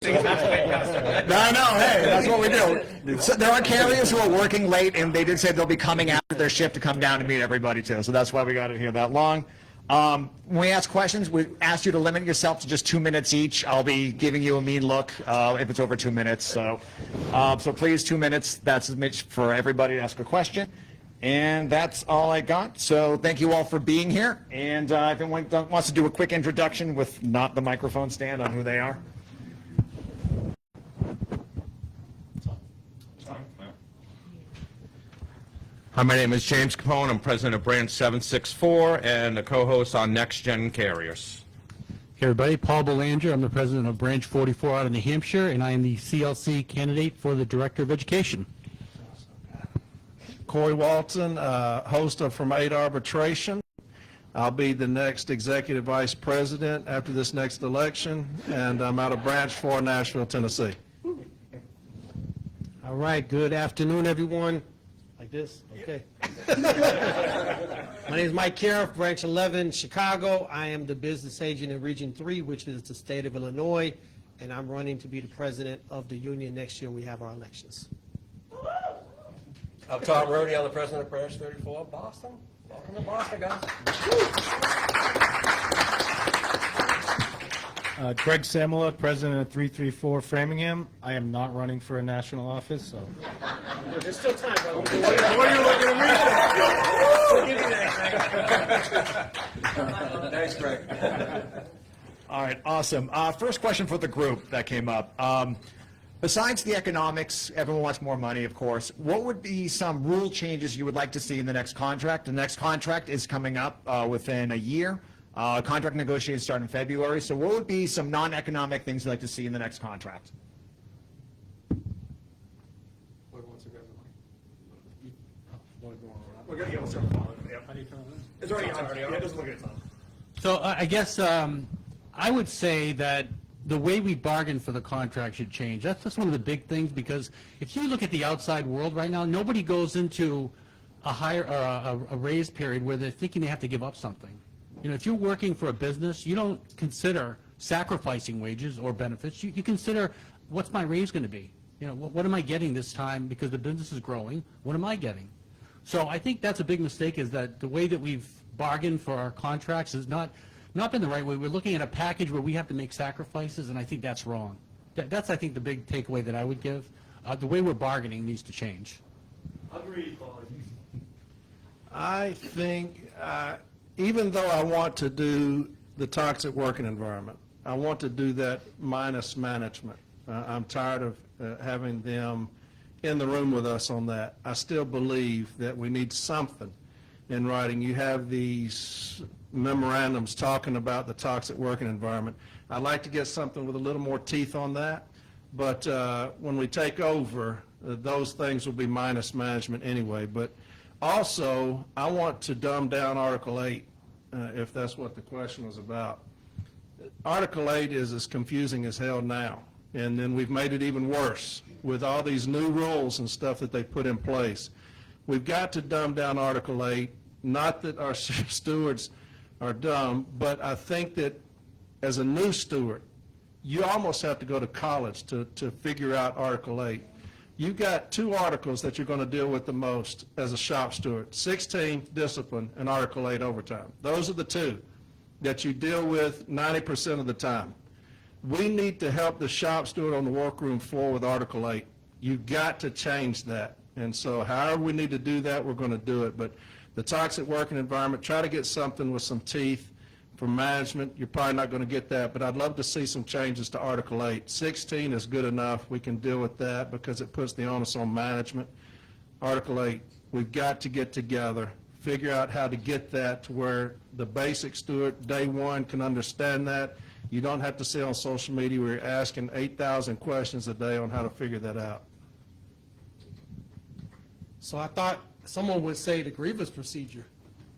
No, hey, that's what we do. So there are carriers who are working late, and they did say they'll be coming after their shift to come down to meet everybody, too. So that's why we got it here that long. When we ask questions, we ask you to limit yourself to just 2 minutes each. I'll be giving you a mean look if it's over 2 minutes. So please, 2 minutes. That's as much for everybody to ask a question. And that's all I got. So thank you all for being here. And if anyone wants to do a quick introduction with not the microphone stand on who they are. Hi, my name is James Capone. I'm president of Branch 764 and a co-host on Next Gen Carriers. Hey everybody, Paul Boulanger. I'm the president of Branch 44 out of New Hampshire, and I am the CLC candidate for the Director of Education. Corey Walton, host of From 8 Arbitration. I'll be the next executive vice president after this next election, and I'm out of Branch 4, Nashville, Tennessee. All right, good afternoon, everyone. Like this? Okay. My name is Mike Caref, Branch 11, Chicago. I am the business agent in Region 3, which is the state of Illinois, and I'm running to be the president of the union next year we have our elections. I'm Tom Rooney. I'm the president of Branch 34, Boston. Welcome to Boston, guys. Greg Semela, president of 334 Framingham. I am not running for a national office, so. There's still time, brother. What are you looking at me for? Thanks, Greg. All right, awesome. First question for the group that came up. Besides the economics, everyone wants more money, of course. What would be some rule changes you would like to see in the next contract? The next contract is coming up within a year. Contract negotiations start in February. So what would be some non-economic things you'd like to see in the next contract? We're going to go start. It's already on. Yeah, just look at it. So I guess I would say that the way we bargain for the contract should change. That's one of the big things, because if you look at the outside world right now, nobody goes into a raise period where they're thinking they have to give up something. You know, if you're working for a business, you don't consider sacrificing wages or benefits. You consider, what's my raise going to be? You know, what am I getting this time because the business is growing? What am I getting? So I think that's a big mistake, is that the way that we've bargained for our contracts has not been the right way. We're looking at a package where we have to make sacrifices, and I think that's wrong. That's, I think, the big takeaway that I would give. The way we're bargaining needs to change. Agreed, Paul. I think, even though I want to do the toxic working environment, I want to do that minus management. I'm tired of having them in the room with us on that. I still believe that we need something in writing. You have these memorandums talking about the toxic working environment. I'd like to get something with a little more teeth on that, but when we take over, those things will be minus management anyway. But also, I want to dumb down Article 8, if that's what the question was about. Article 8 is as confusing as hell now, and then we've made it even worse with all these new rules and stuff that they put in place. We've got to dumb down Article 8, not that our stewards are dumb, but I think that as a new steward, you almost have to go to college to figure out Article 8. You've got two articles that you're going to deal with the most as a shop steward: 16 discipline and Article 8 overtime. Those are the two that you deal with 90% of the time. We need to help the shop steward on the workroom floor with Article 8. You've got to change that. And so however we need to do that, we're going to do it. But the toxic working environment, try to get something with some teeth from management. You're probably not going to get that, but I'd love to see some changes to Article 8. 16 is good enough. We can deal with that because it puts the onus on management. Article 8, we've got to get together, figure out how to get that to where the basic steward, day one, can understand that. You don't have to sit on social media where you're asking 8,000 questions a day on how to figure that out. So I thought someone would say the grievance procedure.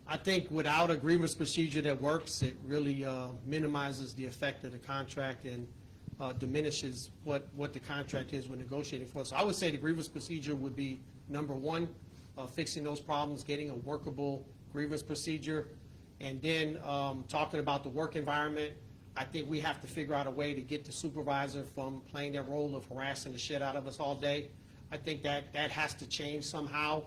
I think without a grievance procedure that works, it really minimizes the effect of the contract and diminishes what the contract is we're negotiating for. So I would say the grievance procedure would be number one, fixing those problems, getting a workable grievance procedure, and then talking about the work environment. I think we have to figure out a way to get the supervisor from playing their role of harassing the shit out of us all day. I think that has to change somehow.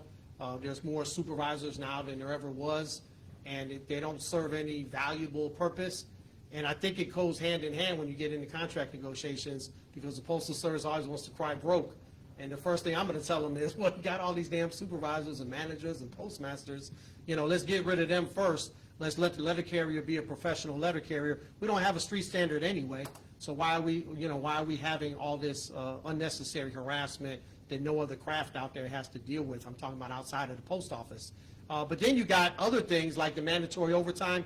There's more supervisors now than there ever was, and they don't serve any valuable purpose. And I think it goes hand in hand when you get into contract negotiations, because the Postal Service always wants to cry broke. And the first thing I'm going to tell them is, well, you got all these damn supervisors and managers and postmasters, let's get rid of them first. Let's let the letter carrier be a professional letter carrier. We don't have a street standard anyway, so why are we having all this unnecessary harassment that no other craft out there has to deal with? I'm talking about outside of the post office. But then you got other things like the mandatory overtime.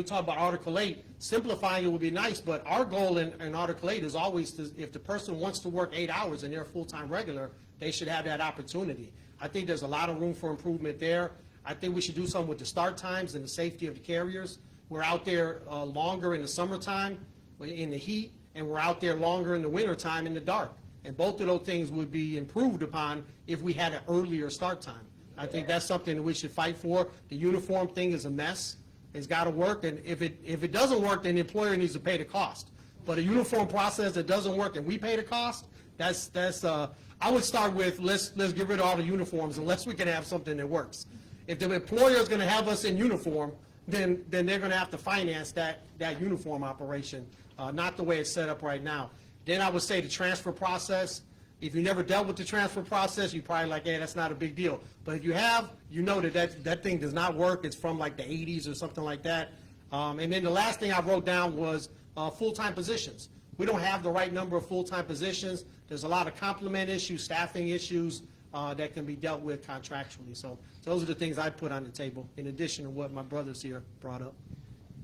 Talk about Article 8. Simplifying it would be nice, but our goal in Article 8 is always to, if the person wants to work 8 hours and they're a full-time regular, they should have that opportunity. I think there's a lot of room for improvement there. I think we should do something with the start times and the safety of the carriers. We're out there longer in the summertime in the heat, and we're out there longer in the wintertime in the dark. And both of those things would be improved upon if we had an earlier start time. I think that's something that we should fight for. The uniform thing is a mess. It's got to work, and if it doesn't work, then the employer needs to pay the cost. But a uniform process that doesn't work and we pay the cost, that's I would start with let's get rid of all the uniforms unless we can have something that works. If the employer is going to have us in uniform, then they're going to have to finance that uniform operation, not the way it's set up right now. Then I would say the transfer process. If you never dealt with the transfer process, you're probably like, hey, that's not a big deal. But if you have, you know that thing does not work. It's from like the 80s or something like that. And then the last thing I wrote down was full-time positions. We don't have the right number of full-time positions. There's a lot of complement issues, staffing issues that can be dealt with contractually. So those are the things I put on the table, in addition to what my brothers here brought up.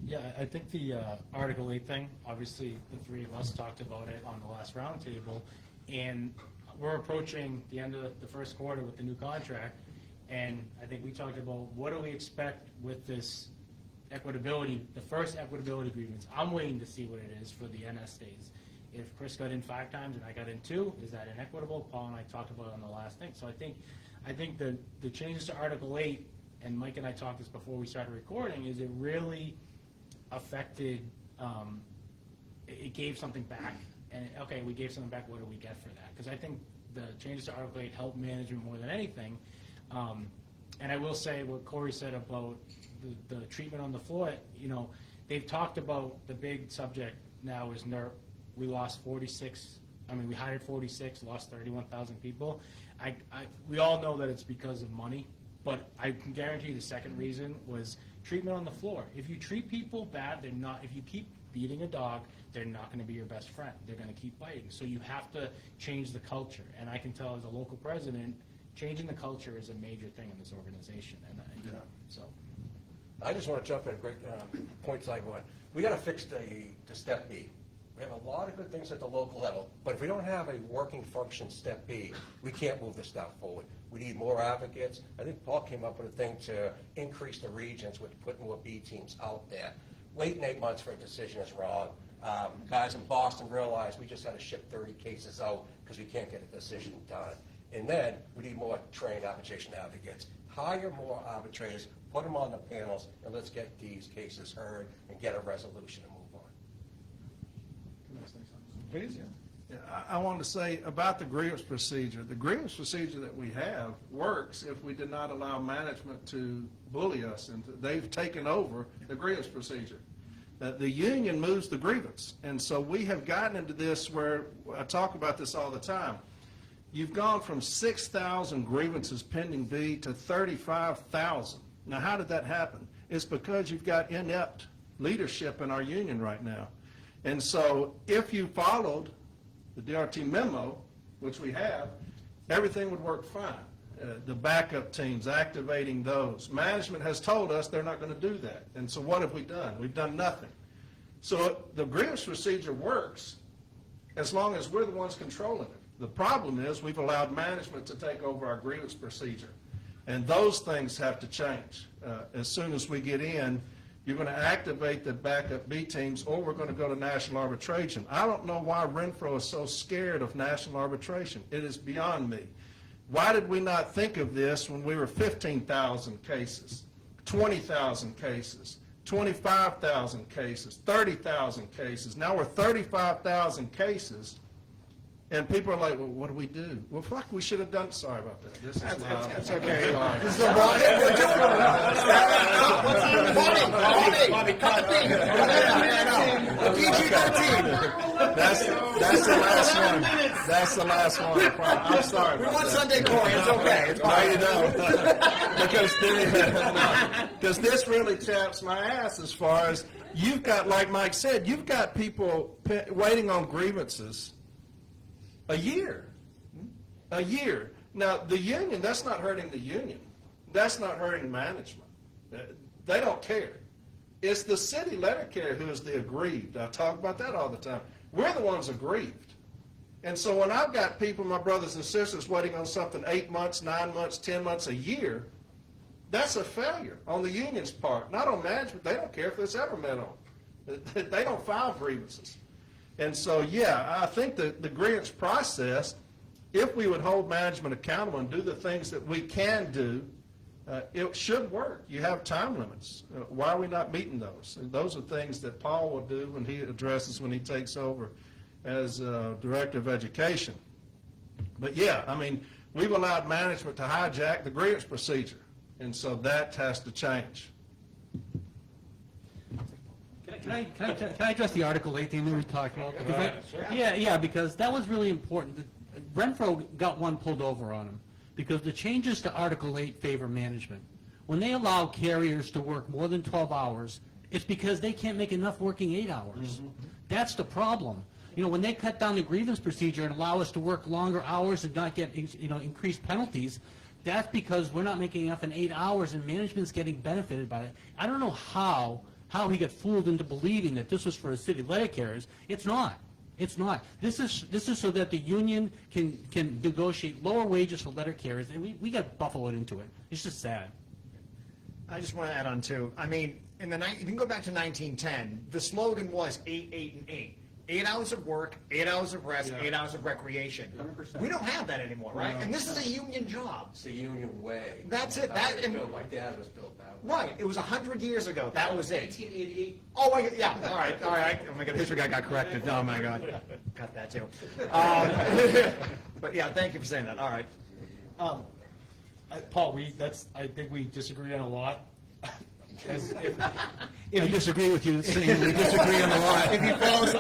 Yeah, I think the Article 8 thing, obviously the three of us talked about it on the last roundtable, and we're approaching the end of the first quarter with the new contract, and I think we talked about what do we expect with this equitability, the first equitability grievance. I'm waiting to see what it is for the NS days. If Chris got in 5 times and I got in 2, is that inequitable? Paul and I talked about it on the last thing. So I think the changes to Article 8, and Mike and I talked this before we started recording, is it really affected, it gave something back. And, okay, we gave something back, what do we get for that? Because I think the changes to Article 8 help management more than anything. And I will say what Corey said about the treatment on the floor, they've talked about the big subject now is NERP. We lost 46, we hired 46, lost 31,000 people. We all know that it's because of money, but I can guarantee you the second reason was treatment on the floor. If you treat people bad, if you keep beating a dog, they're not going to be your best friend. They're going to keep biting. So you have to change the culture. And I can tell as a local president, changing the culture is a major thing in this organization. So. I just want to jump in, great points like one. We got to fix the Step B. We have a lot of good things at the local level, but if we don't have a working function Step B, we can't move this stuff forward. We need more advocates. I think Paul came up with a thing to increase the regions with putting more B teams out there. Waiting 8 months for a decision is wrong. Guys in Boston realize we just had to ship 30 cases out because we can't get a decision done. And then we need more trained arbitration advocates. Hire more arbitrators, put them on the panels, and let's get these cases heard and get a resolution and move on. Please, Yeah, I wanted to say about the grievance procedure. The grievance procedure that we have works if we did not allow management to bully us, and they've taken over the grievance procedure. The union moves the grievance, and so we have gotten into this where I talk about this all the time. You've gone from 6,000 grievances pending B to 35,000. Now, how did that happen? It's because you've got inept leadership in our union right now. And so if you followed the DRT memo, which we have, everything would work fine. The backup teams, activating those. Management has told us they're not going to do that. And so what have we done? We've done nothing. So the grievance procedure works as long as we're the ones controlling it. The problem is we've allowed management to take over our grievance procedure. And those things have to change. As soon as we get in, you're going to activate the backup B teams, or we're going to go to national arbitration. I don't know why Renfro is so scared of national arbitration. It is beyond me. Why did we not think of this when we were 15,000 cases, 20,000 cases, 25,000 cases, 30,000 cases. Now we're 35,000 cases. And people are like, well, what do we do? Well, fuck, we should have done, sorry about that. This is loud. That's okay. Sorry. This is the wrong thing we're doing. Bobby, cut me. PG-13. That's the last one. That's the last one. I'm sorry. We about want that. Sunday Corey. It's okay. It's No, fine. you don't. Because this really chaps my ass as far as, you've got, like Mike said, you've got people waiting on grievances a year. A year. Now, the union, that's not hurting the union. That's not hurting management. They don't care. It's the city letter carrier who is the aggrieved. I talk about that all the time. We're the ones aggrieved. And so when I've got people, my brothers and sisters, waiting on something 8 months, 9 months, 10 months, a year, that's a failure on the union's part, not on management. They don't care if it's ever met on. They don't file grievances. And so, yeah, I think that the grievance process, if we would hold management accountable and do the things that we can do, it should work. You have time limits. Why are we not meeting those? And those are things that Paul will do when he addresses, when he takes over as Director of Education. But, yeah, I mean, we've allowed management to hijack the grievance procedure, and so that has to change. Can I address the Article 8 thing that we talked about? Because yeah, because that was really important. Renfro got one pulled over on him because the changes to Article 8 favor management. When they allow carriers to work more than 12 hours, it's because they can't make enough working 8 hours. That's the problem. You know, when they cut down the grievance procedure and allow us to work longer hours and not get, increased penalties, that's because we're not making enough in 8 hours and management's getting benefited by it. I don't know how he got fooled into believing that this was for the city letter carriers. It's not. It's not. This is so that the union can negotiate lower wages for letter carriers, and we got buffaloed into it. It's just sad. I just want to add on too. I mean, if you can go back to 1910, the slogan was 8, 8, and 8. 8 hours of work, 8 hours of rest, 8 hours of recreation. 100%. We don't have that anymore, right? And this is a union job. It's the union way. That's it. My dad was built that way. Right. It was 100 years ago. That was it. 1888. Oh, yeah. All right. Oh my God, history guy got corrected. Oh my God, got that too. But yeah, thank you for saying that. All right. Paul, I think we disagree on a lot. I disagree with you, saying we disagree on a lot.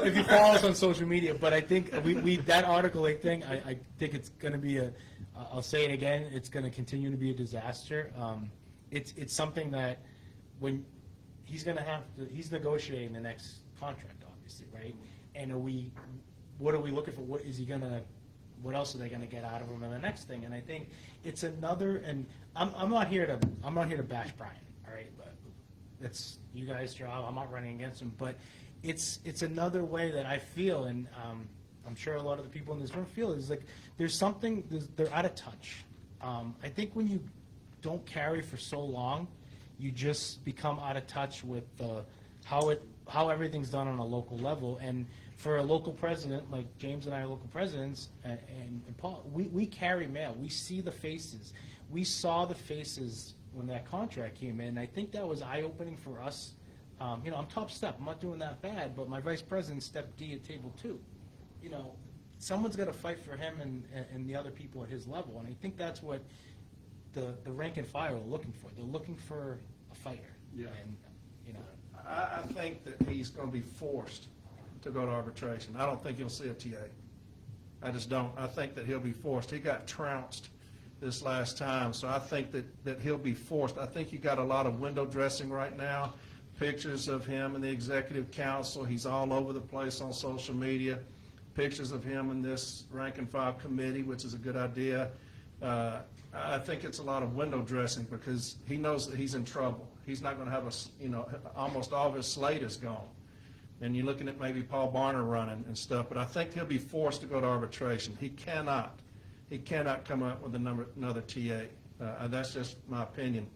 If you follow us on social media, but I think we that Article 8 thing, I think it's going to be I'll say it again, it's going to continue to be a disaster. It's something that when he's negotiating the next contract, obviously, right? And what are we looking for? What else are they going to get out of him in the next thing? And I think it's another, and I'm not here to bash Brian, all right? But that's you guys' job. I'm not running against him, but it's another way that I feel, and I'm sure a lot of the people in this room feel, is like they're out of touch. I think when you don't carry for so long, you just become out of touch with how everything's done on a local level. And for a local president, like James and I are local presidents, and Paul, we carry mail. We see the faces. We saw the faces when that contract came in. I think that was eye-opening for us. I'm top step. I'm not doing that bad, but my vice president's step D at table 2. Someone's got to fight for him and the other people at his level. And I think that's what the rank and file are looking for. They're looking for a fighter. Yeah. And, I think that he's going to be forced to go to arbitration. I don't think you'll see a TA. I just don't. I think that he'll be forced. He got trounced this last time, so I think that he'll be forced. I think you got a lot of window dressing right now, pictures of him in the executive council. He's all over the place on social media, pictures of him in this rank and file committee, which is a good idea. I think it's a lot of window dressing because he knows that he's in trouble. He's not going to have almost all of his slate is gone. And you're looking at maybe Paul Boulanger running and stuff, but I think he'll be forced to go to arbitration. He cannot come up with another TA. That's just my opinion.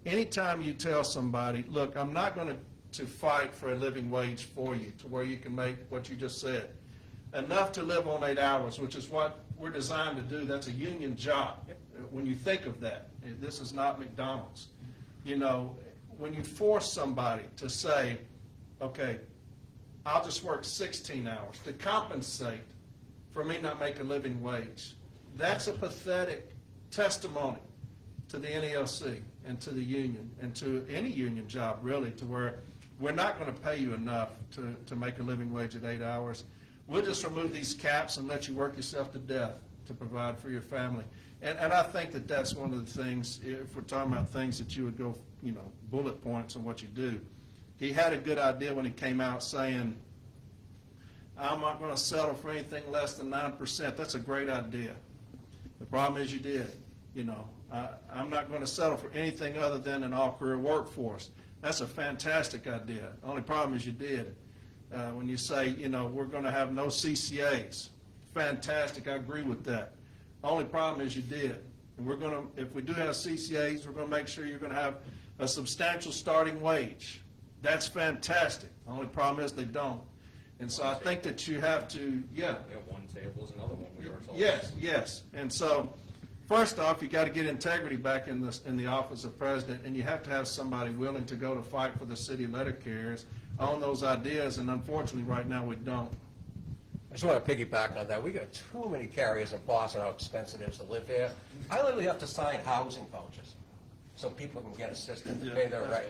Anytime you tell somebody, look, I'm not going to fight for a living wage for you to where you can make what you just said, enough to live on 8 hours, which is what we're designed to do. That's a union job. When you think of that, this is not McDonald's. when you force somebody to say, okay, I'll just work 16 hours to compensate for me not making a living wage, that's a pathetic testimony to the NALC and to the union and to any union job, really, to where we're not going to pay you enough to make a living wage at 8 hours. We'll just remove these caps and let you work yourself to death to provide for your family. And I think that that's one of the things, if we're talking about things that you would go, bullet points on what you do. He had a good idea when he came out saying, I'm not going to settle for anything less than 9%. That's a great idea. The problem is you did. I'm not going to settle for anything other than an all-career workforce. That's a fantastic idea. The only problem is you did. When you say, we're going to have no CCAs. Fantastic, I agree with that. The only problem is you did. And we're going to, if we do have CCAs, we're going to make sure you're going to have a substantial starting wage. That's fantastic. The only problem is they don't. And so I think that you have to, We have one table is another one we were told. Yes. And so, first off, you got to get integrity back in the office of president, and you have to have somebody willing to go to fight for the city letter carriers on those ideas, and unfortunately, right now, we don't. I just want to piggyback on that. We got too many carriers in Boston, how expensive it is to live here. I literally have to sign housing vouchers so people can get assistance to pay their rent.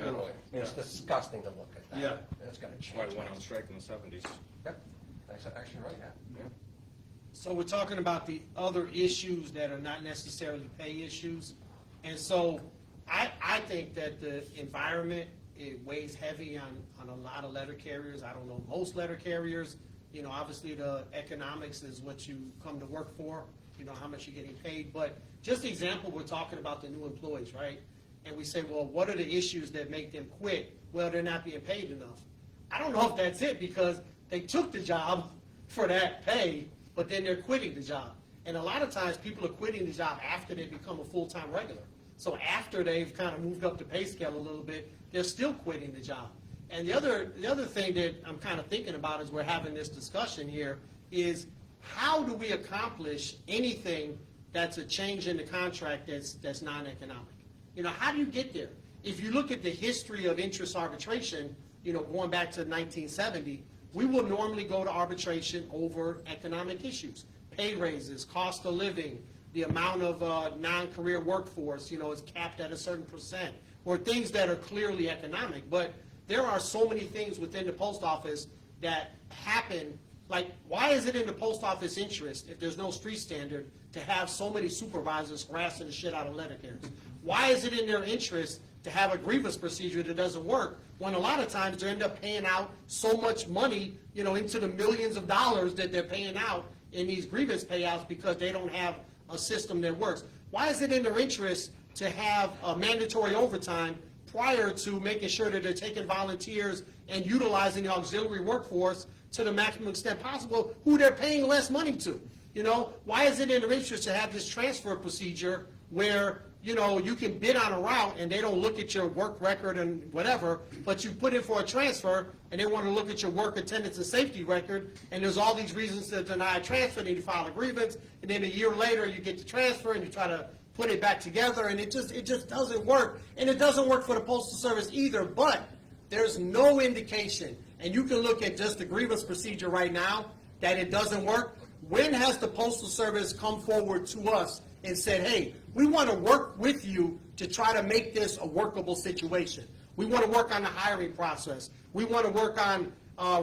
It's disgusting to look at that. Yeah. It's going to That's why change. we went on strike in the 70s. Yep, that's actually right, yeah. So we're talking about the other issues that are not necessarily pay issues. And so I think that the environment, it weighs heavy on a lot of letter carriers. I don't know most letter carriers. Obviously the economics is what you come to work for, how much you're getting paid. But just example, we're talking about the new employees, right? And we say, well, what are the issues that make them quit? Well, they're not being paid enough. I don't know if that's it, because they took the job for that pay, but then they're quitting the job. And a lot of times people are quitting the job after they become a full-time regular. So after they've kind of moved up the pay scale a little bit, they're still quitting the job. And the other thing that I'm kind of thinking about as we're having this discussion here is, how do we accomplish anything that's a change in the contract that's non-economic? How do you get there? If you look at the history of interest arbitration, going back to 1970, we will normally go to arbitration over economic issues, pay raises, cost of living, the amount of non-career workforce, is capped at a certain percent, or things that are clearly economic. But there are so many things within the post office that happen. Like, why is it in the post office interest, if there's no street standard, to have so many supervisors harassing the shit out of letter carriers? Why is it in their interest to have a grievance procedure that doesn't work, when a lot of times they end up paying out so much money, into the millions of dollars that they're paying out in these grievance payouts because they don't have a system that works? Why is it in their interest to have a mandatory overtime prior to making sure that they're taking volunteers and utilizing the auxiliary workforce to the maximum extent possible, who they're paying less money to? Why is it in their interest to have this transfer procedure where, you can bid on a route and they don't look at your work record and whatever, but you put in for a transfer and they want to look at your work attendance and safety record, and there's all these reasons to deny a transfer, and you file a grievance, and then a year later you get the transfer and you try to put it back together, and it just doesn't work. And it doesn't work for the Postal Service either. But there's no indication, and you can look at just the grievance procedure right now, that it doesn't work. When has the Postal Service come forward to us and said, hey, we want to work with you to try to make this a workable situation? We want to work on the hiring process. We want to work on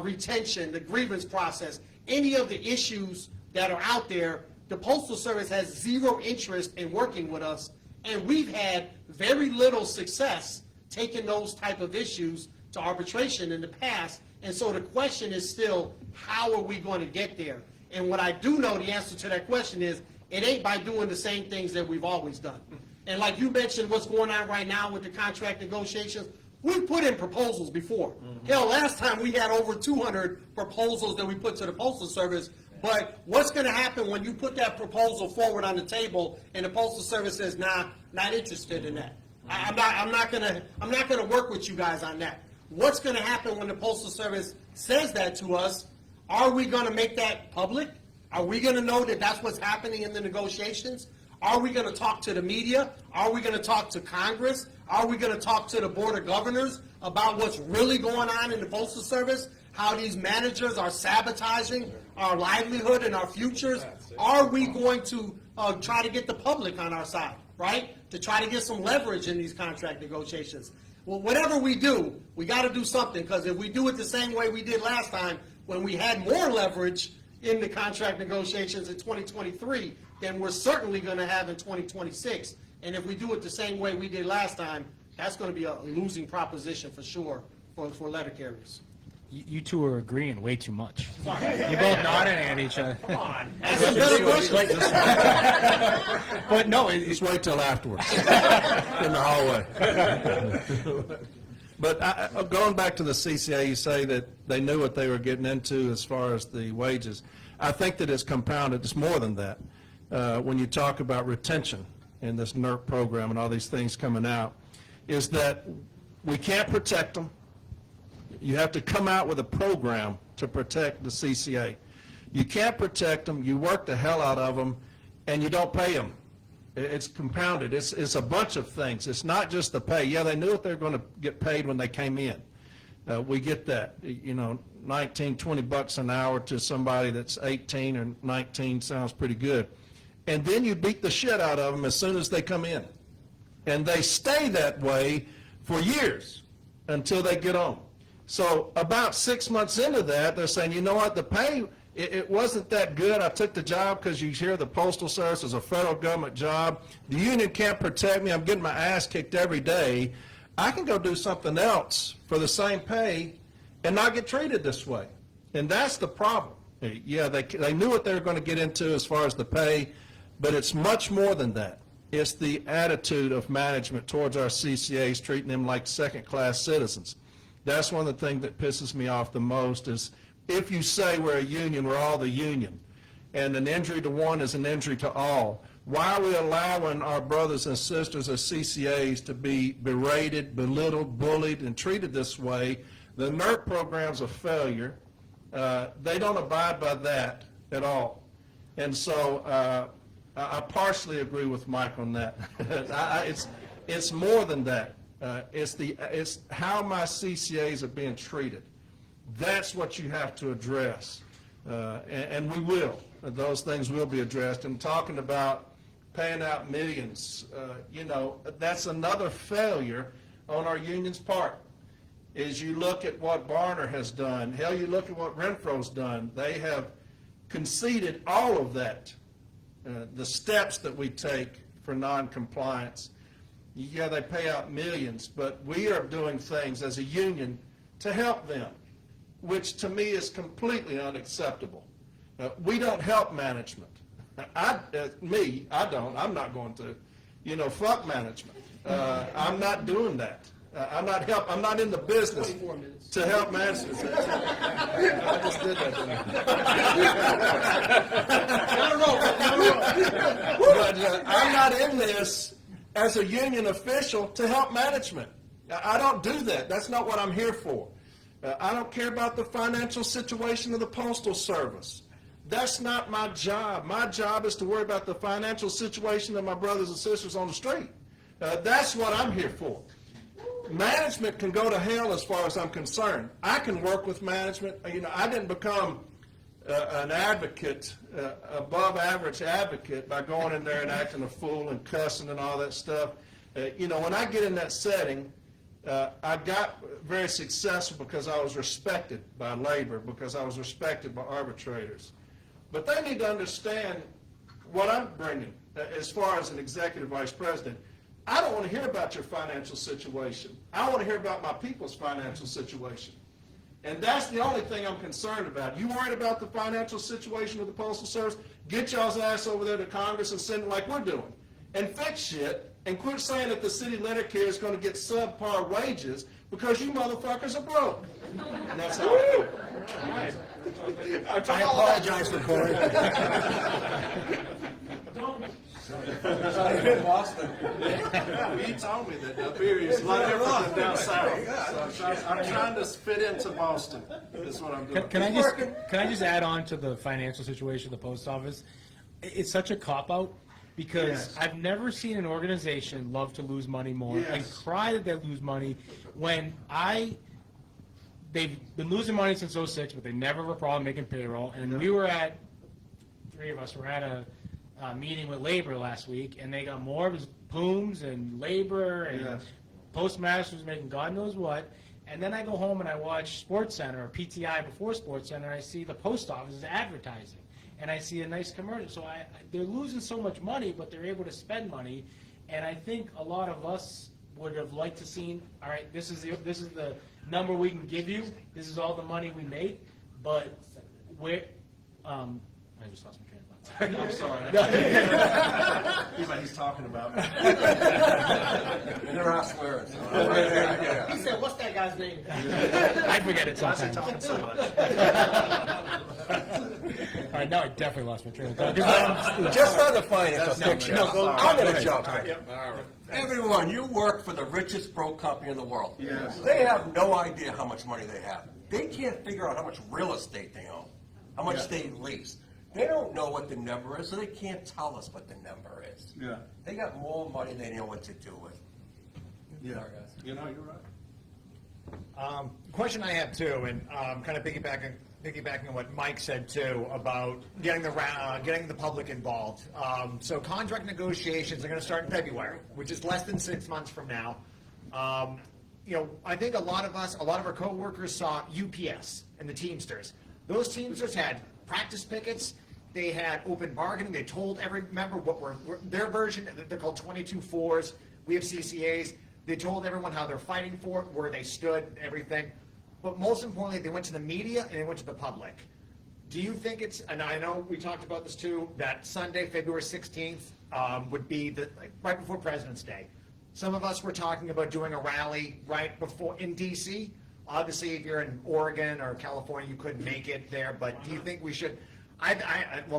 retention, the grievance process, any of the issues that are out there. The Postal Service has zero interest in working with us, and we've had very little success taking those type of issues to arbitration in the past. And so the question is still, how are we going to get there? And what I do know the answer to that question is, it ain't by doing the same things that we've always done. And like you mentioned, what's going on right now with the contract negotiations, we've put in proposals before. Hell, last time we had over 200 proposals that we put to the Postal Service. But what's going to happen when you put that proposal forward on the table and the Postal Service says, nah, not interested in that? I'm not going to work with you guys on that. What's going to happen when the Postal Service says that to us? Are we going to make that public? Are we going to know that that's what's happening in the negotiations? Are we going to talk to the media? Are we going to talk to Congress? Are we going to talk to the Board of Governors about what's really going on in the Postal Service? How these managers are sabotaging our livelihood and our futures? Are we going to try to get the public on our side, right? To try to get some leverage in these contract negotiations. Well, whatever we do, we got to do something, because if we do it the same way we did last time, when we had more leverage in the contract negotiations in 2023, then we're certainly going to have in 2026. And if we do it the same way we did last time, that's going to be a losing proposition for sure for letter carriers. You two are agreeing way too much. You're both nodding at each other. Come on. That's a better question. But no, Just wait till afterwards, in the hallway. But going back to the CCA, you say that they knew what they were getting into as far as the wages. I think that it's compounded. It's more than that. When you talk about retention in this NERC program and all these things coming out, is that we can't protect them. You have to come out with a program to protect the CCA. You can't protect them, you work the hell out of them, and you don't pay them. It's compounded. It's a bunch of things. It's not just the pay. Yeah, they knew what they were going to get paid when they came in. We get that. 19, 20 bucks an hour to somebody that's 18 or 19 sounds pretty good. And then you beat the shit out of them as soon as they come in. And they stay that way for years until they get on. So about 6 months into that, they're saying, you know what, the pay, it wasn't that good. I took the job because you hear the Postal Service is a federal government job. The union can't protect me. I'm getting my ass kicked every day. I can go do something else for the same pay and not get treated this way. And that's the problem. Yeah, they knew what they were going to get into as far as the pay, but it's much more than that. It's the attitude of management towards our CCAs, treating them like second-class citizens. That's one of the things that pisses me off the most is if you say we're a union, we're all the union, and an injury to one is an injury to all, why are we allowing our brothers and sisters as CCAs to be berated, belittled, bullied, and treated this way? The NERC program's a failure. They don't abide by that at all. And so I partially agree with Mike on that. It's more than that. It's how my CCAs are being treated. That's what you have to address, and we will. Those things will be addressed. And talking about paying out millions, that's another failure on our union's part. Is you look at what Barner has done. Hell, you look at what Renfro's done. They have conceded all of that, the steps that we take for noncompliance. Yeah, they pay out millions, but we are doing things as a union to help them, which to me is completely unacceptable. We don't help management. I don't. I'm not going to. Fuck management. I'm not doing that. I'm not in the business to help management. I just did that, didn't I? But I'm not in this as a union official to help management. I don't do that. That's not what I'm here for. I don't care about the financial situation of the Postal Service. That's not my job. My job is to worry about the financial situation of my brothers and sisters on the street. That's what I'm here for. Management can go to hell as far as I'm concerned. I can work with management. I didn't become an advocate, above average advocate, by going in there and acting a fool and cussing and all that stuff. When I get in that setting, I got very successful because I was respected by labor, because I was respected by arbitrators. But they need to understand what I'm bringing as far as an executive vice president. I don't want to hear about your financial situation. I want to hear about my people's financial situation. And that's the only thing I'm concerned about. You worried about the financial situation of the Postal Service? Get y'all's ass over there to Congress and send it like we're doing. And fix shit, and quit saying that the city letter care is going to get subpar wages because you motherfuckers are broke. And that's how I feel. I apologize for Corey. In Boston. He told me that up here is a lot different than down south. So I'm trying to fit into Boston. That's what I'm doing. Can I just add on to the financial situation of the post office? It's such a cop-out because I've never seen an organization love to lose money more and cry that they lose money when they've been losing money since '06, but they never have a problem making payroll. And three of us were at a meeting with labor last week, and they got more of POOMs and labor and postmasters making God knows what. And then I go home and I watch SportsCenter or PTI before SportsCenter, and I see the post office is advertising, and I see a nice commercial. So they're losing so much money, but they're able to spend money. And I think a lot of us would have liked to seen, all right, this is the number we can give you. This is all the money we make. But I just lost my train of thought. I'm sorry. He's talking about. And they're not swearing. So. He said, what's that guy's name? I forget it sometimes. Talking so much. All right, now I definitely lost my train of thought. Just on the financial picture, I'm going to jump in. Yep. Everyone, you work for the richest broke company in the world. Yes. They have no idea how much money they have. They can't figure out how much real estate they own, how much they lease. They don't know what the number is, so they can't tell us what the number is. Yeah. They got more money than they know what to do with. Yeah. You know, you're right. Question I have too, and kind of piggybacking on what Mike said too about getting the public involved. So contract negotiations are going to start in February, which is less than 6 months from now. I think a lot of our coworkers saw UPS and the Teamsters. Those Teamsters had practice pickets. They had open bargaining. They told every member what were their version. They're called 22-4s. We have CCAs. They told everyone how they're fighting for it, where they stood, everything. But most importantly, they went to the media and they went to the public. Do you think and I know we talked about this too, that Sunday, February 16th, would be right before President's Day. Some of us were talking about doing a rally right before in D.C. Obviously, if you're in Oregon or California, you couldn't make it there. But do you think we should?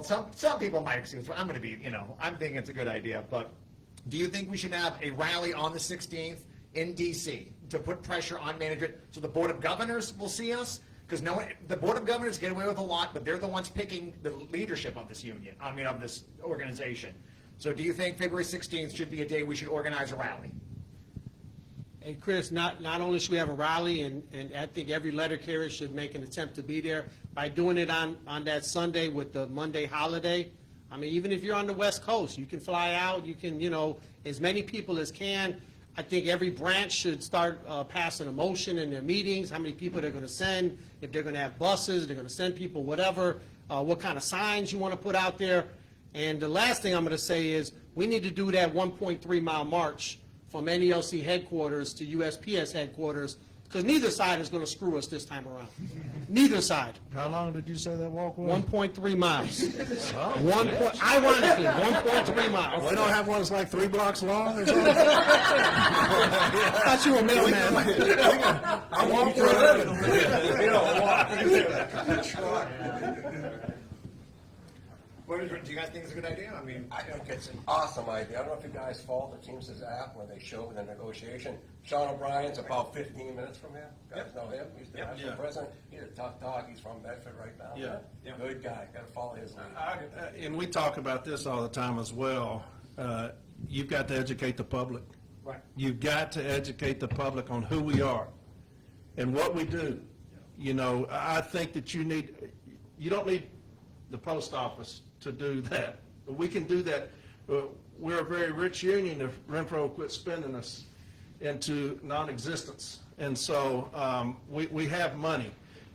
Some people might excuse. I'm going to be, I'm thinking it's a good idea. But do you think we should have a rally on the 16th in D.C. to put pressure on management so the Board of Governors will see us? Because the Board of Governors get away with a lot, but they're the ones picking the leadership of this union. Of this organization. So do you think February 16th should be a day we should organize a rally? And Chris, not only should we have a rally, and I think every letter carrier should make an attempt to be there. By doing it on that Sunday with the Monday holiday, even if you're on the West Coast, you can fly out, you can, as many people as can. I think every branch should start passing a motion in their meetings, how many people they're going to send, if they're going to have buses, they're going to send people, whatever, what kind of signs you want to put out there. And the last thing I'm going to say is we need to do that 1.3-mile march from NELC headquarters to USPS headquarters, because neither side is going to screw us this time around. Neither side. How long did you say that walk was? 1.3 miles. Ironically, 1.3 miles. We don't have one that's like 3 blocks long or something? I thought you were a mailman. I walk for a living. We don't walk. Do you guys think it's a good idea? I think it's an awesome idea. I don't know if you guys follow the Teamsters app where they show the negotiation. Sean O'Brien's about 15 minutes from here. You guys know him. He's the national president. He's a tough dog. He's from Bedford right now. Yeah. Good guy. Got to follow his lead. And we talk about this all the time as well. You've got to educate the public. Right. You've got to educate the public on who we are and what we do. I think that you don't need the post office to do that. We can do that. We're a very rich union if Renfro quit spending us into non-existence. And so we have money.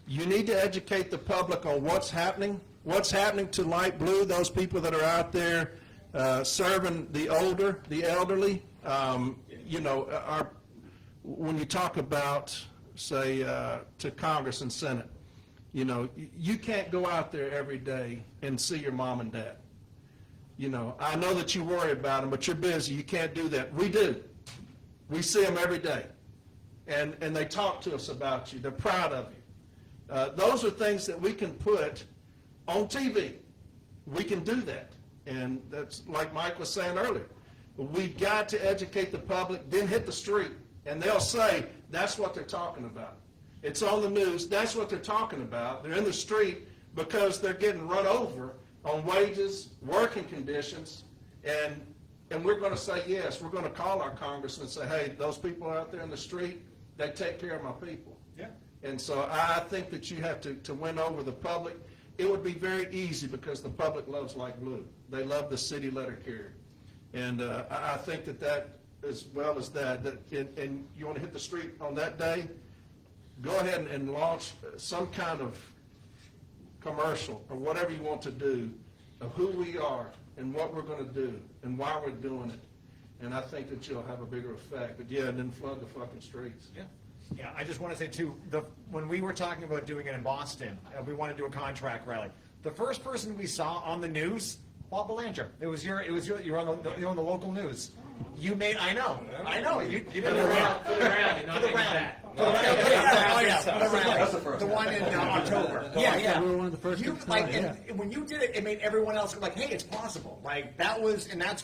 You need to educate the public on what's happening to light blue, those people that are out there serving the elderly. When you talk about, say, to Congress and Senate, you can't go out there every day and see your mom and dad. I know that you worry about them, but you're busy. You can't do that. We do. We see them every day. And they talk to us about you. They're proud of you. Those are things that we can put on TV. We can do that. And that's like Mike was saying earlier. We've got to educate the public, then hit the street. And they'll say, that's what they're talking about. It's on the news. That's what they're talking about. They're in the street because they're getting run over on wages, working conditions, And we're going to say, yes, we're going to call our congressman and say, hey, those people out there in the street, they take care of my people. Yeah. And so I think that you have to win over the public. It would be very easy because the public loves like blue. They love the city letter carrier. And I think that as well as that, and you want to hit the street on that day, go ahead and launch some kind of commercial or whatever you want to do of who we are and what we're going to do and why we're doing it. And I think that you'll have a bigger effect. But yeah, and then flood the fucking streets. Yeah. Yeah, I just want to say too, when we were talking about doing it in Boston, we want to do a contract rally. The first person we saw on the news, Paul Boulanger. You're on the local news. You made, I know, you did the rally. For the rally, not For the like rally. that. For the rally. Oh, yeah, for the rally. That's the first The one in October. Yeah, Yeah. we were one of the first You, ones to like, do it, and when you did it, it made everyone else go like, hey, it's possible. Like,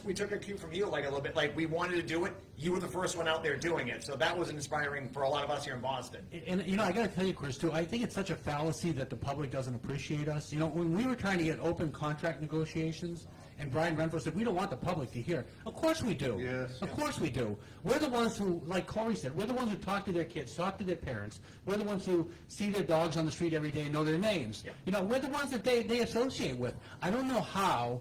we took a cue from you, like, a little bit, like, we wanted to do it. You were the first one out there doing it. So that was inspiring for a lot of us here in Boston. And, you know, I got to tell you, Chris, too, I think it's such a fallacy that the public doesn't appreciate us. You know, when we were trying to get open contract negotiations, and Brian Renfro said, we don't want the public to hear. Of course we do. Yes. Of course we do. We're the ones who, like Corey said, we're the ones who talk to their kids, talk to their parents. We're the ones who see their dogs on the street every day and know their names. Yeah. You know, we're the ones that they associate with. I don't know how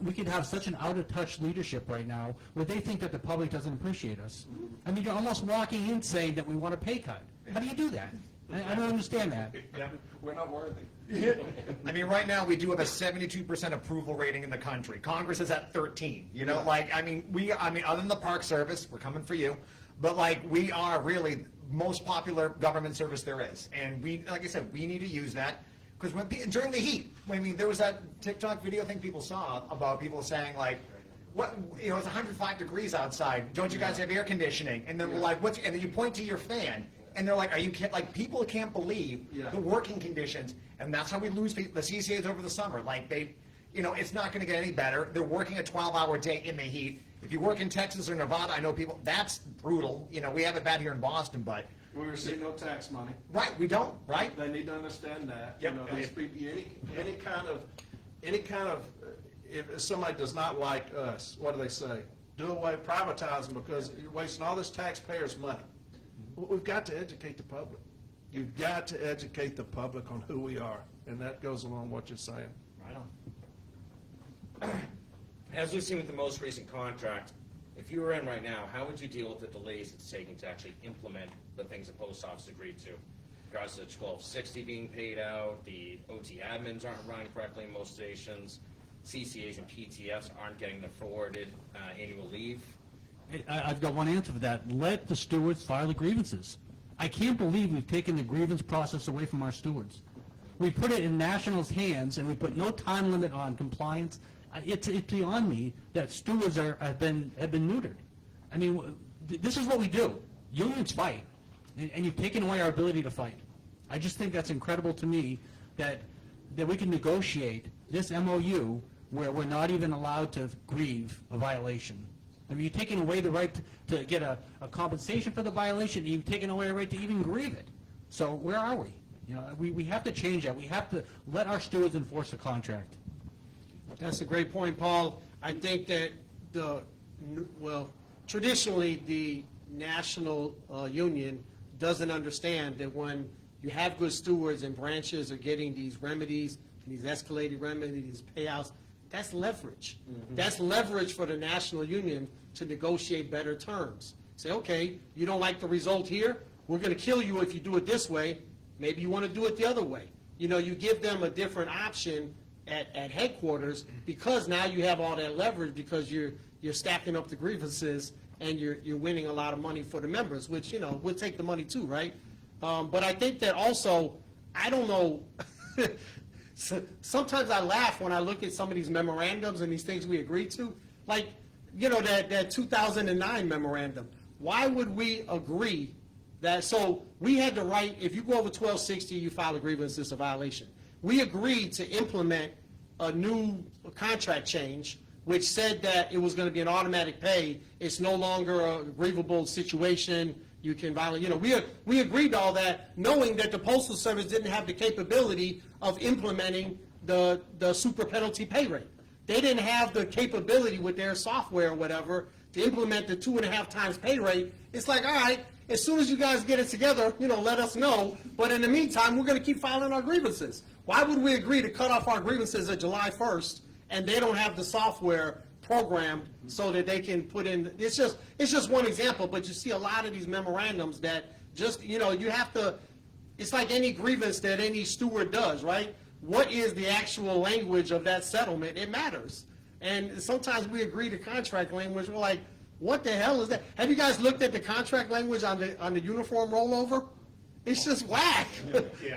we could have such an out-of-touch leadership right now where they think that the public doesn't appreciate us. I mean, you're almost walking in saying that we want a pay cut. How do you do that? I don't understand that. We're not worthy. I mean, right now, we do have a 72% approval rating in the country. Congress is at 13, you know, like, I mean, other than the Park Service, we're coming for you, but like, we are really most popular government service there is. And we, like I said, we need to use that, because during the heat, I mean, there was that TikTok video thing people saw about people saying like, what, you know, it's 105 degrees outside, don't you guys have air conditioning? And then we're like, and then you point to your fan, and they're like, like, people can't believe the working conditions, and that's how we lose the CCAs over the summer. Like, you know, it's not going to get any better. They're working a 12-hour day in the heat. If you work in Texas or Nevada, I know people, that's brutal. You know, we have it bad here in Boston, but. We receive no tax money. Right, we don't, right? They need to understand that. Yep. You know, these people, any kind of, if somebody does not like us, what do they say? Do away, privatize them because you're wasting all this taxpayers' money. We've got to educate the public. You've got to educate the public on who we are, and that goes along what you're saying. Right on. As we've seen with the most recent contract, if you were in right now, how would you deal with the delays it's taking to actually implement the things the post office agreed to? In regards to the 1260 being paid out, the OT admins aren't running correctly in most stations, CCAs and PTFs aren't getting their forwarded annual leave. I've got one answer for that. Let the stewards file the grievances. I can't believe we've taken the grievance process away from our stewards. We put it in National's hands, and we put no time limit on compliance. It's beyond me that stewards have been neutered. I mean, this is what we do. Unions fight, and you've taken away our ability to fight. I just think that's incredible to me that we can negotiate this MOU where we're not even allowed to grieve a violation. I mean, you've taken away the right to get a compensation for the violation, and you've taken away the right to even grieve it. So where are we? You know, we have to change that. We have to let our stewards enforce the contract. That's a great point, Paul. I think that traditionally, the national union doesn't understand that when you have good stewards and branches are getting these remedies, these escalated remedies, these payouts, that's leverage. Mm-hmm. That's leverage for the national union to negotiate better terms. Say, okay, you don't like the result here, we're going to kill you if you do it this way. Maybe you want to do it the other way. You know, you give them a different option at headquarters because now you have all that leverage because you're stacking up the grievances and you're winning a lot of money for the members, which, you know, we'll take the money too, right? But I think that also, I don't know, sometimes I laugh when I look at some of these memorandums and these things we agreed to. Like, you know, that 2009 memorandum. Why would we agree that, so we had the right, if you go over 1260, you file a grievance, it's a violation. We agreed to implement a new contract change, which said that it was going to be an automatic pay. It's no longer a grievable situation. You can violate, you know, we agreed to all that, knowing that the Postal Service didn't have the capability of implementing the super penalty pay rate. they didn't have the capability with their software or whatever to implement the 2.5 times pay rate. It's like, all right, as soon as you guys get it together, let us know. But in the meantime, we're going to keep filing our grievances. Why would we agree to cut off our grievances at July 1st and they don't have the software programmed so that they can put in, it's just one example, but you see a lot of these memorandums that just, you have to, it's like any grievance that any steward does, right? What is the actual language of that settlement? It matters. And sometimes we agree to contract language, we're like, what the hell is that? Have you guys looked at the contract language on the uniform rollover? It's just whack.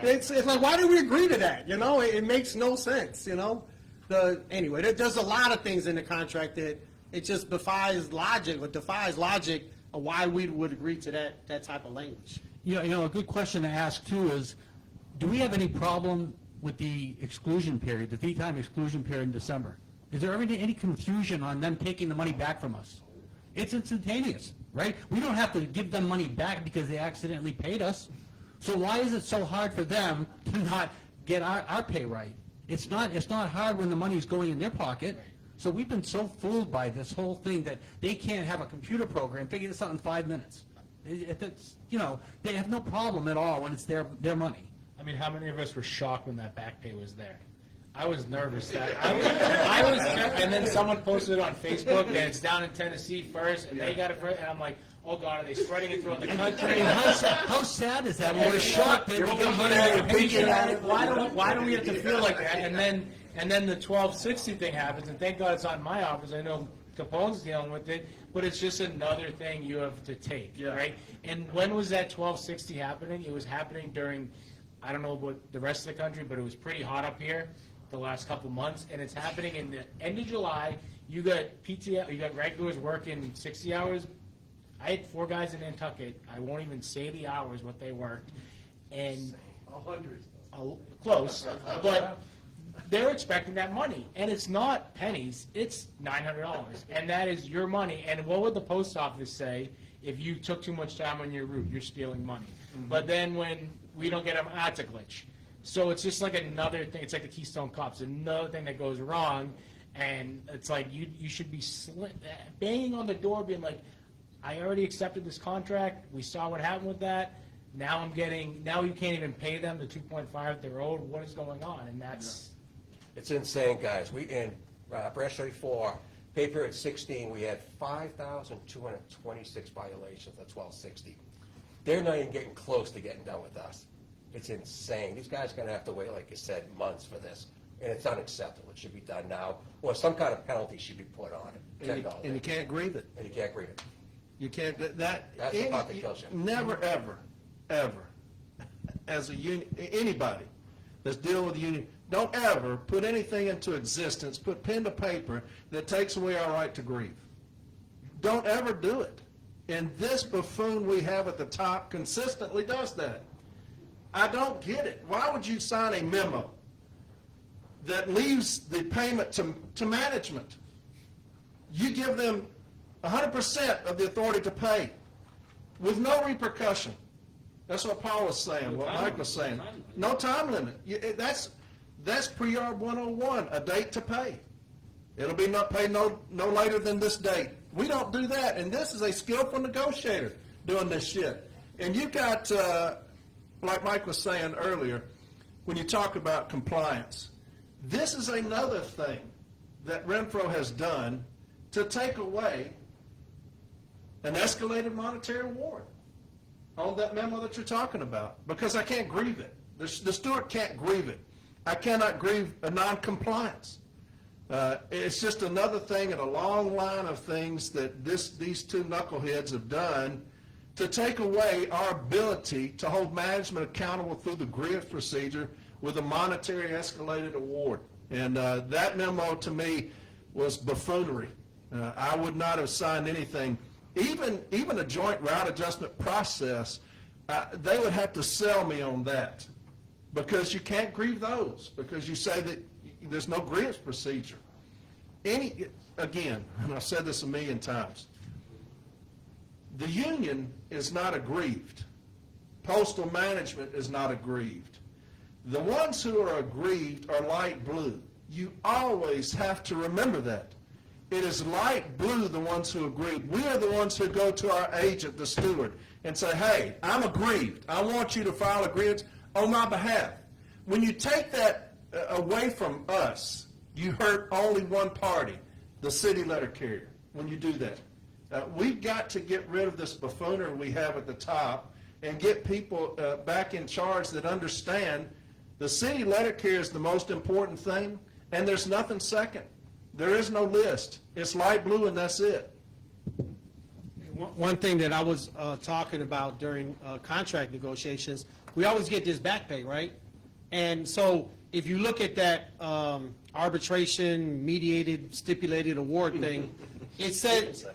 It's like, why did we agree to that? It makes no sense, Anyway, there's a lot of things in the contract that it just defies logic of why we would agree to that type of language. A good question to ask too is, do we have any problem with the exclusion period, the 3-time exclusion period in December? Is there ever any confusion on them taking the money back from us? It's instantaneous, right? We don't have to give them money back because they accidentally paid us. So why is it so hard for them to not get our pay right? It's not hard when the money's going in their pocket. So we've been so fooled by this whole thing that they can't have a computer program figure this out in 5 minutes. They have no problem at all when it's their money. I mean, how many of us were shocked when that back pay was there? I was nervous that I was, and then someone posted it on Facebook that it's down in Tennessee first, and they got it first, and I'm like, oh God, are they spreading it throughout the country? How sad is that? We're shocked that we got money in the paycheck. Why do we have to feel like that? And then the 1260 thing happens, and thank God it's not in my office. I know Capone's dealing with it, but it's just another thing you have to take, right? And when was that 1260 happening? It was happening during, I don't know about the rest of the country, but it was pretty hot up here the last couple months, and it's happening in the end of July. You got PTO, you got regulars working 60 hours. I had 4 guys in Nantucket. I won't even say the hours what they worked, and 100, close, but they're expecting that money, and it's not pennies. It's $900, and that is your money. And what would the post office say if you took too much time on your route? You're stealing money. But then when we don't get them, it's a glitch. So it's just like another thing. It's like the Keystone Cops, another thing that goes wrong, and it's like you should be banging on the door, being like, I already accepted this contract. We saw what happened with that. Now you can't even pay them the 2.5 they're owed. What is going on? And that's It's insane, guys. We, in branch 34, pay period 16, we had 5,226 violations of 1260. They're not even getting close to getting done with us. It's insane. These guys are going to have to wait, like you said, months for this. And it's unacceptable. It should be done now. Or some kind of penalty should be put on it. $10. And you can't grieve it. And you can't grieve it. You can't, That's the part that kills you. Never, ever, as a union, anybody that's dealing with the union, don't ever put anything into existence, put pen to paper that takes away our right to grieve. Don't ever do it. And this buffoon we have at the top consistently does that. I don't get it. Why would you sign a memo that leaves the payment to management? You give them 100% of the authority to pay with no repercussion. That's what Paul was saying, what Mike was saying. No time limit. That's pre-arb 101, a date to pay. It'll be not paid no later than this date. We don't do that, and this is a skillful negotiator doing this shit. And you've got, like Mike was saying earlier, when you talk about compliance, this is another thing that Renfro has done to take away an escalated monetary award on that memo that you're talking about, because I can't grieve it. The steward can't grieve it. I cannot grieve a non-compliance. It's just another thing in a long line of things that these two knuckleheads have done to take away our ability to hold management accountable through the grievance procedure with a monetary escalated award. And that memo to me was buffoonery. I would not have signed anything. Even a joint route adjustment process, they would have to sell me on that, because you can't grieve those, because you say that there's no grievance procedure. Again, and I've said this a million times, the union is not aggrieved. Postal management is not aggrieved. The ones who are aggrieved are light blue. you always have to remember that. It is light blue, the ones who agreed. We are the ones who go to our agent, the steward, and say, hey, I'm aggrieved. I want you to file a grievance on my behalf. When you take that away from us, you hurt only one party, the city letter carrier, when you do that. We've got to get rid of this buffoonery we have at the top and get people back in charge that understand the city letter carrier is the most important thing, and there's nothing second. There is no list. It's light blue, and that's it. One thing that I was talking about during contract negotiations, we always get this back pay, right? And so if you look at that arbitration, mediated, stipulated award thing, it says,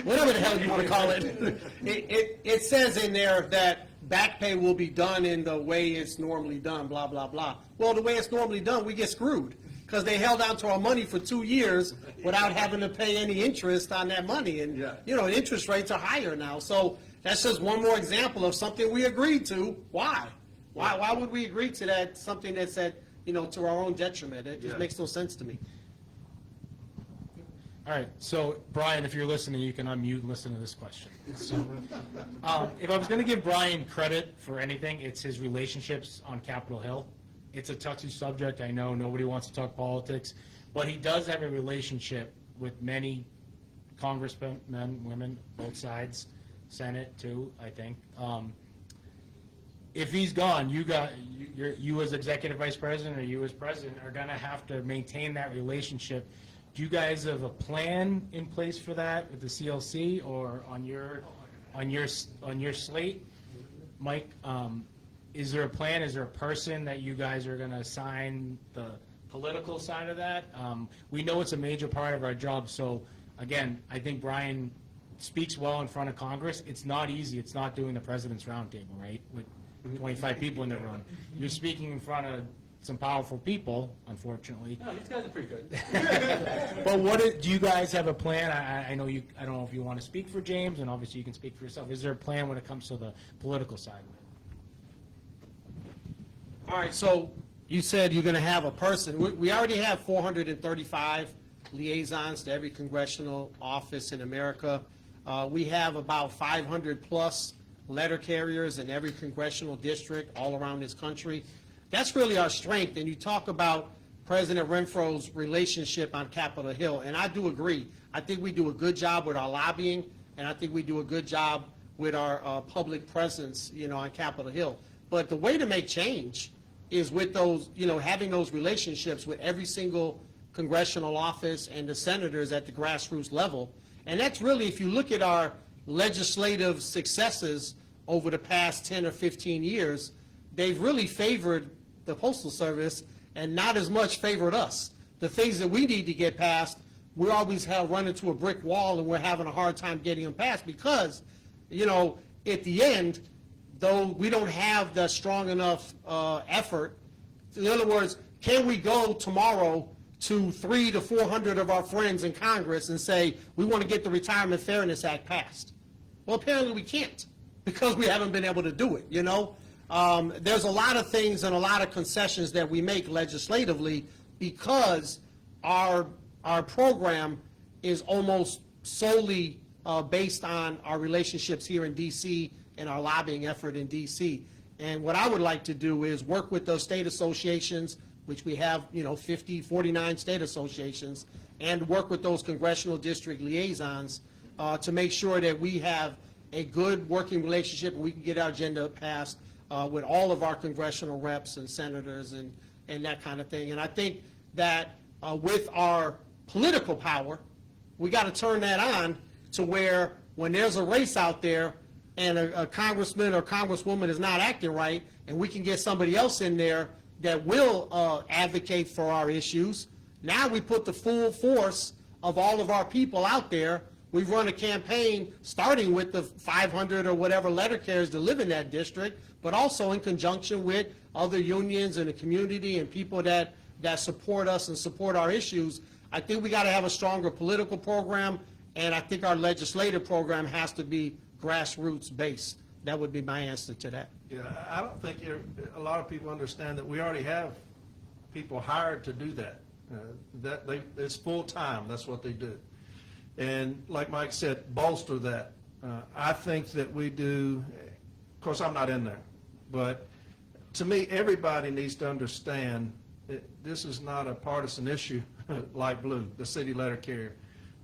whatever the hell you want to call it, it says in there that back pay will be done in the way it's normally done, blah, blah, blah. Well, the way it's normally done, we get screwed because they held on to our money for 2 years without having to pay any interest on that money. And, you know, interest rates are higher now. So that's just one more example of something we agreed to. Why? Why would we agree to that, something that's at, you know, to our own detriment? It just makes no sense to me. All right, so Brian, if you're listening, you can unmute and listen to this question. So, if I was going to give Brian credit for anything, it's his relationships on Capitol Hill. It's a touchy subject. I know nobody wants to talk politics, but he does have a relationship with many congressmen, men, women, both sides, Senate too, I think. If he's gone, you as executive vice president or you as president are going to have to maintain that relationship. Do you guys have a plan in place for that with the CLC or on your slate? Mike, is there a plan? Is there a person that you guys are going to assign the political side of that? We know it's a major part of our job. So again, I think Brian speaks well in front of Congress. It's not easy. It's not doing the president's roundtable, right? With 25 people in the room. You're speaking in front of some powerful people, unfortunately. No, these guys are pretty good. But do you guys have a plan? I know you. I don't know if you want to speak for James, and obviously you can speak for yourself. Is there a plan when it comes to the political side of it? All right, so you said you're going to have a person. We already have 435 liaisons to every congressional office in America. We have about 500 plus letter carriers in every congressional district all around this country. That's really our strength. And you talk about President Renfro's relationship on Capitol Hill, and I do agree. I think we do a good job with our lobbying, and I think we do a good job with our public presence, you know, on Capitol Hill. But the way to make change is with those, you know, having those relationships with every single congressional office and the senators at the grassroots level. And that's really, if you look at our legislative successes over the past 10 or 15 years, they've really favored the Postal Service and not as much favored us. The things that we need to get passed, we always run into a brick wall and we're having a hard time getting them passed because, you know, at the end, though we don't have the strong enough effort. In other words, can we go tomorrow to 300 to 400 of our friends in Congress and say, we want to get the Retirement Fairness Act passed? Well, apparently we can't because we haven't been able to do it, you know? There's a lot of things and a lot of concessions that we make legislatively because our program is almost solely based on our relationships here in D.C. and our lobbying effort in D.C. And what I would like to do is work with those state associations, which we have, you know, 49 state associations, and work with those congressional district liaisons to make sure that we have a good working relationship and we can get our agenda passed with all of our congressional reps and senators and that kind of thing. And I think that with our political power, we got to turn that on to where when there's a race out there and a congressman or congresswoman is not acting right, and we can get somebody else in there that will advocate for our issues. Now we put the full force of all of our people out there. We've run a campaign starting with the 500 or whatever letter carriers that live in that district, but also in conjunction with other unions and the community and people that support us and support our issues. I think we got to have a stronger political program, and I think our legislative program has to be grassroots based. That would be my answer to that. Yeah, I don't think a lot of people understand that we already have people hired to do that. It's full-time, that's what they do. And like Mike said, bolster that. I think that we do, of course, I'm not in there, but to me, everybody needs to understand that this is not a partisan issue like blue, the city letter carrier.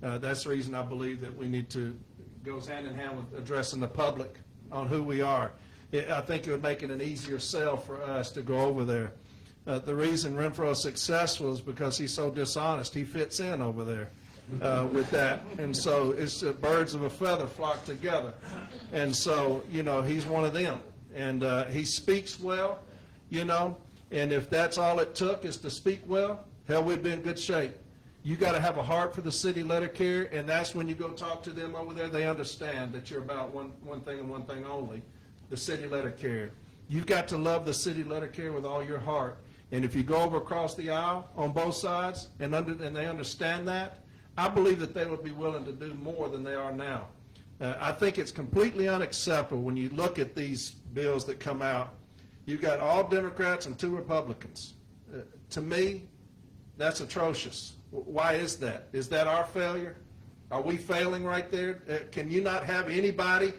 That's the reason I believe that we need to go hand in hand with addressing the public on who we are. I think it would make it an easier sell for us to go over there. The reason Renfro is successful is because he's so dishonest. He fits in over there with that. And so it's birds of a feather flock together. And so, you know, he's one of them. And he speaks well, you know, and if that's all it took is to speak well, hell, we'd be in good shape. You got to have a heart for the city letter carrier, and that's when you go talk to them over there, they understand that you're about one thing and one thing only, the city letter carrier. You've got to love the city letter carrier with all your heart. And if you go over across the aisle on both sides and they understand that, I believe that they would be willing to do more than they are now. I think it's completely unacceptable when you look at these bills that come out. You've got all Democrats and 2 Republicans. To me, that's atrocious. Why is that? Is that our failure? Are we failing right there? Can you not have anybody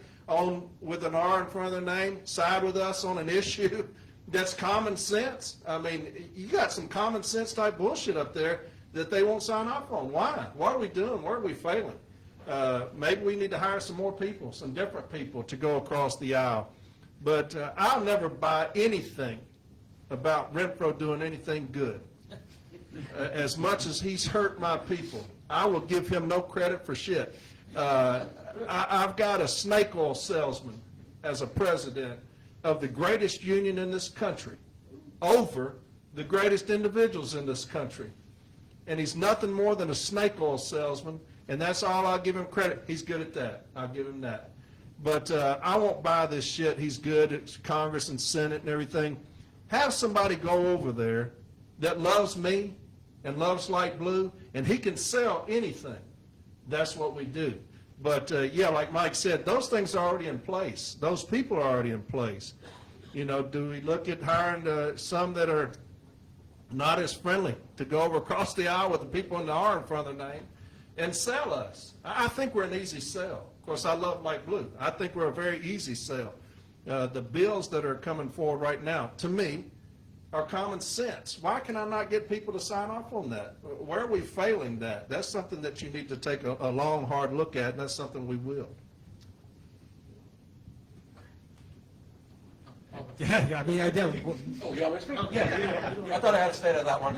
with an R in front of their name side with us on an issue that's common sense? I mean, you got some common sense type bullshit up there that they won't sign off on. Why? What are we doing? Where are we failing? Maybe we need to hire some more people, some different people to go across the aisle. But I'll never buy anything about Renfro doing anything good. As much as he's hurt my people, I will give him no credit for shit. I've got a snake oil salesman as a president of the greatest union in this country over the greatest individuals in this country. And he's nothing more than a snake oil salesman, and that's all I'll give him credit. He's good at that. I'll give him that. But I won't buy this shit. He's good at Congress and Senate and everything. Have somebody go over there that loves me and loves light blue, and he can sell anything. That's what we do. But, yeah, like Mike said, those things are already in place. Those people are already in place. You know, do we look at hiring some that are not as friendly to go over across the aisle with the people in the R in front of their name and sell us? I think we're an easy sell. Of course, I love light blue. I think we're a very easy sell. The bills that are coming forward right now, to me, are common sense. Why can I not get people to sign off on that? Where are we failing that? That's something that you need to take a long, hard look at, and that's something we will. Yeah, I mean, I do. Oh, you want me to speak? Yeah. I thought I had to stay to that one.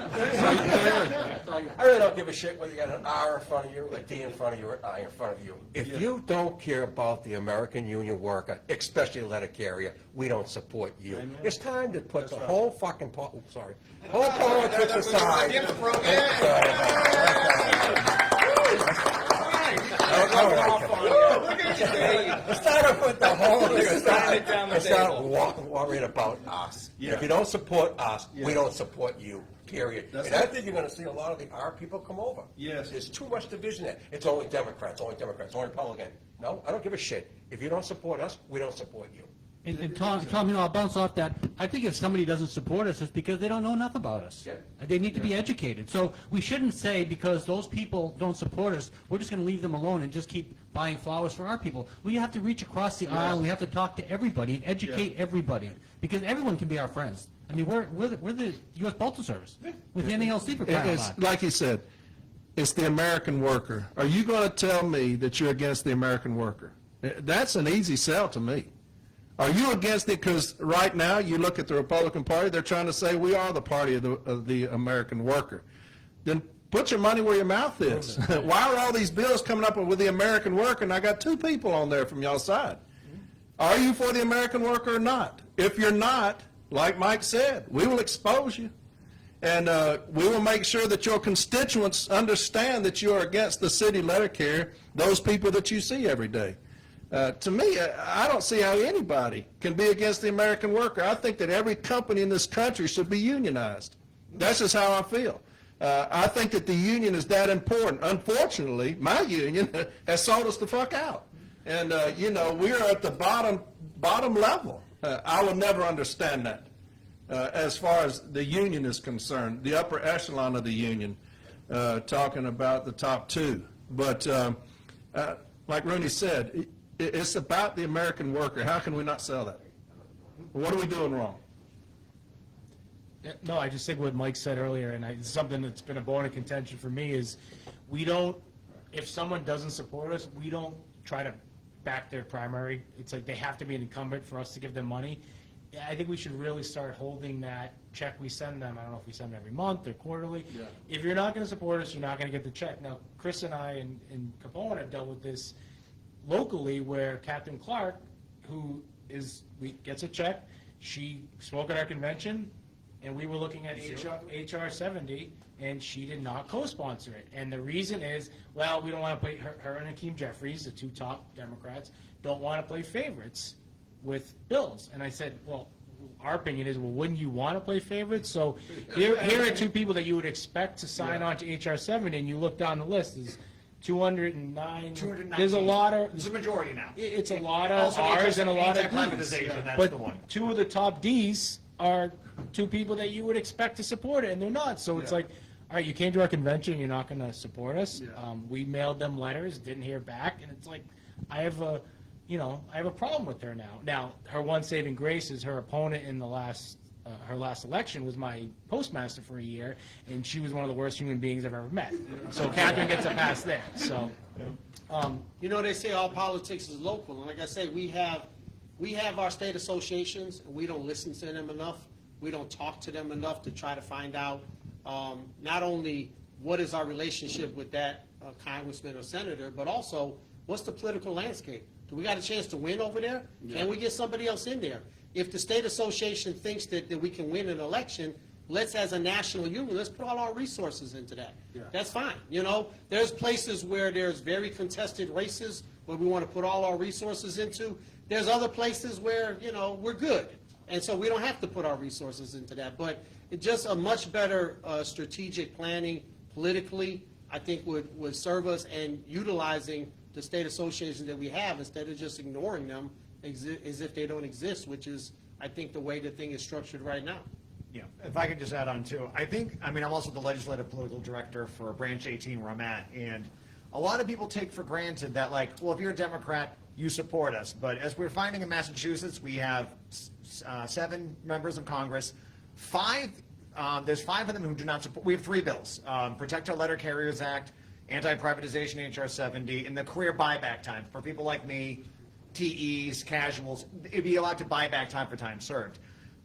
I really don't give a shit whether you got an R in front of you, a D in front of you, or an I in front of you. If you don't care about the American union worker, especially letter carrier, we don't support you. It's time to put the whole fucking whole politics aside. It's time to put the whole thing aside and start worrying about us. Yeah. If you don't support us, we don't support you, period. And I think you're going to see a lot of the R people come over. Yes. There's too much division there. It's only Democrats, only Republican. No, I don't give a shit. If you don't support us, we don't support you. And Tom, you know, I'll bounce off that. I think if somebody doesn't support us, it's because they don't know enough about us. Yeah. They need to be educated. So we shouldn't say because those people don't support us, we're just going to leave them alone and just keep buying flowers for our people. We have to reach across the aisle. We have to talk to everybody and educate everybody because everyone can be our friends. I mean, we're the U.S. Postal Service with the NALC for crying out loud. Like you said, it's the American worker. Are you going to tell me that you're against the American worker? That's an easy sell to me. Are you against it? Because right now you look at the Republican Party, they're trying to say we are the party of the American worker. Then put your money where your mouth is. Why are all these bills coming up with the American worker? And I got 2 people on there from y'all side. Are you for the American worker or not? If you're not, like Mike said, we will expose you. And we will make sure that your constituents understand that you are against the city letter carrier, those people that you see every day. To me, I don't see how anybody can be against the American worker. I think that every company in this country should be unionized. That's just how I feel. I think that the union is that important. Unfortunately, my union has sold us the fuck out. And, you know, we're at the bottom level. I will never understand that. As far as the union is concerned, the upper echelon of the union, talking about the top two. But like Rooney said, it's about the American worker. How can we not sell that? What are we doing wrong? No, I just think what Mike said earlier, and it's something that's been a bone of contention for me, is we don't, if someone doesn't support us, we don't try to back their primary. It's like they have to be an incumbent for us to give them money. I think we should really start holding that check we send them. I don't know if we send them every month or quarterly. Yeah. If you're not going to support us, you're not going to get the check. Now, Chris and I and Capone have dealt with this locally, where Captain Clark, who gets a check, she spoke at our convention, and we were looking at HR 70, and she did not co-sponsor it. And the reason is, well, we don't want to play, her and Hakeem Jeffries, the two top Democrats, don't want to play favorites with bills. And I said, well, our opinion is, well, wouldn't you want to play favorites? So here are two people that you would expect to sign on to HR 70, and you look down the list, there's 209. 219. There's a lot of. It's a majority now. It's a lot of Also, R's and a lot of D's. anti-privatization, that's But the one. two of the top D's are two people that you would expect to support it, and they're not. So it's like, all right, you came to our convention, you're not going to support us. We mailed them letters, didn't hear back, and it's like, I have a problem with her now. Now, her one saving grace is her opponent in the her last election was my postmaster for a year, and she was one of the worst human beings I've ever met. So Catherine gets a pass there. So, They say all politics is local, and like I say, we have our state associations, and we don't listen to them enough. We don't talk to them enough to try to find out not only what is our relationship with that congressman or senator, but also what's the political landscape. Do we got a chance to win over there? Can we get somebody else in there? If the state association thinks that we can win an election, let's, as a national union, let's put all our resources into that. That's fine. There's places where there's very contested races where we want to put all our resources into. There's other places where, we're good. And so we don't have to put our resources into that. But it's just a much better strategic planning politically, I think, would serve us, and utilizing the state associations that we have instead of just ignoring them as if they don't exist, which is, I think, the way the thing is structured right now. Yeah, if I could just add on too, I'm also the legislative political director for Branch 18 where I'm at, and a lot of people take for granted that, like, well, if you're a Democrat, you support us. But as we're finding in Massachusetts, we have 7 members of Congress. There's 5 of them who do not support. We have 3 bills: Protect Our Letter Carriers Act, Anti-Privatization HR 70, and the career buyback time for people like me, TEs, casuals. It'd be allowed to buy back time for time served.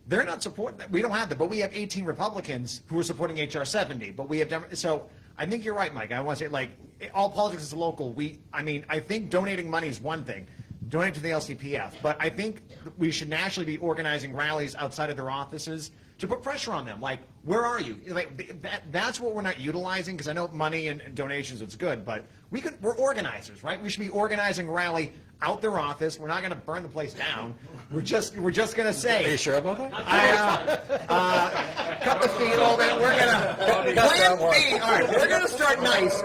They're not supporting that. We don't have that, but we have 18 Republicans who are supporting HR 70. But we have so I think you're right, Mike. I want to say, like, all politics is local. I think donating money is one thing. Donate to the LCPF. But I think we should nationally be organizing rallies outside of their offices to put pressure on them. Like, where are you? Like, that's what we're not utilizing, because I know money and donations, it's good, but we're organizers, right? We should be organizing a rally out their office. We're not going to burn the place down. We're just going to say. Are you sure about that? Cut the feed a little bit. We're going to plan B. All right, we're going to start nice,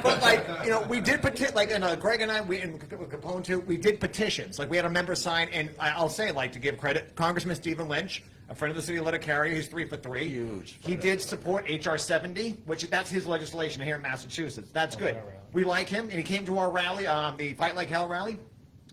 but we did Greg and I, and Capone too, we did petitions. Like, we had a member sign, and I'll say, like, to give credit, Congressman Stephen Lynch, a friend of the city of Letter Carrier, he's 3 for 3. Huge. He did support HR 70, which that's his legislation here in Massachusetts. That's good. We like him, and he came to our rally, the Fight Like Hell rally.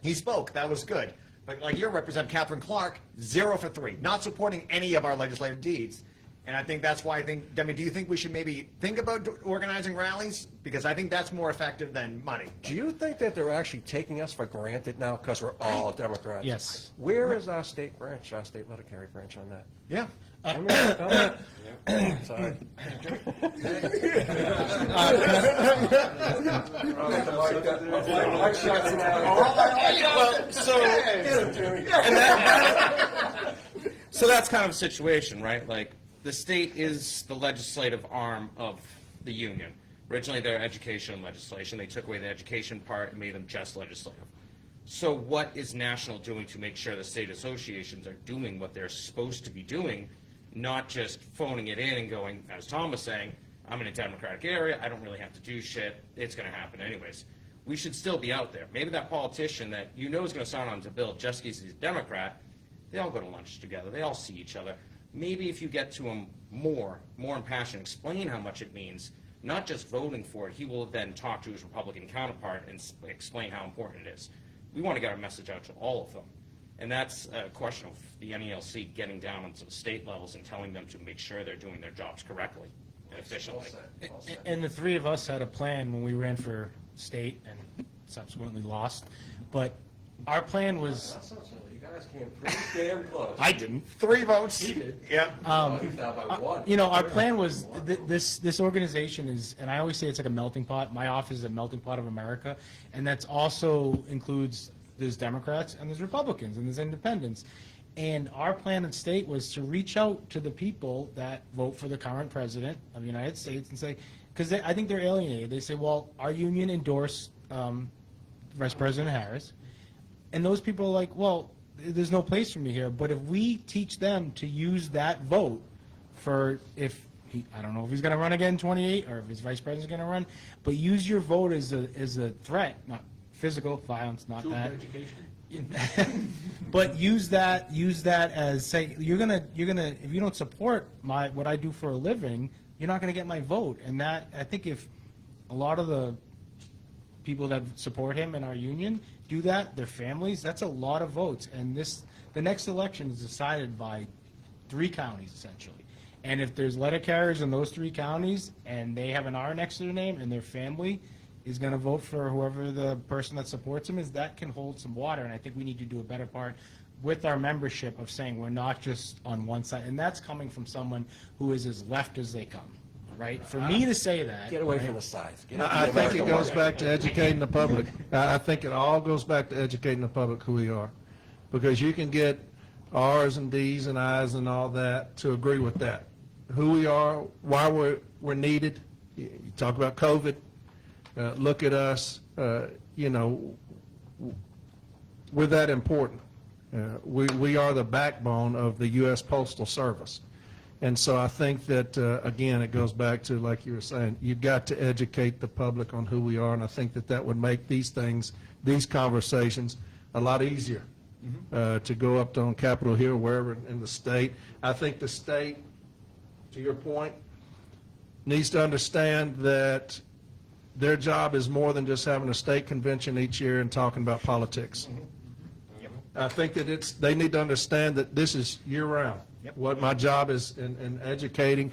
He spoke. That was good. But like your Representative Catherine Clark, 0 for 3, not supporting any of our legislative deeds. And I think that's why do you think we should maybe think about organizing rallies? Because I think that's more effective than money. Do you think that they're actually taking us for granted now because we're all Democrats? Yes. Where is our state branch, our state letter carrier branch on that? Yeah. Sorry. So that's kind of a situation, right? Like, the state is the legislative arm of the union. Originally, they're education and legislation. They took away the education part and made them just legislative. So what is national doing to make sure the state associations are doing what they're supposed to be doing, not just phoning it in and going, as Tom was saying, I'm in a Democratic area, I don't really have to do shit, it's going to happen anyways. We should still be out there. Maybe that politician that is going to sign on to bill just because he's a Democrat, they all go to lunch together, they all see each other. maybe if you get to him more in passion, explain how much it means, not just voting for it, he will then talk to his Republican counterpart and explain how important it is. We want to get our message out to all of them. And that's a question of the NALC getting down into the state levels and telling them to make sure they're doing their jobs correctly and efficiently. And the three of us had a plan when we ran for state and subsequently lost, but our plan was, You guys came pretty damn close. I didn't. 3 votes. He did. Yeah. You fell by one. you know, our plan was, this organization is, and I always say it's like a melting pot. My office is a melting pot of America, and that's also includes, there's Democrats and there's Republicans and there's independents. And our plan in state was to reach out to the people that vote for the current president of the United States and say, because I think they're alienated. They say, well, our union endorsed Vice President Harris. And those people are like, well, there's no place for me here. But if we teach them to use that vote for if he, I don't know if he's going to run again in 28 or if his vice president's going to run, but use your vote as a threat, not physical violence, not that. But use that as say you're gonna if you don't support what I do for a living, you're not gonna get my vote. And that, I think, if a lot of the people that support him in our union do that, their families, that's a lot of votes. And the next election is decided by 3 counties essentially. And if there's letter carriers in those 3 counties and they have an R next to their name and their family is going to vote for whoever the person that supports him is, that can hold some water. And I think we need to do a better part with our membership of saying we're not just on one side. And that's coming from someone who is as left as they come, right? For me to say that. Get away from the sides. Get I into think it American goes market. back to educating the public. I think it all goes back to educating the public who we are. Because you can get R's and D's and I's and all that to agree with that. Who we are, why we're needed. You talk about COVID. Look at us, you know, we're that important. We are the backbone of the U.S. Postal Service. And so I think that, again, it goes back to, like you were saying, you've got to educate the public on who we are, and I think that would make these things, these conversations, a lot easier to go up on Capitol Hill, wherever in the state. I think the state, to your point, needs to understand that their job is more than just having a state convention each year and talking about politics. I think that they need to understand that this is year-round. What my job is in educating.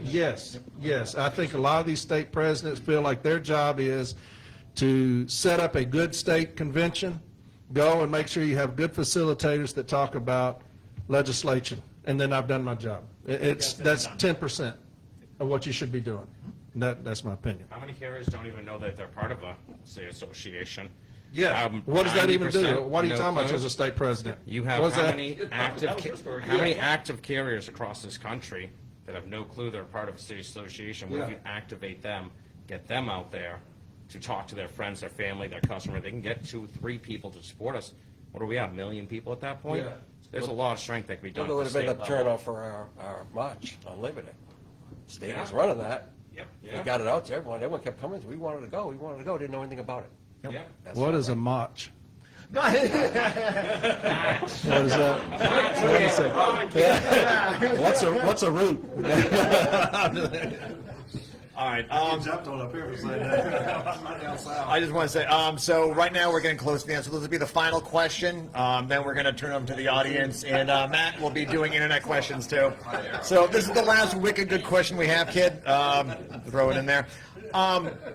Yes. I think a lot of these state presidents feel like their job is to set up a good state convention, go and make sure you have good facilitators that talk about legislation, and then I've done my job. That's 10% of what you should be doing. That's my opinion. How many carriers don't even know that they're part of a, say, association? Yeah. What does that even do? 90% What are you no talking about clue. as a state president? You have What is how that? many active carriers across this country that have no clue they're part of a state association? What if you activate them, get them out there to talk to their friends, their family, their customer? They can get 2, 3 people to support us. What do we have, 1 million people at that point? Yeah. There's a lot of strength that can be done Look, at it the would have state been a level. turnout for our march on Labor Day. State was Yeah. running that. Yep. We Yeah. got it out to everyone. Everyone kept coming. We wanted to go. Didn't know anything about it. Yeah. That's What all is a right. march? What is that? What's a root? All right. Jumped on up here for saying that. I just want to say, so right now we're getting close to the end, so this will be the final question. Then we're going to turn them to the audience, and Matt will be doing internet questions too. So this is the last wicked good question we have, kid. Throw it in there.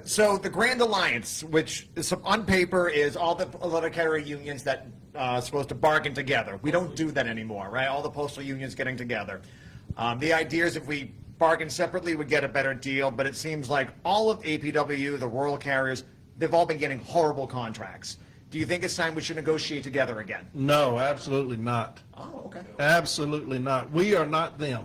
So the Grand Alliance, which is on paper is all the letter carrier unions that are supposed to bargain together. We don't do that anymore, right? All the postal unions getting together. The idea is if we bargain separately, we get a better deal, but it seems like all of APW, the rural carriers, they've all been getting horrible contracts. Do you think it's time we should negotiate together again? No, absolutely not. Oh, okay. Absolutely not. We are not them.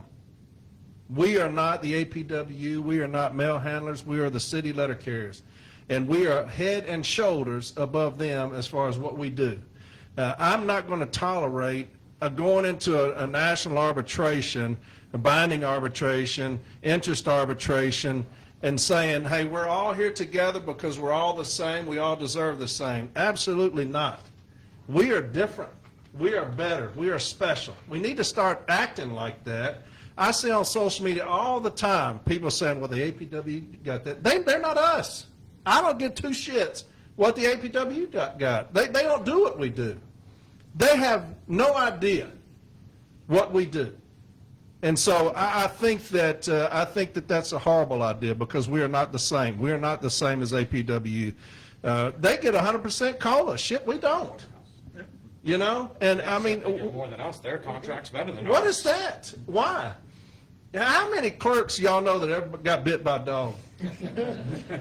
We are not the APW. We are not mail handlers. We are the city letter carriers. And we are head and shoulders above them as far as what we do. I'm not going to tolerate going into a national arbitration, a binding arbitration, interest arbitration, and saying, hey, we're all here together because we're all the same. We all deserve the same. Absolutely not. We are different. We are better. We are special. We need to start acting like that. I see on social media all the time people saying, well, the APW got that. They're not us. I don't give two shits what the APW got. They don't do what we do. They have no idea what we do. And so I think that that's a horrible idea because we are not the same. We are not the same as APW. They get 100% COLA. Shit, we don't. You know? And I mean, They get more than us, their contract's better than ours. what is that? Why? How many clerks y'all know that ever got bit by a dog?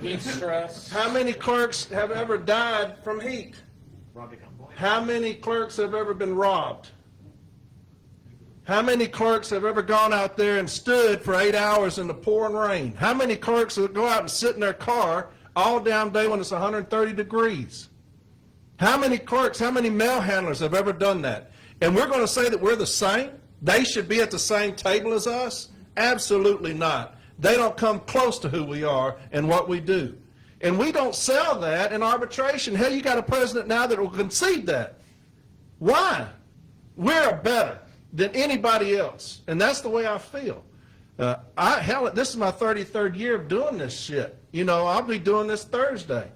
Heat stress. How many clerks have ever died from heat? How many clerks have ever been robbed? How many clerks have ever gone out there and stood for 8 hours in the pouring rain? How many clerks will go out and sit in their car all damn day when it's 130 degrees? How many clerks, how many mail handlers have ever done that? And we're going to say that we're the same? They should be at the same table as us? Absolutely not. They don't come close to who we are and what we do. And we don't sell that in arbitration. Hell, you got a president now that will concede that. Why? We're better than anybody else. And that's the way I feel. Hell, this is my 33rd year of doing this shit. You know, I'll be doing this Thursday.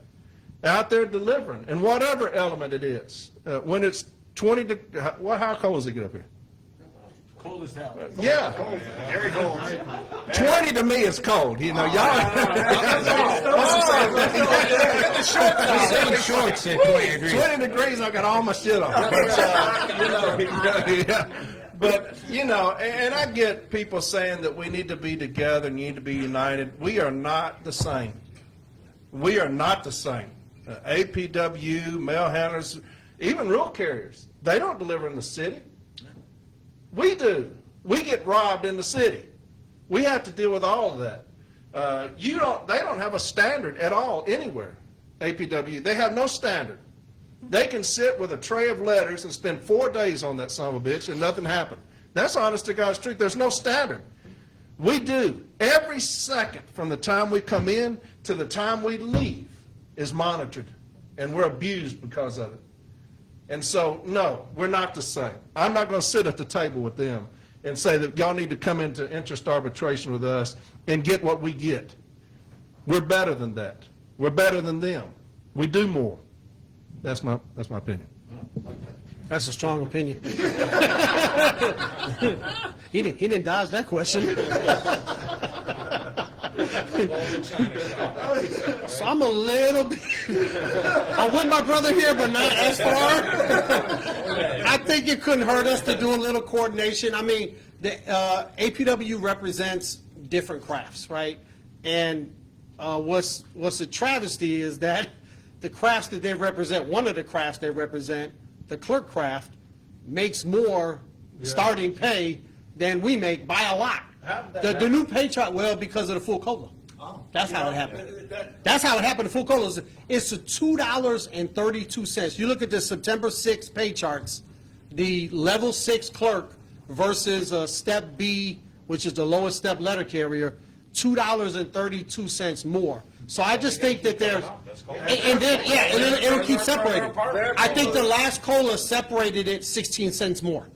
Out there delivering, and whatever element it is. When it's 20 how cold does it get up here? Cold as hell. Yeah. Very cold. 20 to me is cold, you know, y'all. Shorts at 20 degrees. 20 degrees, I got all my shit on. But, yeah. But, you know, and I get people saying that we need to be together, need to be united. We are not the same. We are not the same. APW, mail handlers, even rural carriers, they don't deliver in the city. We do. We get robbed in the city. We have to deal with all of that. They don't have a standard at all anywhere, APW. They have no standard. They can sit with a tray of letters and spend 4 days on that son of a bitch and nothing happened. That's honest to God's truth. There's no standard. We do. Every second from the time we come in to the time we leave is monitored, and we're abused because of it. And so, no, we're not the same. I'm not going to sit at the table with them and say that y'all need to come into interest arbitration with us and get what we get. We're better than that. We're better than them. We do more. That's my opinion. That's a strong opinion. He didn't dodge that question. So I'm a little bit, I'm with my brother here, but not as far. I think it couldn't hurt us to do a little coordination. I mean, the APW represents different crafts, right? And what's a travesty is that the crafts that they represent, one of the crafts they represent, the clerk craft, makes more starting pay than we make by a lot. The new pay chart, well, because of the full COLA. That's how it happened. That's how it happened. The full COLA it's $2.32. You look at the September 6 pay charts, the level 6 clerk versus step B, which is the lowest step letter carrier, $2.32 more. So I just think that there's, and then it'll keep separating. I think the last COLA separated it 16 cents more.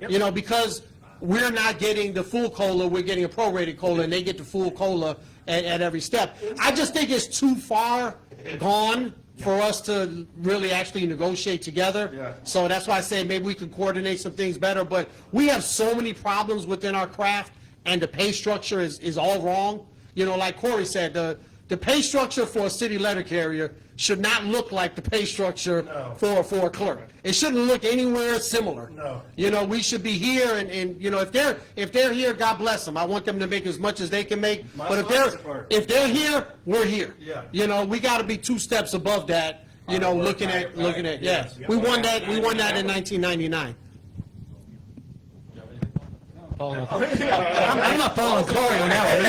You know, because we're not getting the full COLA, we're getting a prorated COLA, and they get the full COLA at every step. I just think it's too far gone for us to really actually negotiate together. So that's why I say maybe we can coordinate some things better. But we have so many problems within our craft, and the pay structure is all wrong. You know, like Corey said, the pay structure for a city letter carrier should not look like the pay structure for a clerk. It shouldn't look anywhere similar. No. You know, we should be here, and you know, if they're here, God bless them. I want them to make as much as they can make. But if they're here, we're here. Yeah. You know, we got to be 2 steps above that. You know, looking at yeah. We won that in 1999. I'm not following Corey on that one.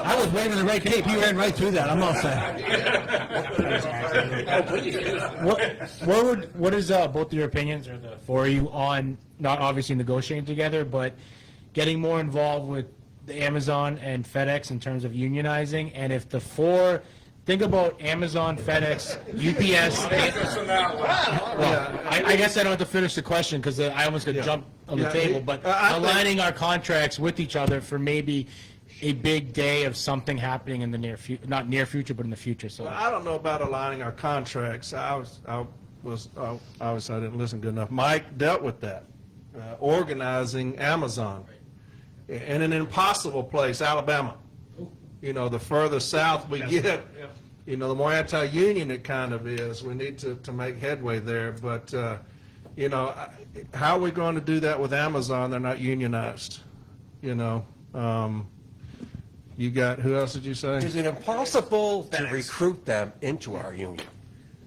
I was waving the red cape. You ran right through that. I'm all set. What is both of your opinions, or the four of you, on not obviously negotiating together, but getting more involved with the Amazon and FedEx in terms of unionizing? And if the four think about Amazon, FedEx, UPS. I guess I don't have to finish the question because I almost got jumped on the Yeah, table, but I think- aligning our contracts with each other for maybe a big day of something happening in the near future, not near future, but in the future, so. Well, I don't know about aligning our contracts. Obviously I didn't listen good enough. Mike dealt with that, organizing Amazon in an impossible place, Alabama. You know, the further south we get, you know, the more anti-union it kind of is. We need to make headway there. But, you know, how are we going to do that with Amazon? They're not unionized, you know. You got, who else did you say? Is it impossible to recruit them into our union?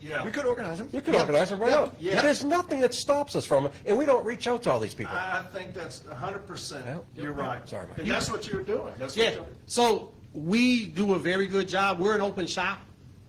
Yeah. We could organize them. You can organize it right out. Yeah. There's nothing that stops us from it, and we don't reach out to all these people. I think that's 100%. You're right. Sorry, Mike. And that's what you're doing. That's what Yeah, you're so we do a very good job. We're an open shop.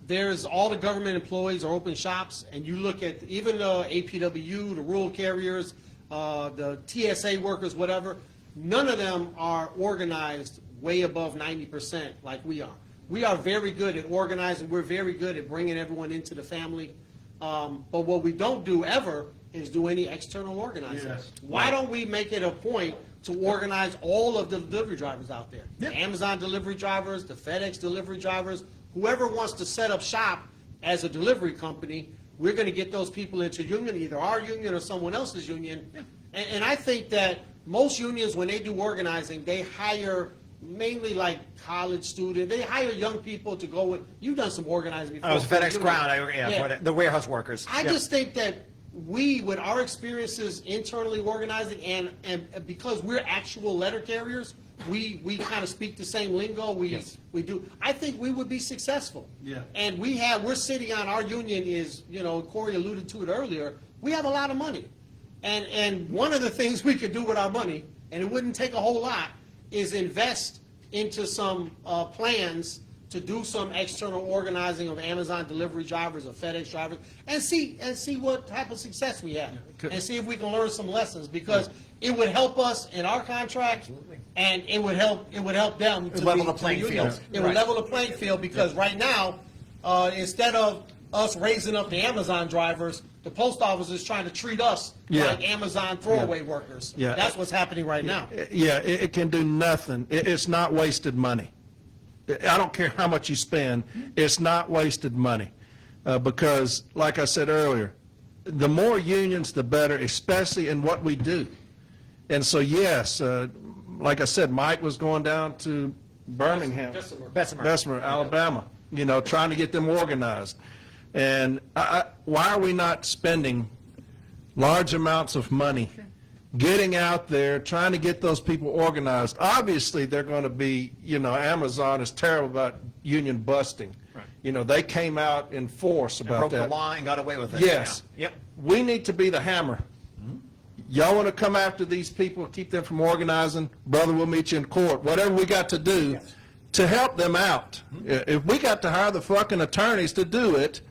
There's all the government employees are open shops, and you look at even the APWU, the rural carriers, the TSA workers, whatever, none of them are organized way above 90% like we are. We are very good at organizing. We're very good at bringing everyone into the family. But what we don't do ever is do any external organizing. Yes. Why don't we make it a point to organize all of the delivery drivers out there? Yeah. The Amazon delivery drivers, the FedEx delivery drivers, whoever wants to set up shop as a delivery company, we're going to get those people into union, either our union or someone else's union. And I think that most unions, when they do organizing, they hire mainly like college students. They hire young people to go with. You've done some organizing before. I was FedEx You- Ground, for the warehouse workers. I just think that we, with our experiences internally organizing, and because we're actual letter carriers, we kind of speak the same lingo. We do. I think we would be successful. Yeah. And we're sitting on our union is, you know, Corey alluded to it earlier. We have a lot of money, and one of the things we could do with our money, and it wouldn't take a whole lot, is invest into some plans to do some external organizing of Amazon delivery drivers or FedEx drivers, and see what type of success we have, and see if we can learn some lessons, because it would help us in our contract, and it would help them to Level be- the playing to be union. field. It would Right. level the playing field, because right now, instead of us raising up the Amazon drivers, the post office is trying to treat us Yeah. like Amazon throwaway workers. Yeah. That's what's happening right now. Yeah, it can do nothing. It's not wasted money. I don't care how much you spend, it's not wasted money. Because, like I said earlier, the more unions, the better, especially in what we do. And so, yes, like I said, Mike was going down to Birmingham. Bessemer, Alabama, you know, trying to get them organized. And why are we not spending large amounts of money getting out there, trying to get those people organized? Obviously, they're going to be, you know, Amazon is terrible about union busting. Right. You know, they came out in force about Broke that. the law and got away with it. Yes. Yeah. Yep. We need to be the hammer. Y'all want to come after these people, keep them from organizing, brother, we'll meet you in court. Whatever we got to do to help them out. If we got to hire the fucking attorneys to do it,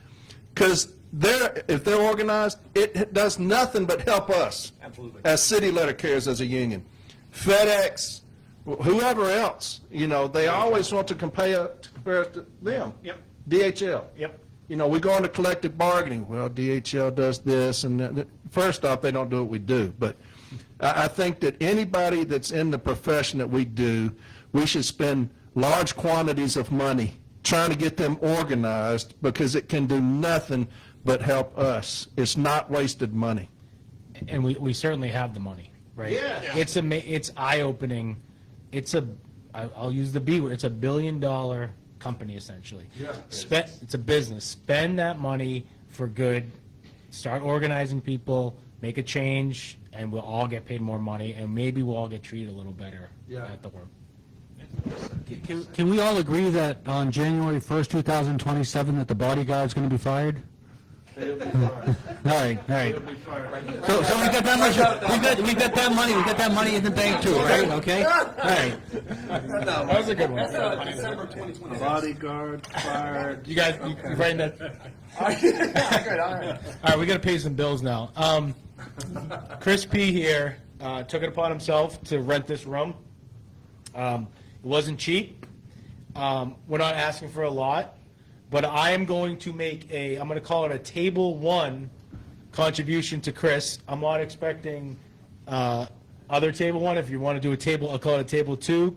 because if they're organized, it does nothing but help us. Absolutely. As city letter carriers, as a union. FedEx, whoever else, you know, they always want to compare it to them. Yep. DHL. Yep. You know, we go into collective bargaining. Well, DHL does this, and that. First off, they don't do what we do. But I think that anybody that's in the profession that we do, we should spend large quantities of money trying to get them organized, because it can do nothing but help us. It's not wasted money. And we certainly have the money, right? Yeah. It's eye-opening. I'll use the B word, it's $1 billion company, essentially. Yeah. It's a business. Spend that money for good, start organizing people, make a change, and we'll all get paid more money, and maybe we'll all get treated a little better at the work. Can we all agree that on January 1st, 2027, that the bodyguard's going to be fired? All right. So we got that much, we got that money in the bank too, right? Okay? All right. That was a good one. December 2020. Bodyguard, fired. You guys, you writing that? Good, all right. All right, we got to pay some bills now. Chris P. here took it upon himself to rent this room. It wasn't cheap. We're not asking for a lot. but I am going to make I'm going to call it a Table 1 contribution to Chris. I'm not expecting other Table 1. If you want to do a table, I'll call it a Table 2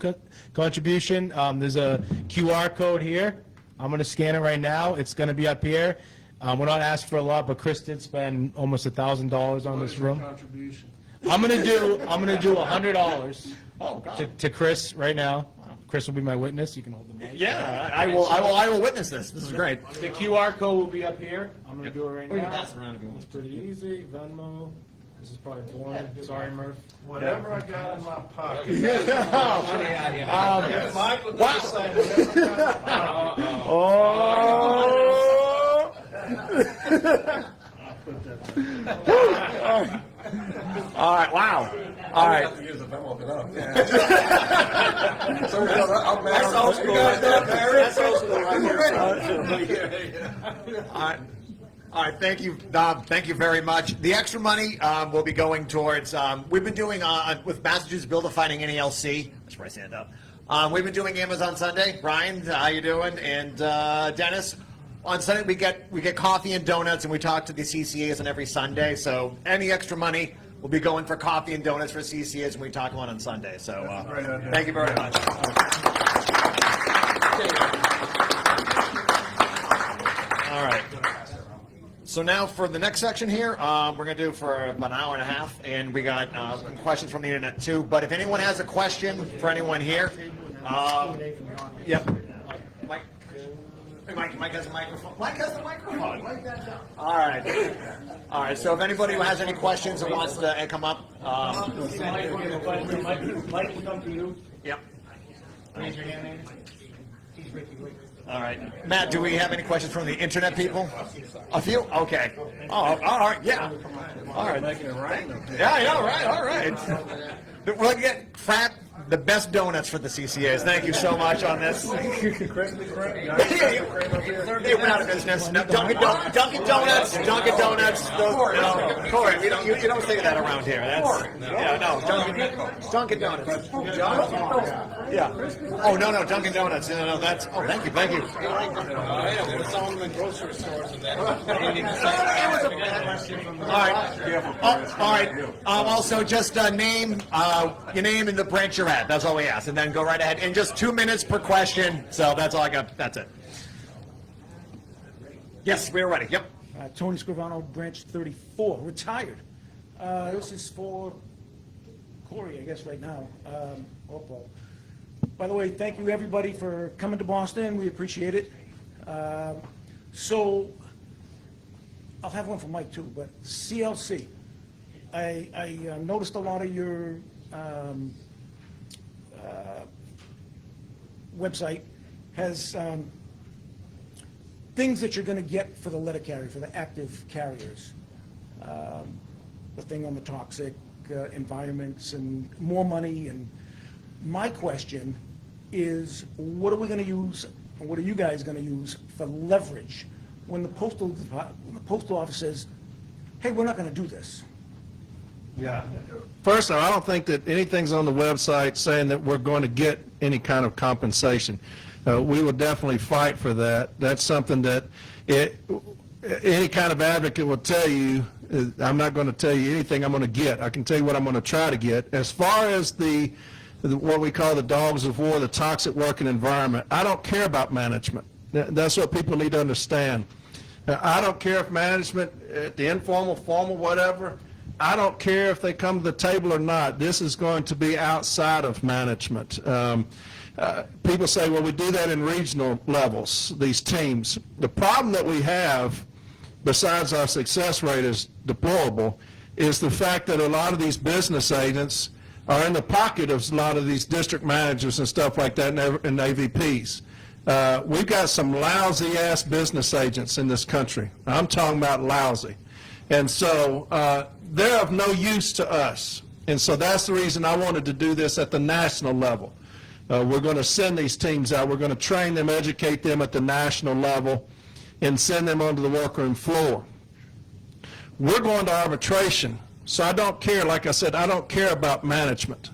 contribution. There's a QR code here. I'm going to scan it right now. It's going to be up here. We're not asking for a lot, but Chris did spend almost $1,000 on this room. Contribution. I'm going to do $100 to Chris right now. Chris will be my witness. You can hold the mic. Yeah, I will witness this. This is great. The QR code will be up here. I'm going to do it right now. It's pretty easy. Venmo. This is probably boring. Sorry, Murph. Whatever I got in my pocket. All right, wow. All right. Use the Venmo for that. All right, thank you, thank you very much. The extra money will be going towards, we've been doing, with Massachusetts Build a Fighting NALC, that's where I stand up. We've been doing Amazon Sunday. Brian, how you doing? And Dennis, on Sunday we get coffee and donuts, and we talk to the CCAs on every Sunday, so any extra money will be going for coffee and donuts for CCAs, and we talk about on Sunday. So thank you very much. All right. So now for the next section here, we're going to do for about an hour and a half, and we got some questions from the internet too. But if anyone has a question for anyone here, yep. Mike has a microphone. Mike has the microphone. All right. All right. So if anybody who has any questions or wants to come up, Mike will come to you. yep. Raise your hand. He's Ricky. All right. Matt, do we have any questions from the internet people? A few? Okay. Oh, all right. Yeah. All right. Yeah, yeah, all right. All right. We'll get the best donuts for the CCAs. Thank you so much on this. They went out of business. No, Dunkin' Donuts. No, Corey, you don't say that around here. Dunkin' Donuts. Yeah. Oh no, Dunkin' Donuts. No, that's. Oh, thank you. All right. Also, just name your name and the branch you're at. That's all we ask, and then go right ahead. And just 2 minutes per question. So that's all I got. That's it. Yes, we're ready. Yep. Tony Scrivano, branch 34, retired. This is for Corey, I guess, right now, or Paul. By the way, thank you, everybody, for coming to Boston. We appreciate it. So I'll have one for Mike, too, but CLC. I noticed a lot of your website has things that you're going to get for the letter carrier, for the active carriers. The thing on the toxic environments and more money. And my question is, what are we going to use, or what are you guys going to use for leverage when the postal office says, hey, we're not going to do this? Yeah. First of all, I don't think that anything's on the website saying that we're going to get any kind of compensation. We will definitely fight for that. That's something that any kind of advocate will tell you. I'm not going to tell you anything I'm going to get. I can tell you what I'm going to try to get. As far as what we call the dogs of war, the toxic working environment, I don't care about management. That's what people need to understand. I don't care if management, at the informal, formal, whatever, I don't care if they come to the table or not. This is going to be outside of management. People say, well, we do that in regional levels, these teams. The problem that we have, besides our success rate is deplorable, is the fact that a lot of these business agents are in the pocket of a lot of these district managers and stuff like that and AVPs. We've got some lousy-ass business agents in this country. I'm talking about lousy. And so they're of no use to us. And so that's the reason I wanted to do this at the national level. We're going to send these teams out. We're going to train them, educate them at the national level, and send them onto the workroom floor. We're going to arbitration. So I don't care, like I said, I don't care about management,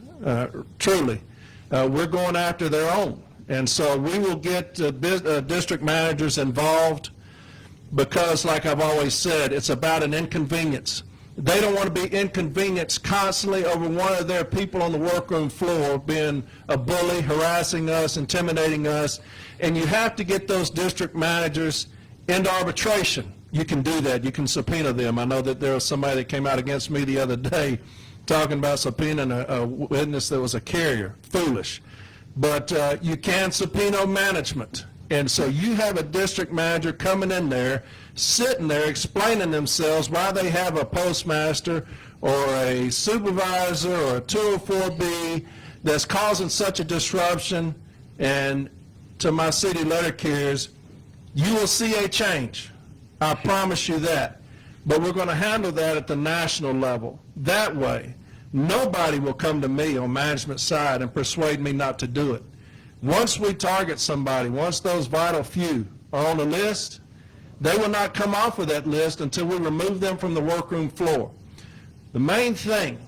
truly. We're going after their own. And so we will get district managers involved because, like I've always said, it's about an inconvenience. They don't want to be inconvenienced constantly over one of their people on the workroom floor being a bully, harassing us, intimidating us. And you have to get those district managers into arbitration. You can do that. You can subpoena them. I know that there was somebody that came out against me the other day talking about subpoenaing a witness that was a carrier. Foolish. But you can subpoena management. And so you have a district manager coming in there, sitting there explaining themselves why they have a postmaster or a supervisor or a 204B that's causing such a disruption. And to my city letter carriers, you will see a change. I promise you that. But we're going to handle that at the national level. That way, nobody will come to me on management side and persuade me not to do it. Once we target somebody, once those vital few are on the list, they will not come off of that list until we remove them from the workroom floor. The main thing,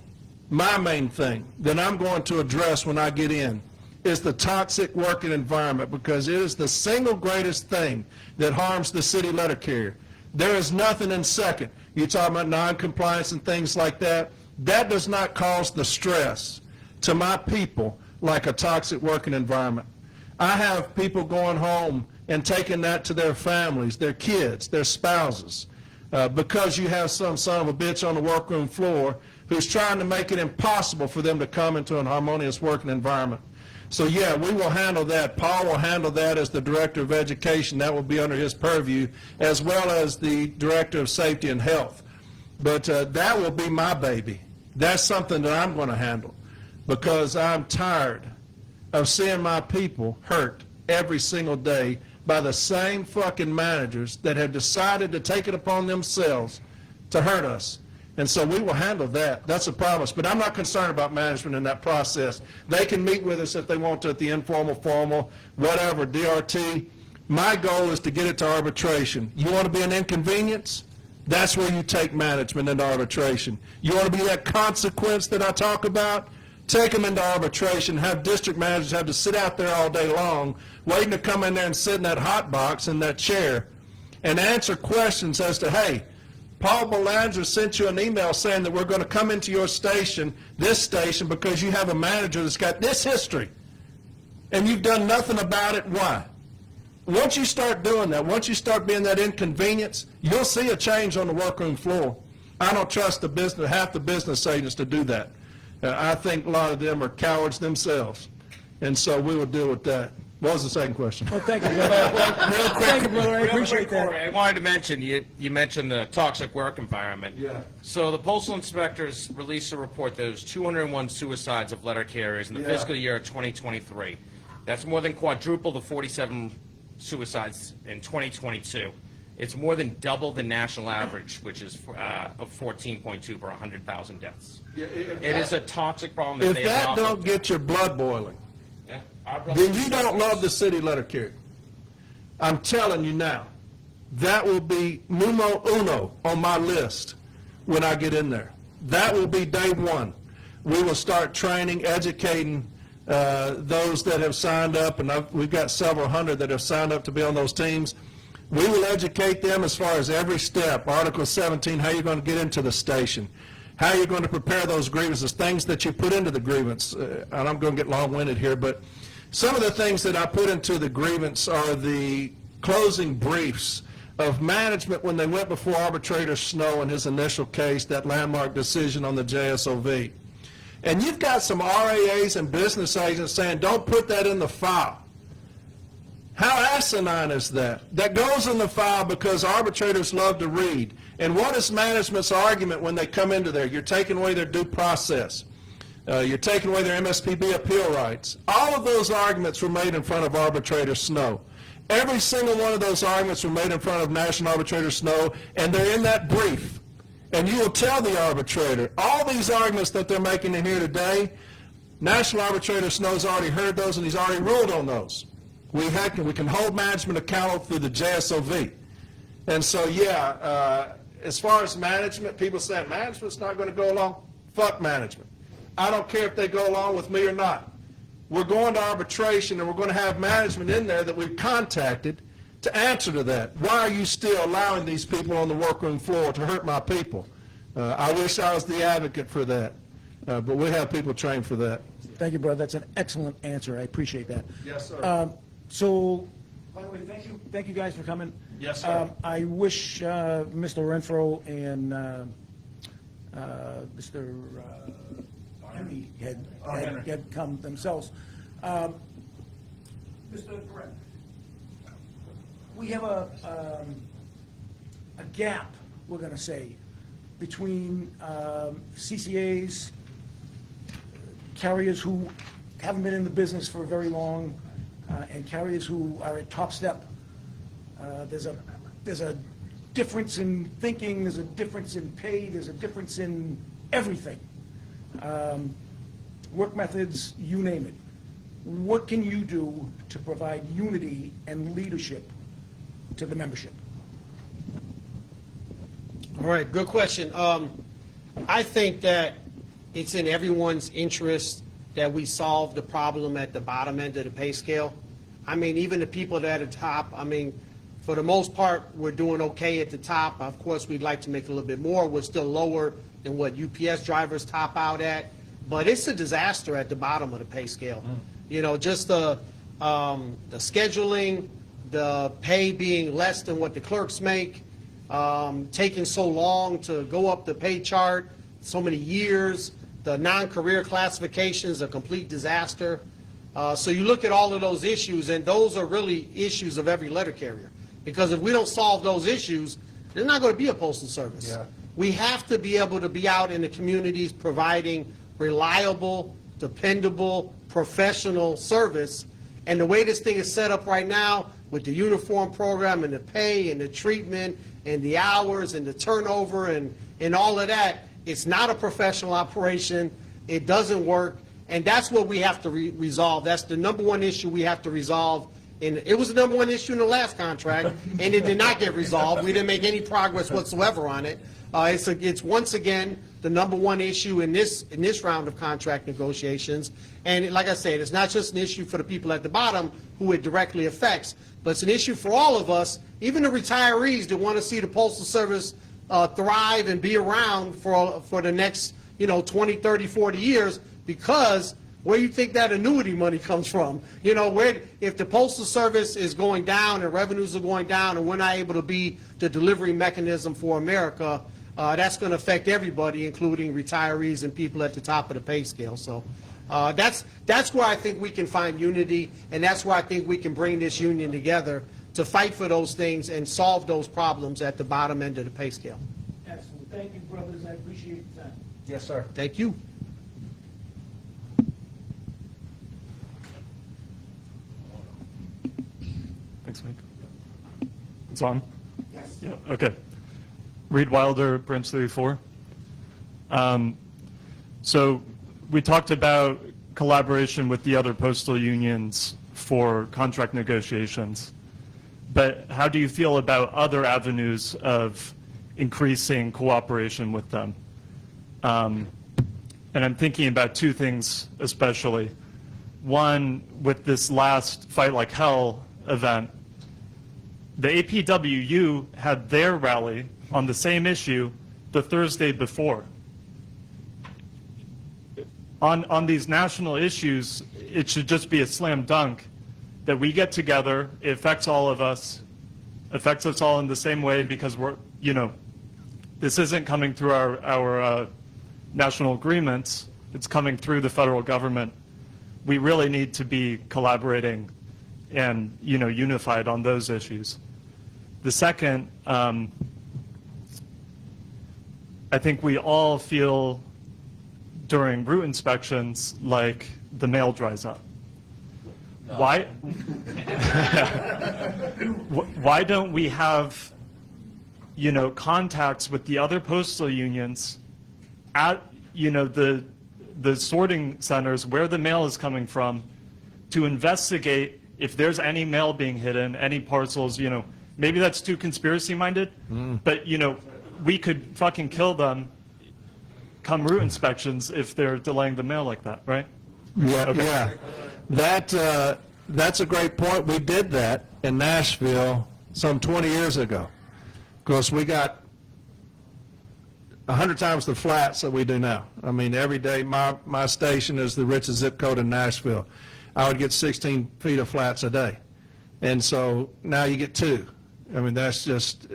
my main thing, that I'm going to address when I get in is the toxic working environment, because it is the single greatest thing that harms the city letter carrier. There is nothing in second. You talk about non-compliance and things like that. That does not cause the stress to my people like a toxic working environment. I have people going home and taking that to their families, their kids, their spouses, because you have some son of a bitch on the workroom floor who's trying to make it impossible for them to come into an harmonious working environment. So yeah, we will handle that. Paul will handle that as the Director of Education. That will be under his purview, as well as the Director of Safety and Health. But that will be my baby. That's something that I'm going to handle, because I'm tired of seeing my people hurt every single day by the same fucking managers that have decided to take it upon themselves to hurt us. And so we will handle that. That's a promise. But I'm not concerned about management in that process. They can meet with us if they want to at the informal, formal, whatever, DRT. My goal is to get it to arbitration. You want to be an inconvenience? That's where you take management into arbitration. You want to be that consequence that I talk about? Take them into arbitration, have district managers have to sit out there all day long, waiting to come in there and sit in that hot box in that chair and answer questions as to, hey, Paul Boulanger sent you an email saying that we're going to come into your station, this station, because you have a manager that's got this history, and you've done nothing about it. Why? Once you start doing that, once you start being that inconvenience, you'll see a change on the workroom floor. I don't trust half the business agents to do that. I think a lot of them are cowards themselves, and so we will deal with that. What was the second question? Well, thank you, brother. Real quick, Thank you, brother. I appreciate that. Corey, I wanted to mention, you mentioned the toxic work environment. Yeah. So the postal inspectors released a report that there was 201 suicides of letter carriers in the fiscal year of 2023. That's more than quadruple the 47 suicides in 2022. It's more than double the national average, which is of 14.2 per 100,000 deaths. Yeah, It is a toxic problem that If they that have not don't looked get your blood boiling, at. Yeah. then you don't love the city letter carrier. I'm telling you now, that will be numero uno on my list when I get in there. That will be day one. We will start training, educating those that have signed up, and we've got several hundred that have signed up to be on those teams. We will educate them as far as every step. Article 17, how you're going to get into the station, how you're going to prepare those grievances, things that you put into the grievance. And I'm going to get long-winded here, but some of the things that I put into the grievance are the closing briefs of management when they went before Arbitrator Snow in his initial case, that landmark decision on the JSOV. And you've got some RAAs and business agents saying, don't put that in the file. How asinine is that? That goes in the file because arbitrators love to read. And what is management's argument when they come into there? You're taking away their due process. You're taking away their MSPB appeal rights. All of those arguments were made in front of Arbitrator Snow. Every single one of those arguments were made in front of National Arbitrator Snow, and they're in that brief. And you will tell the arbitrator, all these arguments that they're making in here today, National Arbitrator Snow's already heard those, and he's already ruled on those. We can hold management accountable through the JSOV. And so, yeah, as far as management, people say management's not going to go along. Fuck management. I don't care if they go along with me or not. we're going to arbitration, and we're going to have management in there that we've contacted to answer to that. Why are you still allowing these people on the workroom floor to hurt my people? I wish I was the advocate for that, but we have people trained for that. Thank you, brother. That's an excellent answer. I appreciate that. Yes, sir. So, by the way, thank you guys for coming. Yes, sir. I wish Mr. Renfro and Mr. Henry had come themselves. Mr. Correct. We have a gap, we're going to say, between CCAs, carriers who haven't been in the business for very long, and carriers who are at top step. There's a difference in thinking, there's a difference in pay, there's a difference in everything. Work methods, you name it. What can you do to provide unity and leadership to the membership? All right, good question. I think that it's in everyone's interest that we solve the problem at the bottom end of the pay scale. I mean, even the people that are at the top, I mean, for the most part, we're doing okay at the top. Of course, we'd like to make a little bit more. We're still lower than what UPS drivers top out at. But it's a disaster at the bottom of the pay scale. You know, just the scheduling, the pay being less than what the clerks make, taking so long to go up the pay chart, so many years, the non-career classifications, a complete disaster. So you look at all of those issues, and those are really issues of every letter carrier. Because if we don't solve those issues, there's not going to be a postal service. Yeah. We have to be able to be out in the communities providing reliable, dependable, professional service. And the way this thing is set up right now, with the uniform program and the pay and the treatment and the hours and the turnover and all of that, it's not a professional operation. It doesn't work. And that's what we have to resolve. That's the number one issue we have to resolve. And it was the number one issue in the last contract, and it did not get resolved. We didn't make any progress whatsoever on it. It's once again the number one issue in this round of contract negotiations. And like I said, it's not just an issue for the people at the bottom who it directly affects, but it's an issue for all of us, even the retirees that want to see the Postal Service thrive and be around for the next 20, 30, 40 years, because where you think that annuity money comes from? If the Postal Service is going down and revenues are going down and we're not able to be the delivery mechanism for America, that's going to affect everybody, including retirees and people at the top of the pay scale. So that's where I think we can find unity, and that's where I think we can bring this union together to fight for those things and solve those problems at the bottom end of the pay scale. Excellent. Thank you, brothers. I appreciate the time. Yes, sir. Thank you. Thanks, Mike. It's on? Yes. Yeah, okay. Reed Wilder, Branch 34. So we talked about collaboration with the other postal unions for contract negotiations, but how do you feel about other avenues of increasing cooperation with them? And I'm thinking about two things especially. One, with this last Fight Like Hell event, the APWU had their rally on the same issue the Thursday before. On these national issues, it should just be a slam dunk that we get together. It affects all of us, affects us all in the same way, because this isn't coming through our national agreements. It's coming through the federal government. We really need to be collaborating and unified on those issues. The second, I think we all feel during route inspections like the mail dries up. No. Why don't we have contacts with the other postal unions at the sorting centers where the mail is coming from, to investigate if there's any mail being hidden, any parcels, maybe that's too conspiracy minded, but we could fucking kill them come route inspections if they're delaying the mail like that, right? Yeah, Okay. yeah. That's a great point. We did that in Nashville some 20 years ago. Of course, we got 100 times the flats that we do now. I mean, every day, my station is the richest zip code in Nashville. I would get 16 feet of flats a day. And so now you get 2. I mean, that's just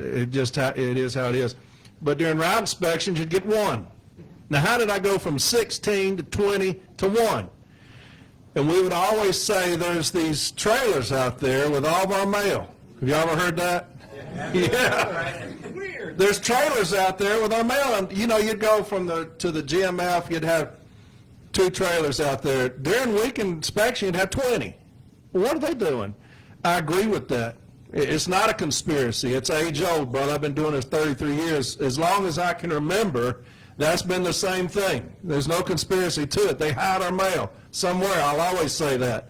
how it is how it is. But during route inspections, you'd get 1. Now, how did I go from 16 to 20 to 1? And we would always say there's these trailers out there with all of our mail. Have you ever heard that? Yeah. There's trailers out there with our mail. And, you know, you'd go to the GMF, you'd have 2 trailers out there. During weekend inspection, you'd have 20. Well, what are they doing? I agree with that. It's not a conspiracy. It's age old, brother. I've been doing this 33 years. As long as I can remember, that's been the same thing. There's no conspiracy to it. They hide our mail somewhere. I'll always say that.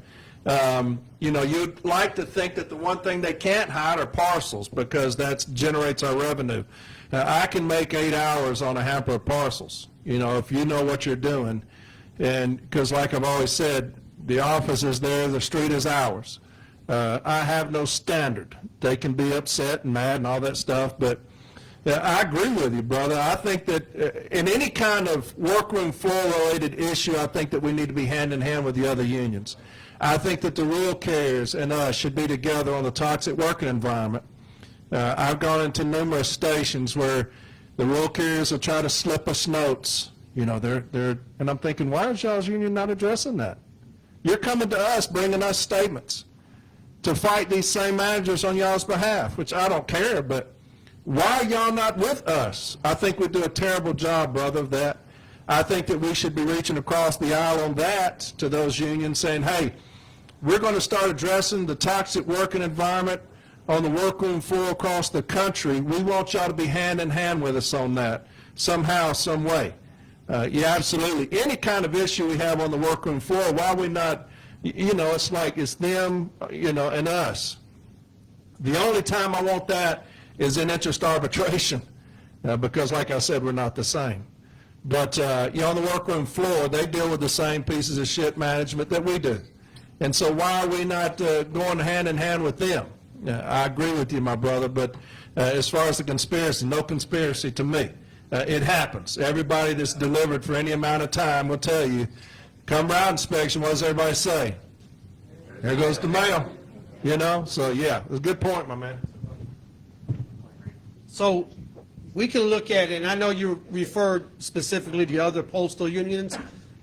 You know, you'd like to think that the one thing they can't hide are parcels because that generates our revenue. I can make 8 hours on a hamper of parcels, you know, if you know what you're doing. And because like I've always said, the office is there, the street is ours. I have no standard. They can be upset and mad and all that stuff, but I agree with you, brother. I think that in any kind of workroom floor-related issue, I think that we need to be hand-in-hand with the other unions. I think that the rural carriers and us should be together on the toxic working environment. I've gone into numerous stations where the rural carriers will try to slip us notes. You know, and I'm thinking, why is y'all's union not addressing that? You're coming to us, bringing us statements to fight these same managers on y'all's behalf, which I don't care, but why are y'all not with us? I think we do a terrible job, brother, of that. I think that we should be reaching across the aisle on that to those unions saying, hey, we're going to start addressing the toxic working environment on the workroom floor across the country. We want y'all to be hand in hand with us on that somehow, some way. Yeah, absolutely. Any kind of issue we have on the workroom floor, why are we not, you know, it's like it's them, you know, and us. The only time I want that is in interest arbitration because, like I said, we're not the same. But, you know, on the workroom floor, they deal with the same pieces of shit management that we do. And so why are we not going hand in hand with them? I agree with you, my brother, but as far as the conspiracy, no conspiracy to me. It happens. Everybody that's delivered for any amount of time will tell you, come route inspection, what does everybody say? There goes the mail, you know? So, yeah, it's a good point, my man. So we can look at it, and I know you referred specifically to other postal unions,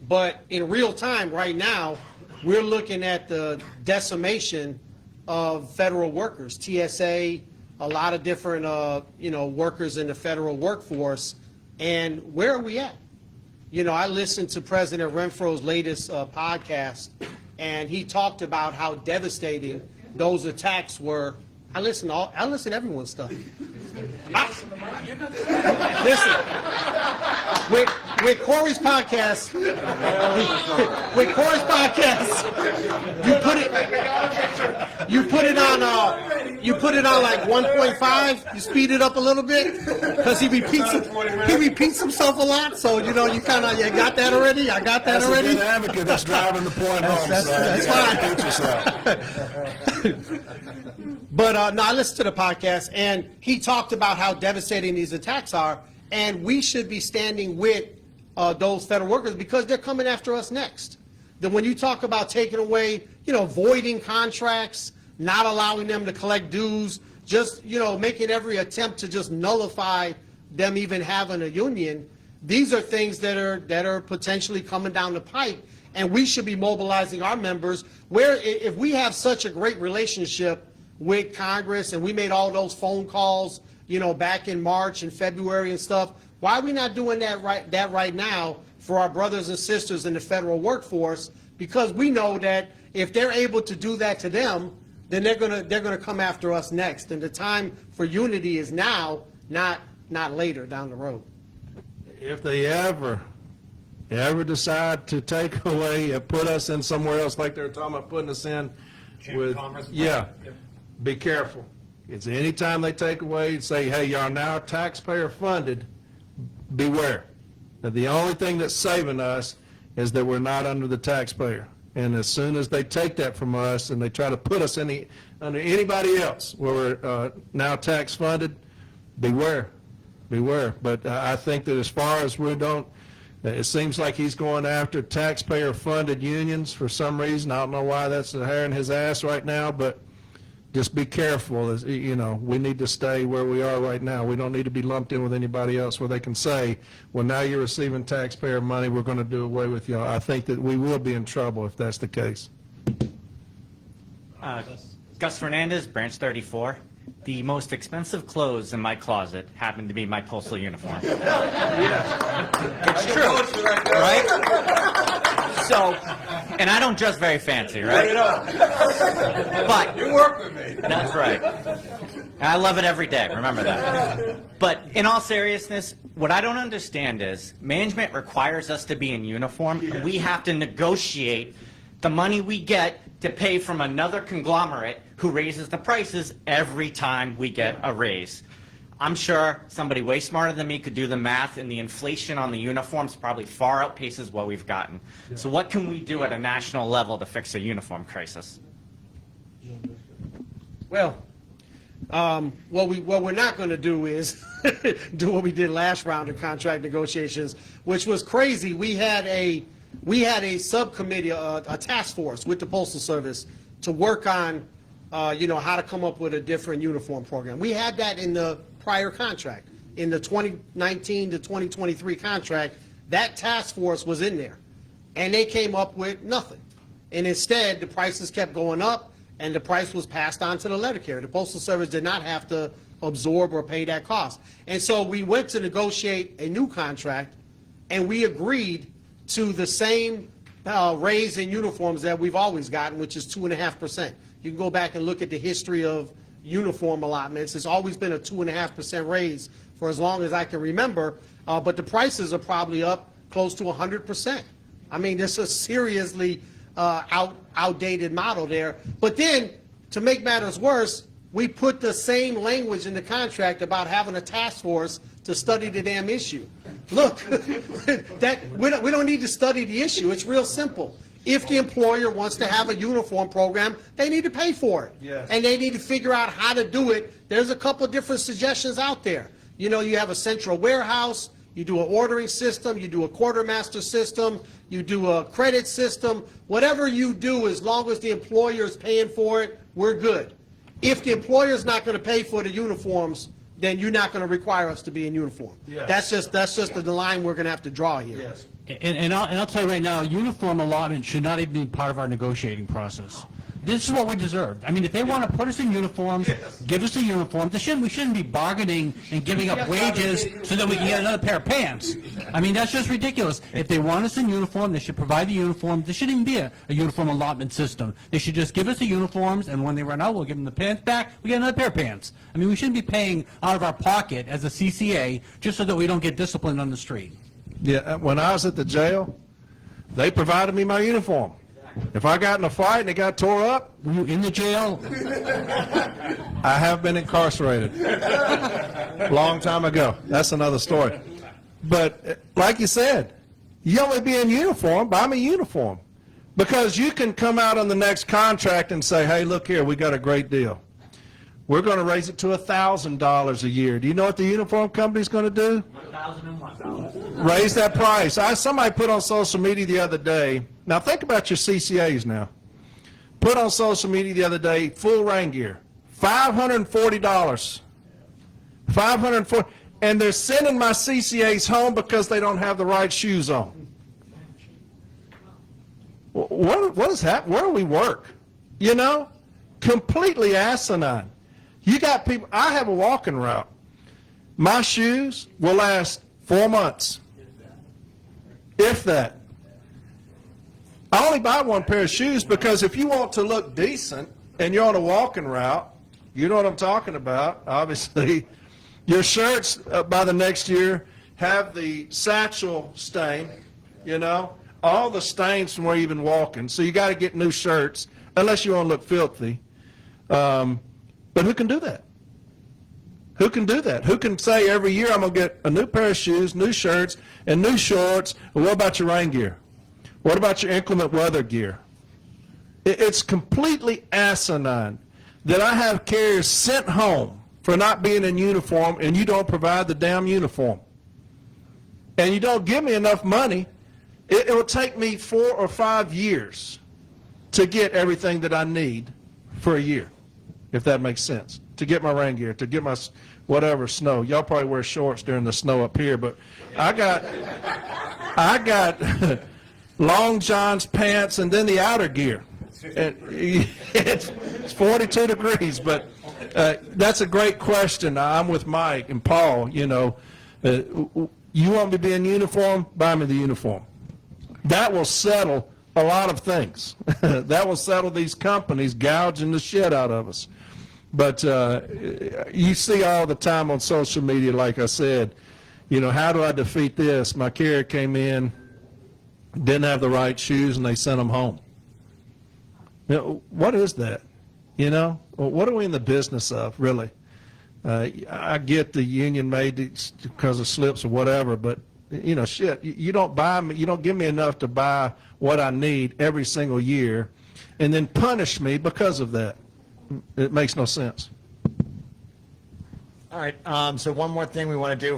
but in real time right now, we're looking at the decimation of federal workers, TSA, a lot of different, you know, workers in the federal workforce. And where are we at? You know, I listened to President Renfro's latest podcast, and he talked about how devastating those attacks were. I listen to everyone's stuff. Listen, with Corey's podcast, you put it on like 1.5. You speed it up a little bit because he repeats himself a lot. So you know you got that already. I got that already. That's a good advocate that's driving the point home. That's fine. But no, I listened to the podcast, and he talked about how devastating these attacks are, and we should be standing with those federal workers because they're coming after us next. Then when you talk about taking away, you know, voiding contracts, not allowing them to collect dues, just, you know, making every attempt to just nullify them even having a union, these are things that are potentially coming down the pipe, and we should be mobilizing our members. Where if we have such a great relationship with Congress, and we made all those phone calls, you know, back in March and February and stuff, why are we not doing that right now for our brothers and sisters in the federal workforce? Because we know that if they're able to do that to them, then they're gonna come after us next. And the time for unity is now, not later down the road. If they ever decide to take away, put us in somewhere else, like they're talking about putting us in with, yeah. Be careful. It's any time they take away and say, hey, y'all now taxpayer funded, beware. Now, the only thing that's saving us is that we're not under the taxpayer. And as soon as they take that from us and they try to put us under anybody else where we're now tax funded, beware, beware. But I think that as far as it seems like he's going after taxpayer-funded unions for some reason. I don't know why that's the hair in his ass right now, but just be careful. You know, we need to stay where we are right now. We don't need to be lumped in with anybody else where they can say, well, now you're receiving taxpayer money, we're going to do away with you. I think that we will be in trouble if that's the case. Gus Fernandez, Branch 34. The most expensive clothes in my closet happen to be my postal uniform. It's true, right? So, and I don't dress very fancy, right? But You work with me. that's right. And I love it every day, remember that. But in all seriousness, what I don't understand is management requires us to be in uniform, and we have to negotiate the money we get to pay from another conglomerate who raises the prices every time we get a raise. I'm sure somebody way smarter than me could do the math, and the inflation on the uniforms probably far outpaces what we've gotten. So what can we do at a national level to fix a uniform crisis? Well, what we're not going to do is do what we did last round of contract negotiations, which was crazy. We had a subcommittee, a task force with the Postal Service to work on, how to come up with a different uniform program. We had that in the prior contract. In the 2019 to 2023 contract, that task force was in there. And they came up with nothing. And instead, the prices kept going up, and the price was passed on to the letter carrier. The Postal Service did not have to absorb or pay that cost. And so we went to negotiate a new contract, and we agreed to the same raise in uniforms that we've always gotten, which is 2.5%. You can go back and look at the history of uniform allotments. It's always been a 2.5% raise for as long as I can remember, but the prices are probably up close to 100%. I mean, this is a seriously outdated model there. But then, to make matters worse, we put the same language in the contract about having a task force to study the damn issue. Look, we don't need to study the issue. It's real simple. If the employer wants to have a uniform program, they need to pay for it. Yes. And they need to figure out how to do it. There's a couple of different suggestions out there. You know, you have a central warehouse, you do an ordering system, you do a quartermaster system, you do a credit system. Whatever you do, as long as the employer is paying for it, we're good. If the employer is not going to pay for the uniforms, then you're not going to require us to be in uniform. Yes. That's just the line we're going to have to draw here. Yes. And I'll tell you right now, uniform allotment should not even be part of our negotiating process. This is what we deserve. I mean, if they want to put us in uniforms, give us a uniform. We shouldn't be bargaining and giving up wages so that we can get another pair of pants. I mean, that's just ridiculous. If they want us in uniform, they should provide the uniform. There shouldn't even be a uniform allotment system. They should just give us the uniforms, and when they run out, we'll give them the pants back. We get another pair of pants. I mean, we shouldn't be paying out of our pocket as a CCA just so that we don't get disciplined on the street. Yeah, when I was at the jail, they provided me my uniform. If I got in a fight and it got tore up, Were you in the jail? I have been incarcerated. Long time ago. That's another story. But like you said, you only be in uniform, buy me a uniform. Because you can come out on the next contract and say, hey, look here, we got a great deal. We're going to raise it to $1,000 a year. Do you know what the uniform company's going to do? $1,001. Raise that price. Somebody put on social media the other day. Now think about your CCAs now. Put on social media the other day, full rain gear, $540. $540, and they're sending my CCAs home because they don't have the right shoes on. What is happening? Where do we work? You know, completely asinine. You got people. I have a walking route. My shoes will last 4 months, if that. I only buy one pair of shoes because if you want to look decent and you're on a walking route, you know what I'm talking about, obviously. Your shirts by the next year have the satchel stain, you know, all the stains from where you've been walking. So you got to get new shirts unless you want to look filthy. But who can do that? Who can do that? Who can say every year I'm going to get a new pair of shoes, new shirts, and new shorts? Well, what about your rain gear? What about your inclement weather gear? It's completely asinine that I have carriers sent home for not being in uniform, and you don't provide the damn uniform. And you don't give me enough money. It will take me 4 or 5 years to get everything that I need for a year, if that makes sense. To get my rain gear, to get my whatever snow. Y'all probably wear shorts during the snow up here, but I got long johns, pants, and then the outer gear. And it's 42 degrees, but that's a great question. I'm with Mike and Paul. You know, you want me to be in uniform? Buy me the uniform. That will settle a lot of things. That will settle these companies gouging the shit out of us. But you see all the time on social media, like I said, you know, how do I defeat this? My carrier came in, didn't have the right shoes, and they sent them home. You know, what is that? You know, what are we in the business of, really? I get the union made because of slips or whatever, but you know, shit, you don't buy me, you don't give me enough to buy what I need every single year, and then punish me because of that. It makes no sense. All right, so one more thing we want to do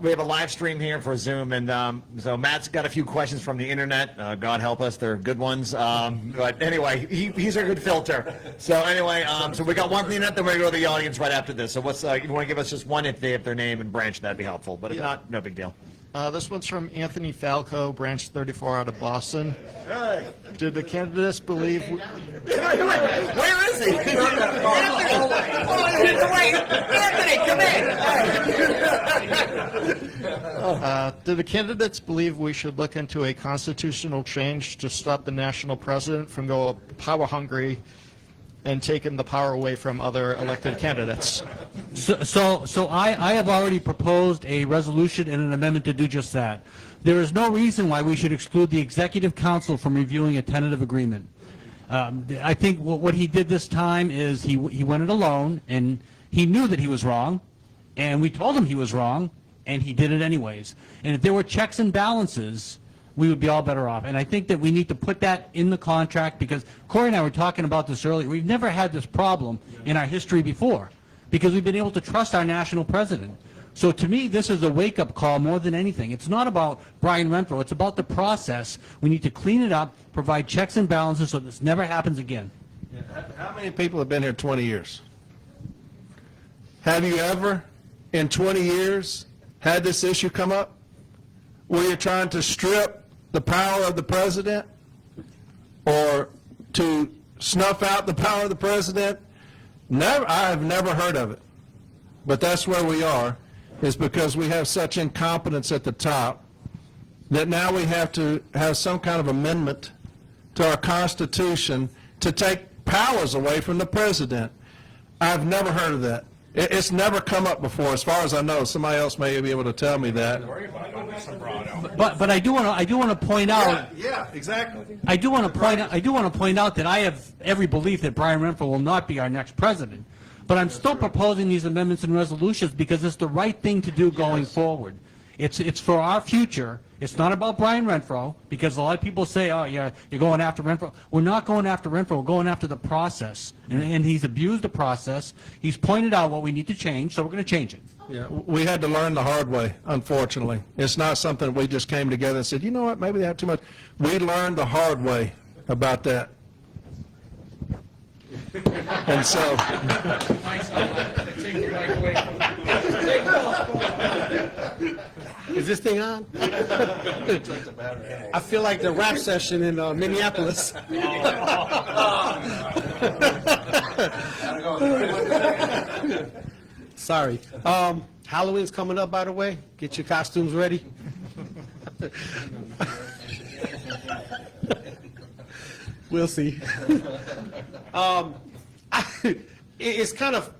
we have a live stream here for Zoom, and so Matt's got a few questions from the internet. God help us, they're good ones. But anyway, he's a good filter. So anyway, so we got one from the internet, then we're going to go to the audience right after this. So what's, you want to give us just one if they have their name and branch, that'd be helpful. But if not, no big deal. This one's from Anthony Falco, branch 34 out of Boston. Did the candidates believe... Where is he? Anthony, come in. Did the candidates believe we should look into a constitutional change to stop the national president from going power hungry and taking the power away from other elected candidates? So I have already proposed a resolution and an amendment to do just that. There is no reason why we should exclude the Executive Council from reviewing a tentative agreement. I think what he did this time is he went it alone, and he knew that he was wrong, and we told him he was wrong, and he did it anyways. And if there were checks and balances, we would be all better off. And I think that we need to put that in the contract, because Corey and I were talking about this earlier. We've never had this problem in our history before, because we've been able to trust our national president. So to me, this is a wake-up call more than anything. It's not about Brian Renfro. It's about the process. We need to clean it up, provide checks and balances so this never happens again. How many people have been here 20 years? Have you ever, in 20 years, had this issue come up where you're trying to strip the power of the president or to snuff out the power of the president? Never, I have never heard of it. But that's where we are, is because we have such incompetence at the top that now we have to have some kind of amendment to our Constitution to take powers away from the president. I've never heard of that. It's never come up before, as far as I know. Somebody else may be able to tell me that. But I do want to point out. Yeah, exactly. I do want to point out that I have every belief that Brian Renfro will not be our next president. But I'm still proposing these amendments and resolutions because it's the right thing to do going forward. It's for our future. It's not about Brian Renfro, because a lot of people say, oh, yeah, you're going after Renfro. We're not going after Renfro. We're going after the process. And he's abused the process. He's pointed out what we need to change, so we're going to change it. Yeah, we had to learn the hard way, unfortunately. It's not something we just came together and said, you know what, maybe they have too much. We learned the hard way about that. And so... Is this thing on? I feel like the rap session in Minneapolis. Sorry. Halloween's coming up, by the way. Get your costumes ready. We'll see. It's kind of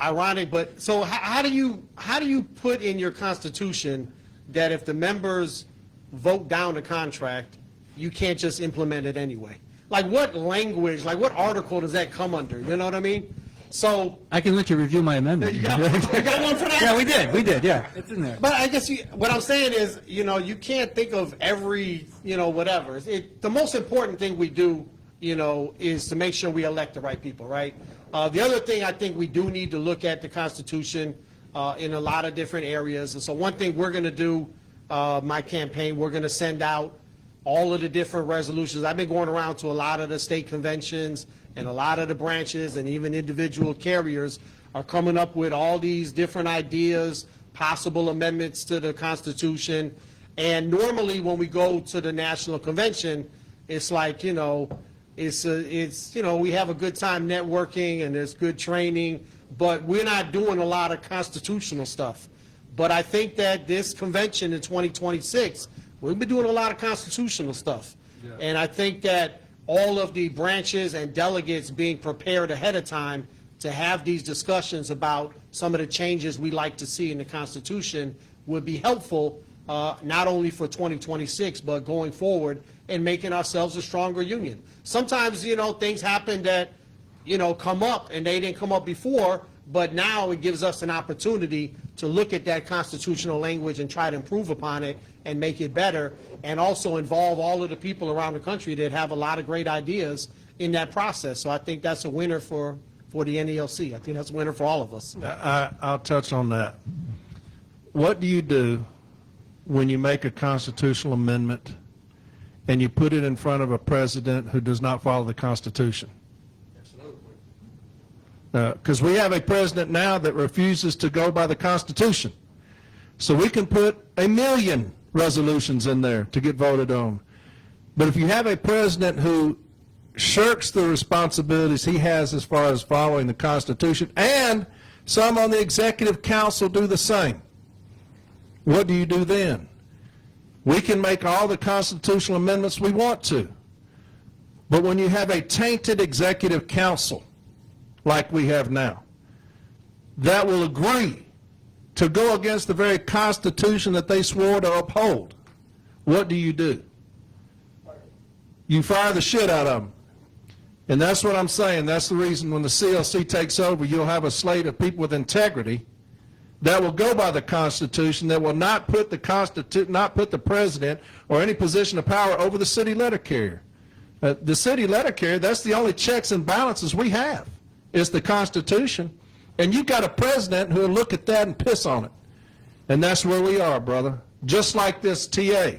ironic, but so how do you put in your Constitution that if the members vote down the contract, you can't just implement it anyway? Like what language, like what article does that come under? You know what I mean? So I can let you review my amendment. You got one for that? Yeah, we did, yeah. It's in there. But I guess what I'm saying is, you can't think of every, whatever. The most important thing we do is to make sure we elect the right people, right? The other thing I think we do need to look at the Constitution in a lot of different areas. And so one thing we're going to do, my campaign, we're going to send out all of the different resolutions. I've been going around to a lot of the state conventions and a lot of the branches, and even individual carriers are coming up with all these different ideas, possible amendments to the Constitution. And normally when we go to the national convention, it's like, we have a good time networking and there's good training, but we're not doing a lot of constitutional stuff. But I think that this convention in 2026, we've been doing a lot of constitutional stuff. Yeah. And I think that all of the branches and delegates being prepared ahead of time to have these discussions about some of the changes we like to see in the Constitution would be helpful, not only for 2026, but going forward and making ourselves a stronger union. Sometimes, things happen that, come up and they didn't come up before, but now it gives us an opportunity to look at that constitutional language and try to improve upon it and make it better, and also involve all of the people around the country that have a lot of great ideas in that process. So I think that's a winner for the NALC. I think that's a winner for all of us. I'll touch on that. What do you do when you make a constitutional amendment and you put it in front of a president who does not follow the Constitution? Because we have a president now that refuses to go by the Constitution. So we can put 1 million resolutions in there to get voted on. But if you have a president who shirks the responsibilities he has as far as following the Constitution, and some on the executive council do the same, what do you do then? We can make all the constitutional amendments we want to. But when you have a tainted executive council, like we have now, that will agree to go against the very Constitution that they swore to uphold, what do? You fire the shit out of them. And that's what I'm saying. That's the reason when the CLC takes over, you'll have a slate of people with integrity that will go by the Constitution, that will not put the president or any position of power over the city letter carrier. The city letter carrier, that's the only checks and balances we have. It's the Constitution. And you've got a president who will look at that and piss on it. And that's where we are, brother. Just like this TA.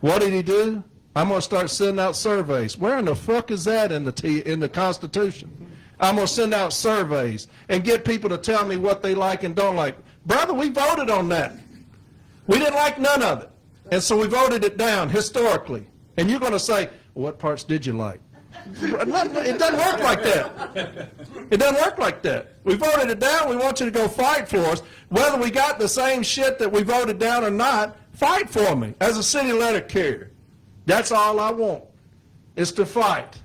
What did he do? I'm going to start sending out surveys. Where in the fuck is that in the Constitution? I'm going to send out surveys and get people to tell me what they like and don't like. Brother, we voted on that. We didn't like none of it. And so we voted it down historically. And you're going to say, well, what parts did you like? It doesn't work like that. It doesn't work like that. We voted it down. We want you to go fight for us. Whether we got the same shit that we voted down or not, fight for me as a city letter carrier. That's all I want, is to fight.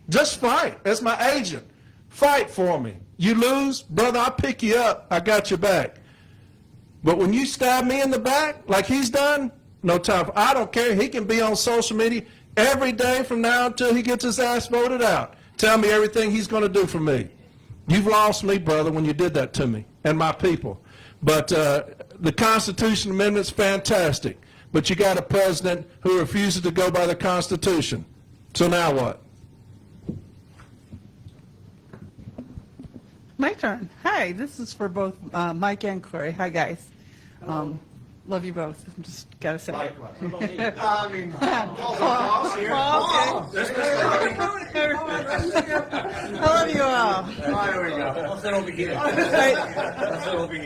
Just fight. As my agent, fight for me. You lose, brother, I'll pick you up. I got your back. But when you stab me in the back like he's done, no time. I don't care. He can be on social media every day from now until he gets his ass voted out. Tell me everything he's going to do for me. You've lost me, brother, when you did that to me and my people. But the Constitution Amendment's fantastic. But you got a president who refuses to go by the Constitution. So now what? My turn. Hi, this is for both Mike and Corey. Hi, guys. Love you both. I'm just gotta say. I mean, I love you all. There we go. I'll sit over here.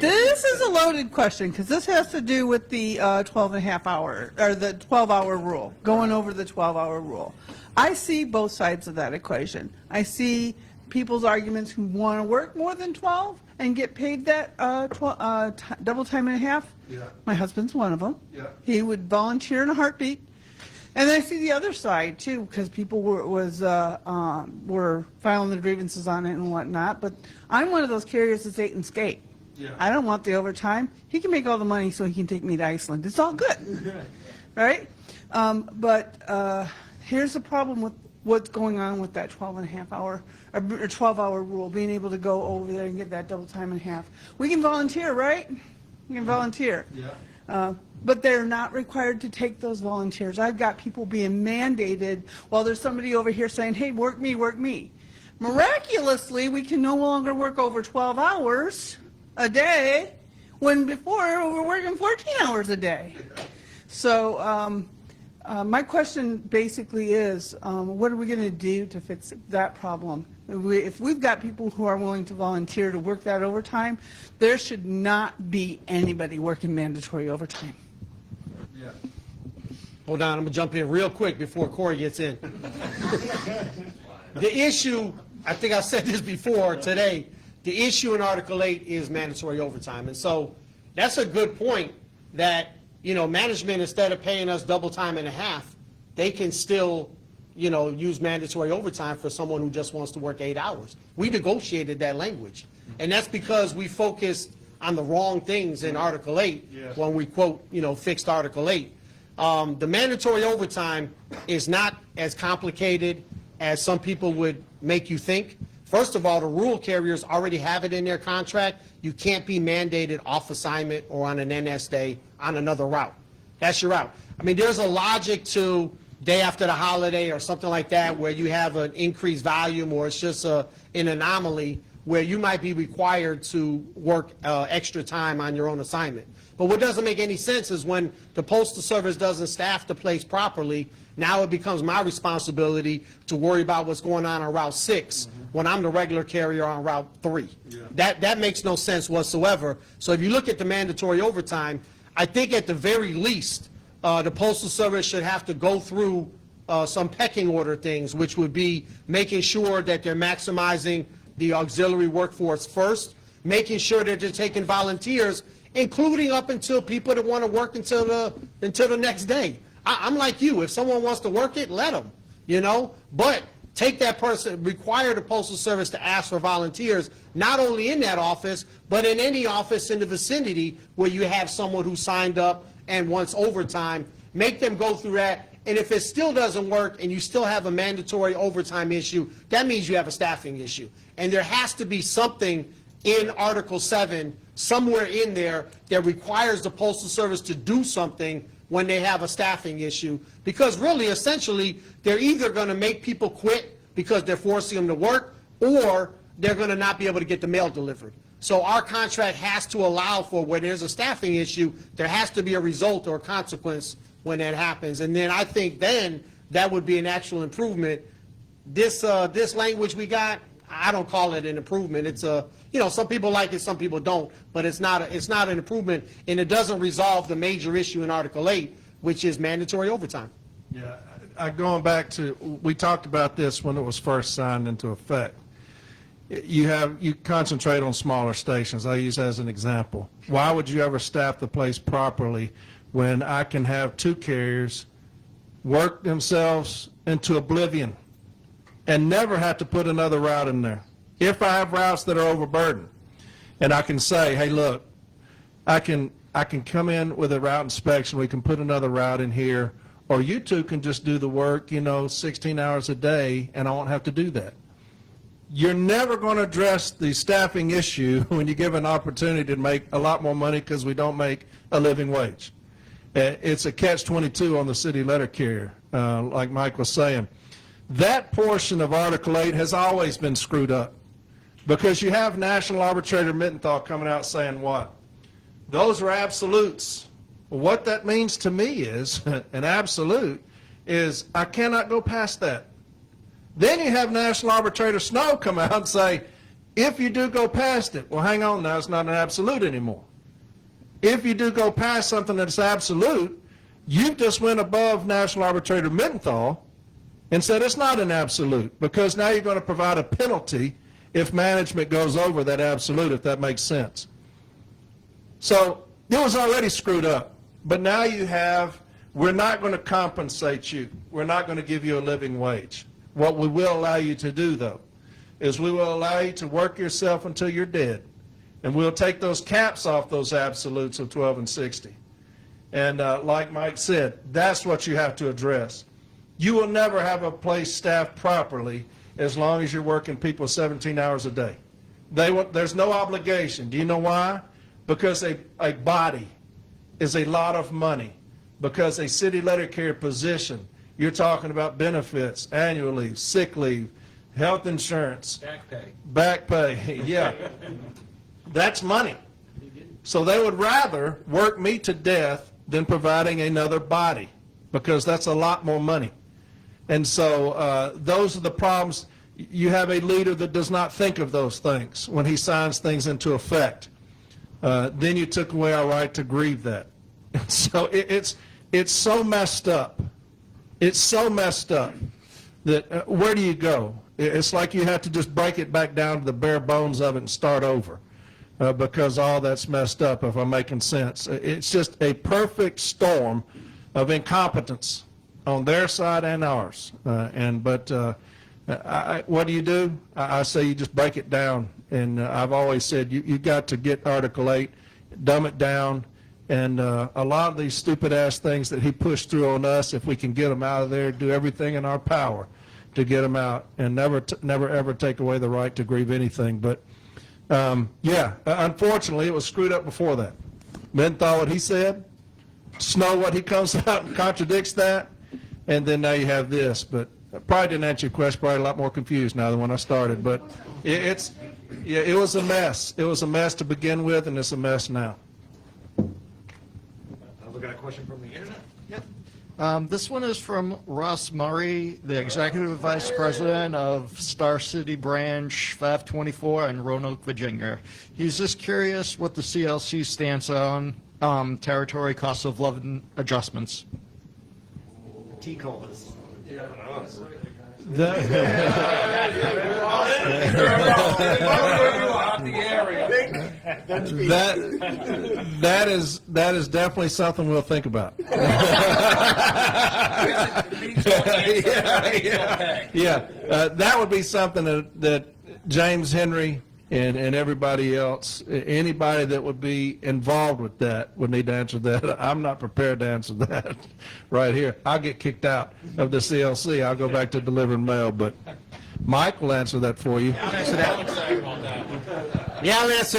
This is a loaded question because this has to do with the 12-and-a-half-hour or the 12-hour rule. Going over the 12-hour rule. I see both sides of that equation. I see people's arguments who want to work more than 12 and get paid that double time and a half. Yeah. My husband's one of them. Yeah. He would volunteer in a heartbeat. And I see the other side too, because people were filing their grievances on it and whatnot. But I'm one of those carriers that's ate and skate. Yeah. I don't want the overtime. He can make all the money so he can take me to Iceland. It's all good, right? But here's the problem with what's going on with that 12-and-a-half-hour or 12-hour rule, being able to go over there and get that double time and a half. We can volunteer, right? We can volunteer. Yeah. But they're not required to take those volunteers. I've got people being mandated while there's somebody over here saying, hey, work me, work me. Miraculously, we can no longer work over 12 hours a day, when before we were working 14 hours a day. So my question basically is, what are we going to do to fix that problem? If we've got people who are willing to volunteer to work that overtime, there should not be anybody working mandatory overtime. Hold on, I'm going to jump in real quick before Corey gets in. The issue, I think I said this before today, the issue in Article 8 is mandatory overtime. And so that's a good point that, management, instead of paying us double time and a half, they can still, use mandatory overtime for someone who just wants to work 8 hours. We negotiated that language. And that's because we focused on the wrong things in Article 8 when we quote, fixed Article 8. The mandatory overtime is not as complicated as some people would make you think. First of all, the rural carriers already have it in their contract. You can't be mandated off assignment or on an NS day on another route. That's your route. I mean, there's a logic to day after the holiday or something like that where you have an increased volume or it's just an anomaly where you might be required to work extra time on your own assignment. But what doesn't make any sense is when the Postal Service doesn't staff the place properly, now it becomes my responsibility to worry about what's going on Route 6 when I'm the regular carrier on Route 3. That makes no sense whatsoever. So if you look at the mandatory overtime, I think at the very least, the Postal Service should have to go through some pecking order things, which would be making sure that they're maximizing the auxiliary workforce first, making sure that they're taking volunteers, including up until people that want to work until the next day. I'm like you. If someone wants to work it, let them, But take that person, require the Postal Service to ask for volunteers, not only in that office, but in any office in the vicinity where you have someone who signed up and wants overtime. Make them go through that. And if it still doesn't work and you still have a mandatory overtime issue, that means you have a staffing issue. And there has to be something in Article 7, somewhere in there, that requires the Postal Service to do something when they have a staffing issue. Because really, essentially, they're either going to make people quit because they're forcing them to work, or they're going to not be able to get the mail delivered. So our contract has to allow for when there's a staffing issue, there has to be a result or a consequence when that happens. And then I think then that would be an actual improvement. This language we got, I don't call it an improvement. It's some people like it, some people don't, but it's not an improvement, and it doesn't resolve the major issue in Article 8, which is mandatory overtime. Yeah, going back to, we talked about this when it was first signed into effect. You concentrate on smaller stations. I use as an example. Why would you ever staff the place properly when I can have 2 carriers work themselves into oblivion and never have to put another route in there? If I have routes that are overburdened, and I can say, hey, look, I can come in with a route inspection, we can put another route in here, or you 2 can just do the work, 16 hours a day, and I won't have to do that. You're never going to address the staffing issue when you give an opportunity to make a lot more money because we don't make a living wage. It's a catch-22 on the city letter carrier, like Mike was saying. That portion of Article 8 has always been screwed up because you have National Arbitrator Mittenthal coming out saying what? Those are absolutes. Well, what that means to me is, an absolute is I cannot go past that. Then you have National Arbitrator Snow come out and say, if you do go past it, well, hang on now, it's not an absolute anymore. If you do go past something that's absolute, you've just went above National Arbitrator Mittenthal and said it's not an absolute, because now you're going to provide a penalty if management goes over that absolute, if that makes sense. So it was already screwed up, but now you have, we're not going to compensate you. We're not going to give you a living wage. What we will allow you to do, though, is we will allow you to work yourself until you're dead, and we'll take those caps off those absolutes of 12 and 60. And like Mike said, that's what you have to address. You will never have a place staffed properly as long as you're working people 17 hours a day. There's no obligation. Do you know why? Because a body is a lot of money, because a city letter carrier position, you're talking about benefits, annual leave, sick leave, health insurance. Back pay, yeah. That's money. So they would rather work me to death than providing another body, because that's a lot more money. And so those are the problems. You have a leader that does not think of those things when he signs things into effect. Then you took away our right to grieve that. And so it's so messed up. It's so messed up that where do you go? It's like you have to just break it back down to the bare bones of it and start over, because all that's messed up, if I'm making sense. It's just a perfect storm of incompetence on their side and ours. What do? I say you just break it down. And I've always said you've got to get Article 8, dumb it down, and a lot of these stupid-ass things that he pushed through on us, if we can get them out of there, do everything in our power to get them out, and never ever take away the right to grieve anything. But, unfortunately, it was screwed up before that. Menthol, what he said, Snow, what he comes out and contradicts that, and then now you have this. But probably didn't answer your question, probably a lot more confused now than when I started. But it was a mess. It was a mess to begin with, and it's a mess now. We got a question from the internet. This one is from Russ Murray, the Executive Vice President of Star City Branch 524 in Roanoke, Virginia. He's just curious what the CLC stands on territory cost of living adjustments. T-Colas. That is definitely something we'll think about. That would be something that James Henry and everybody else, anybody that would be involved with that would need to answer that. I'm not prepared to answer that right here. I'll get kicked out of the CLC. I'll go back to delivering mail, but Mike will answer that for you. I'll answer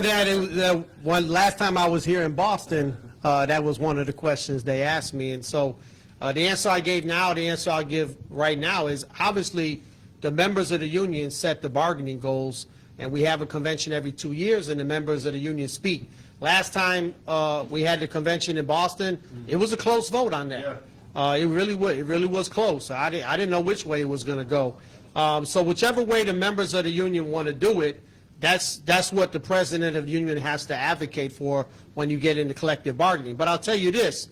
that. Last time I was here in Boston, that was one of the questions they asked me. And so the answer I gave now, the answer I'll give right now is obviously the members of the union set the bargaining goals, and we have a convention every 2 years, and the members of the union speak. Last time we had the convention in Boston, it was a close vote on that. It really was close. I didn't know which way it was going to go. So whichever way the members of the union want to do it, that's what the president of the union has to advocate for when you get into collective bargaining. But I'll tell you this,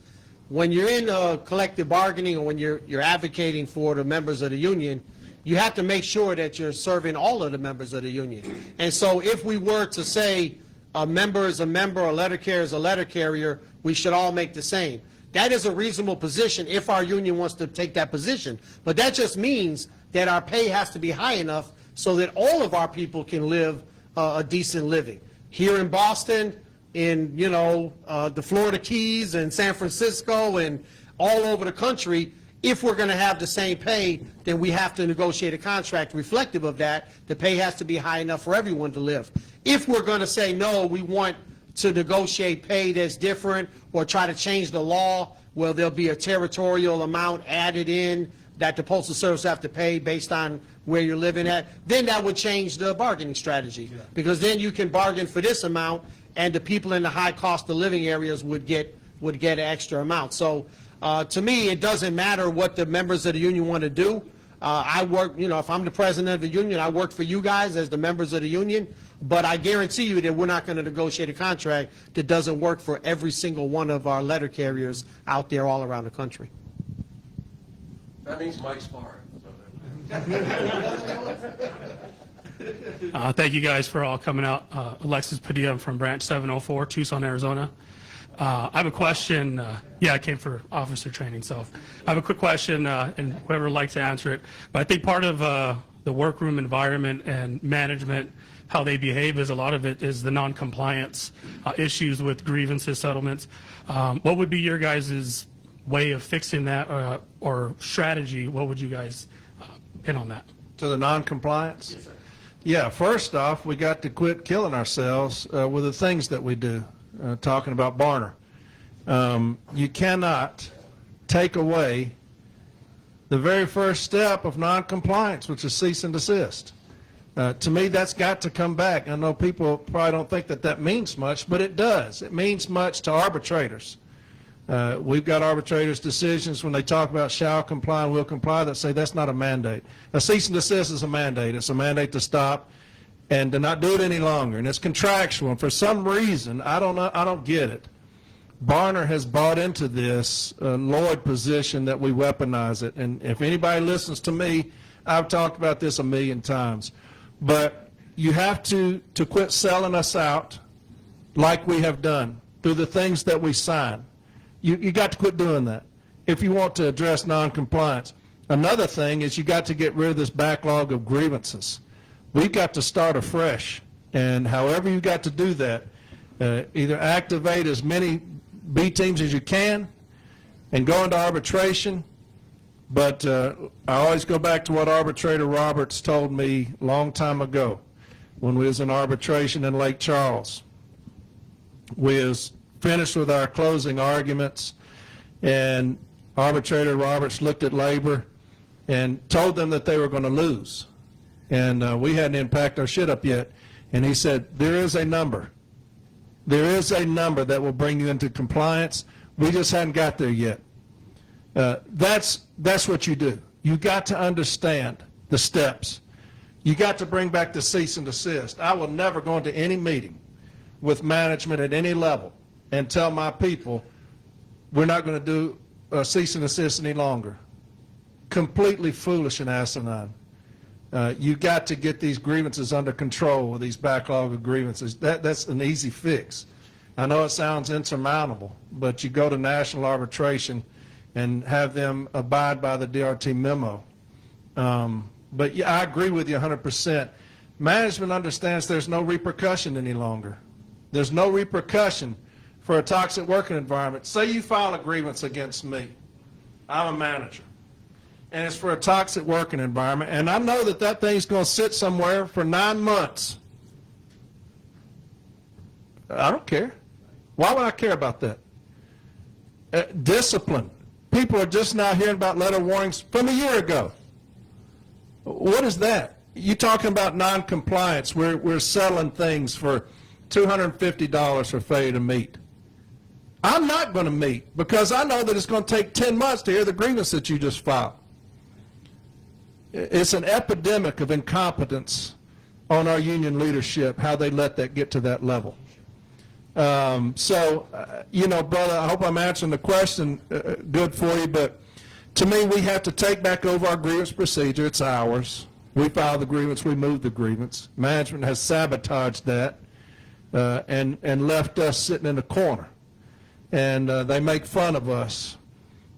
when you're in collective bargaining, or when you're advocating for the members of the union, you have to make sure that you're serving all of the members of the union. And so if we were to say a member is a member, a letter carrier is a letter carrier, we should all make the same. That is a reasonable position if our union wants to take that position. But that just means that our pay has to be high enough so that all of our people can live a decent living. Here in Boston, in the Florida Keys and San Francisco and all over the country, if we're going to have the same pay, then we have to negotiate a contract reflective of that. The pay has to be high enough for everyone to live. If we're going to say, no, we want to negotiate pay that's different, or try to change the law, well, there'll be a territorial amount added in that the Postal Service have to pay based on where you're living at, then that would change the bargaining strategy. Because then you can bargain for this amount, and the people in the high cost of living areas would get an extra amount. So to me, it doesn't matter what the members of the union want to do. I work, if I'm the president of the union, I work for you guys as the members of the union, but I guarantee you that we're not going to negotiate a contract that doesn't work for every single one of our letter carriers out there all around the country. That means Mike's far. Thank you guys for all coming out. Alexis Padilla, I'm from Branch 704, Tucson, Arizona. I have a question. I came for officer training, so I have a quick question, and whoever would like to answer it. But I think part of the workroom environment and management, how they behave, is a lot of it is the non-compliance issues with grievances, settlements. What would be your guys' way of fixing that, or strategy? What would you guys pin on that? To the non-compliance? Yes, sir. Yeah, first off, we got to quit killing ourselves with the things that we do, talking about Barner. You cannot take away the very first step of noncompliance, which is cease and desist. To me, that's got to come back. I know people probably don't think that that means much, but it does. It means much to arbitrators. We've got arbitrators' decisions when they talk about shall comply and will comply that say that's not a mandate. A cease and desist is a mandate. It's a mandate to stop and to not do it any longer. And it's contractual. And for some reason, I don't get it. Barner has bought into this Lloyd position that we weaponize it. And if anybody listens to me, I've talked about this a million times. But you have to quit selling us out like we have done through the things that we sign. You got to quit doing that if you want to address noncompliance. Another thing is you got to get rid of this backlog of grievances. We've got to start afresh. And however you got to do that, either activate as many B teams as you can and go into arbitration. But I always go back to what Arbitrator Roberts told me a long time ago when we was in arbitration in Lake Charles. We was finished with our closing arguments, and Arbitrator Roberts looked at labor and told them that they were going to lose. And we hadn't even packed our shit up yet. And he said, there is a number. There is a number that will bring you into compliance. We just hadn't got there yet. That's what you do. You got to understand the steps. You got to bring back the cease and desist. I will never go into any meeting with management at any level and tell my people we're not going to do cease and desist any longer. Completely foolish and asinine. You got to get these grievances under control, these backlog of grievances. That's an easy fix. I know it sounds insurmountable, but you go to national arbitration and have them abide by the DRT memo. But yeah, I agree with you 100%. Management understands there's no repercussion any longer. There's no repercussion for a toxic working environment. Say you file a grievance against me. I'm a manager. And it's for a toxic working environment. And I know that that thing's going to sit somewhere for 9 months. I don't care. Why would I care about that? Discipline. People are just now hearing about letter warnings from a year ago. What is that? You talking about noncompliance. We're selling things for $250 for failure to meet. I'm not going to meet because I know that it's going to take 10 months to hear the grievance that you just filed. It's an epidemic of incompetence on our union leadership, how they let that get to that level. You know, brother, I hope I'm answering the question good for you, but to me, we have to take back over our grievance procedure. It's ours. We file the grievance, we move the grievance. Management has sabotaged that and left us sitting in the corner. And they make fun of us.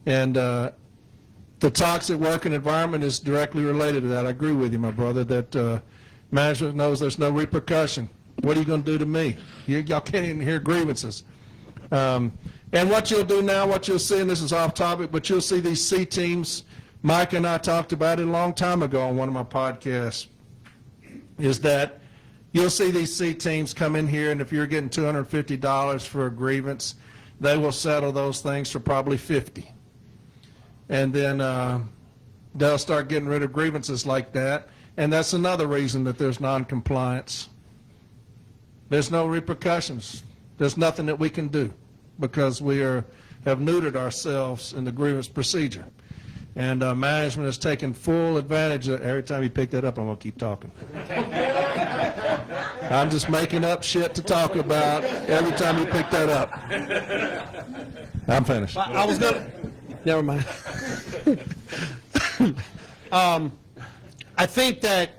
And the toxic working environment is directly related to that. I agree with you, my brother, that management knows there's no repercussion. What are you going to do to me? Y'all can't even hear grievances. And what you'll do now, what you'll see, and this is off topic, but you'll see these C teams, Mike and I talked about it a long time ago on one of my podcasts, is that you'll see these C teams come in here, and if you're getting $250 for a grievance, they will settle those things for probably $50. And then they'll start getting rid of grievances like that, and that's another reason that there's noncompliance. There's no repercussions. There's nothing that we can do because we have neutered ourselves in the grievance procedure. And management has taken full advantage of it. Every time you pick that up, I'm going to keep talking. I'm just making up shit to talk about every time you pick that up. I'm finished. I was going to, never mind. I think that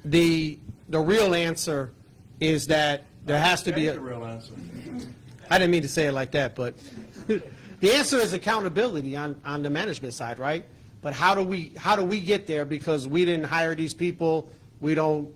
the real answer is that there has to be a real answer. I didn't mean to say it like that, but the answer is accountability on the management side, right? But how do we get there? Because we didn't hire these people. We don't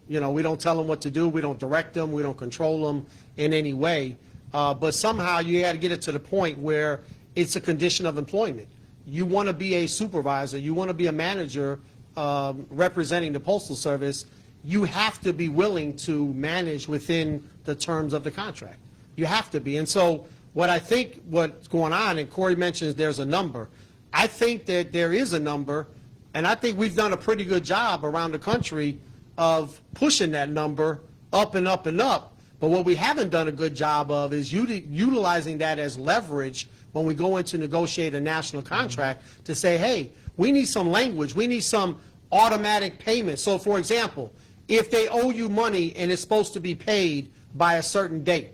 tell them what to do. We don't direct them. We don't control them in any way. But somehow you got to get it to the point where it's a condition of employment. You want to be a supervisor. You want to be a manager representing the Postal Service. You have to be willing to manage within the terms of the contract. You have to be. And so what I think what's going on, and Corey mentions there's a number. I think that there is a number, and I think we've done a pretty good job around the country of pushing that number up and up and up. But what we haven't done a good job of is utilizing that as leverage when we go in to negotiate a national contract to say, hey, we need some language, we need some automatic payment. So for example, if they owe you money and it's supposed to be paid by a certain date,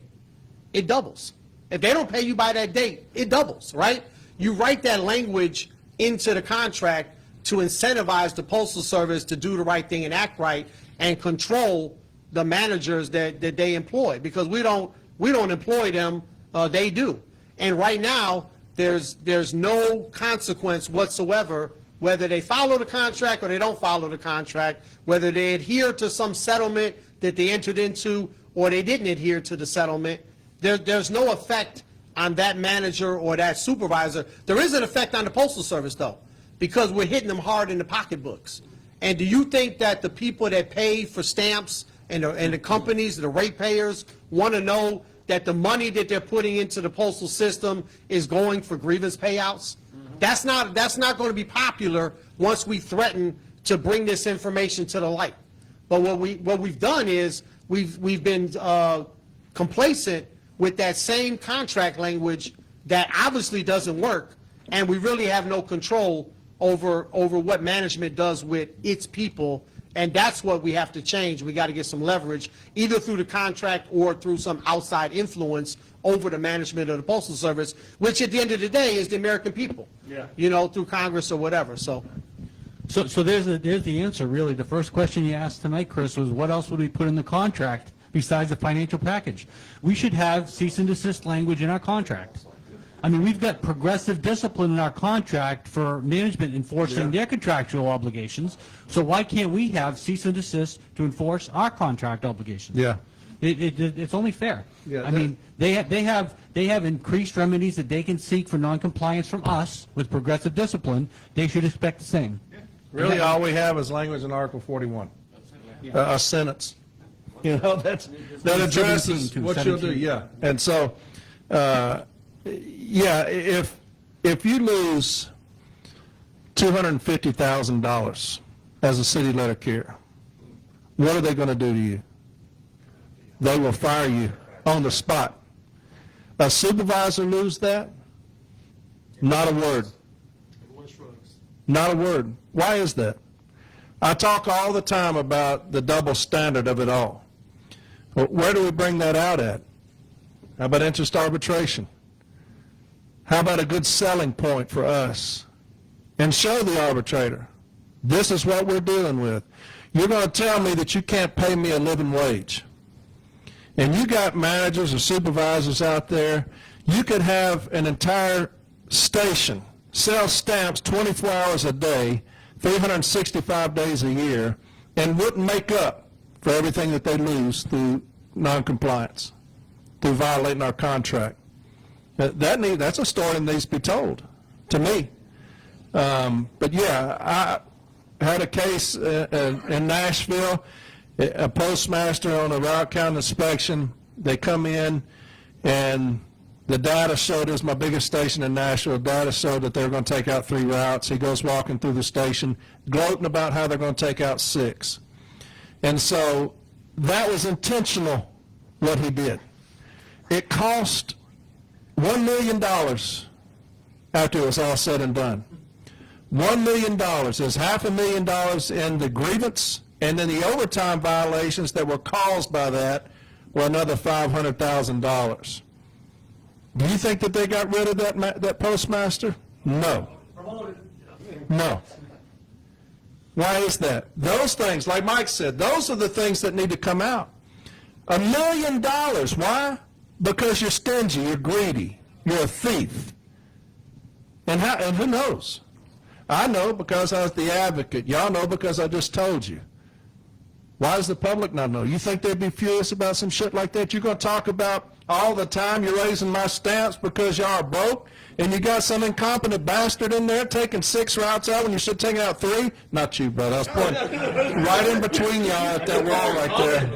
it doubles. If they don't pay you by that date, it doubles, right? You write that language into the contract to incentivize the Postal Service to do the right thing and act right and control the managers that they employ, because we don't employ them, they do. And right now, there's no consequence whatsoever whether they follow the contract or they don't follow the contract, whether they adhere to some settlement that they entered into or they didn't adhere to the settlement. There's no effect on that manager or that supervisor. There is an effect on the Postal Service, though, because we're hitting them hard in the pocketbooks. And do you think that the people that pay for stamps and the companies, the ratepayers, want to know that the money that they're putting into the postal system is going for grievance payouts? That's not going to be popular once we threaten to bring this information to the light. But what we've done is we've been complacent with that same contract language that obviously doesn't work, and we really have no control over what management does with its people. And that's what we have to change. We got to get some leverage, either through the contract or through some outside influence over the management of the Postal Service, which at the end of the day is the American people. Yeah. You know, through Congress or whatever. So there's the answer, really. The first question you asked tonight, Chris, was what else would we put in the contract besides the financial package? We should have cease and desist language in our contract. I mean, we've got progressive discipline in our contract for management enforcing their contractual obligations. So why can't we have cease and desist to enforce our contract obligations? Yeah. It's only fair. Yeah, I mean, they have increased remedies that they can seek for noncompliance from us with progressive discipline. They should expect the same. Really, all we have is language in Article 41, a sentence. You know, that addresses what you'll do, yeah. And so, yeah, if you lose $250,000 as a city letter carrier, what are they going to do to you? They will fire you on the spot. A supervisor lose that? Not a word. Not a word. Why is that? I talk all the time about the double standard of it all. Well, where do we bring that out at? How about interest arbitration? How about a good selling point for us? And show the arbitrator, this is what we're dealing with. You're going to tell me that you can't pay me a living wage. And you got managers or supervisors out there, you could have an entire station sell stamps 24 hours a day, 365 days a year, and wouldn't make up for everything that they lose through noncompliance, through violating our contract. That's a story that needs to be told, to me. But yeah, I had a case in Nashville, a postmaster on a route count inspection. They come in, and the data showed, it was my biggest station in Nashville, data showed that they were going to take out 3 routes. He goes walking through the station, gloating about how they're going to take out 6. And so that was intentional, what he did. It cost $1 million after it was all said and done. $1 million. There's $500,000 in the grievance, and then the overtime violations that were caused by that were another $500,000. Do you think that they got rid of that postmaster? No. No. Why is that? Those things, like Mike said, those are the things that need to come out. $1 million. Why? Because you're stingy, you're greedy, you're a thief. And who knows? I know because I was the advocate. Y'all know because I just told you. Why does the public not know? You think they'd be furious about some shit like that? You're going to talk about all the time you're raising my stamps because y'all are broke, and you got some incompetent bastard in there taking 6 routes out when you should take out 3? Not you, brother. I was pointing right in between y'all at that wall right there.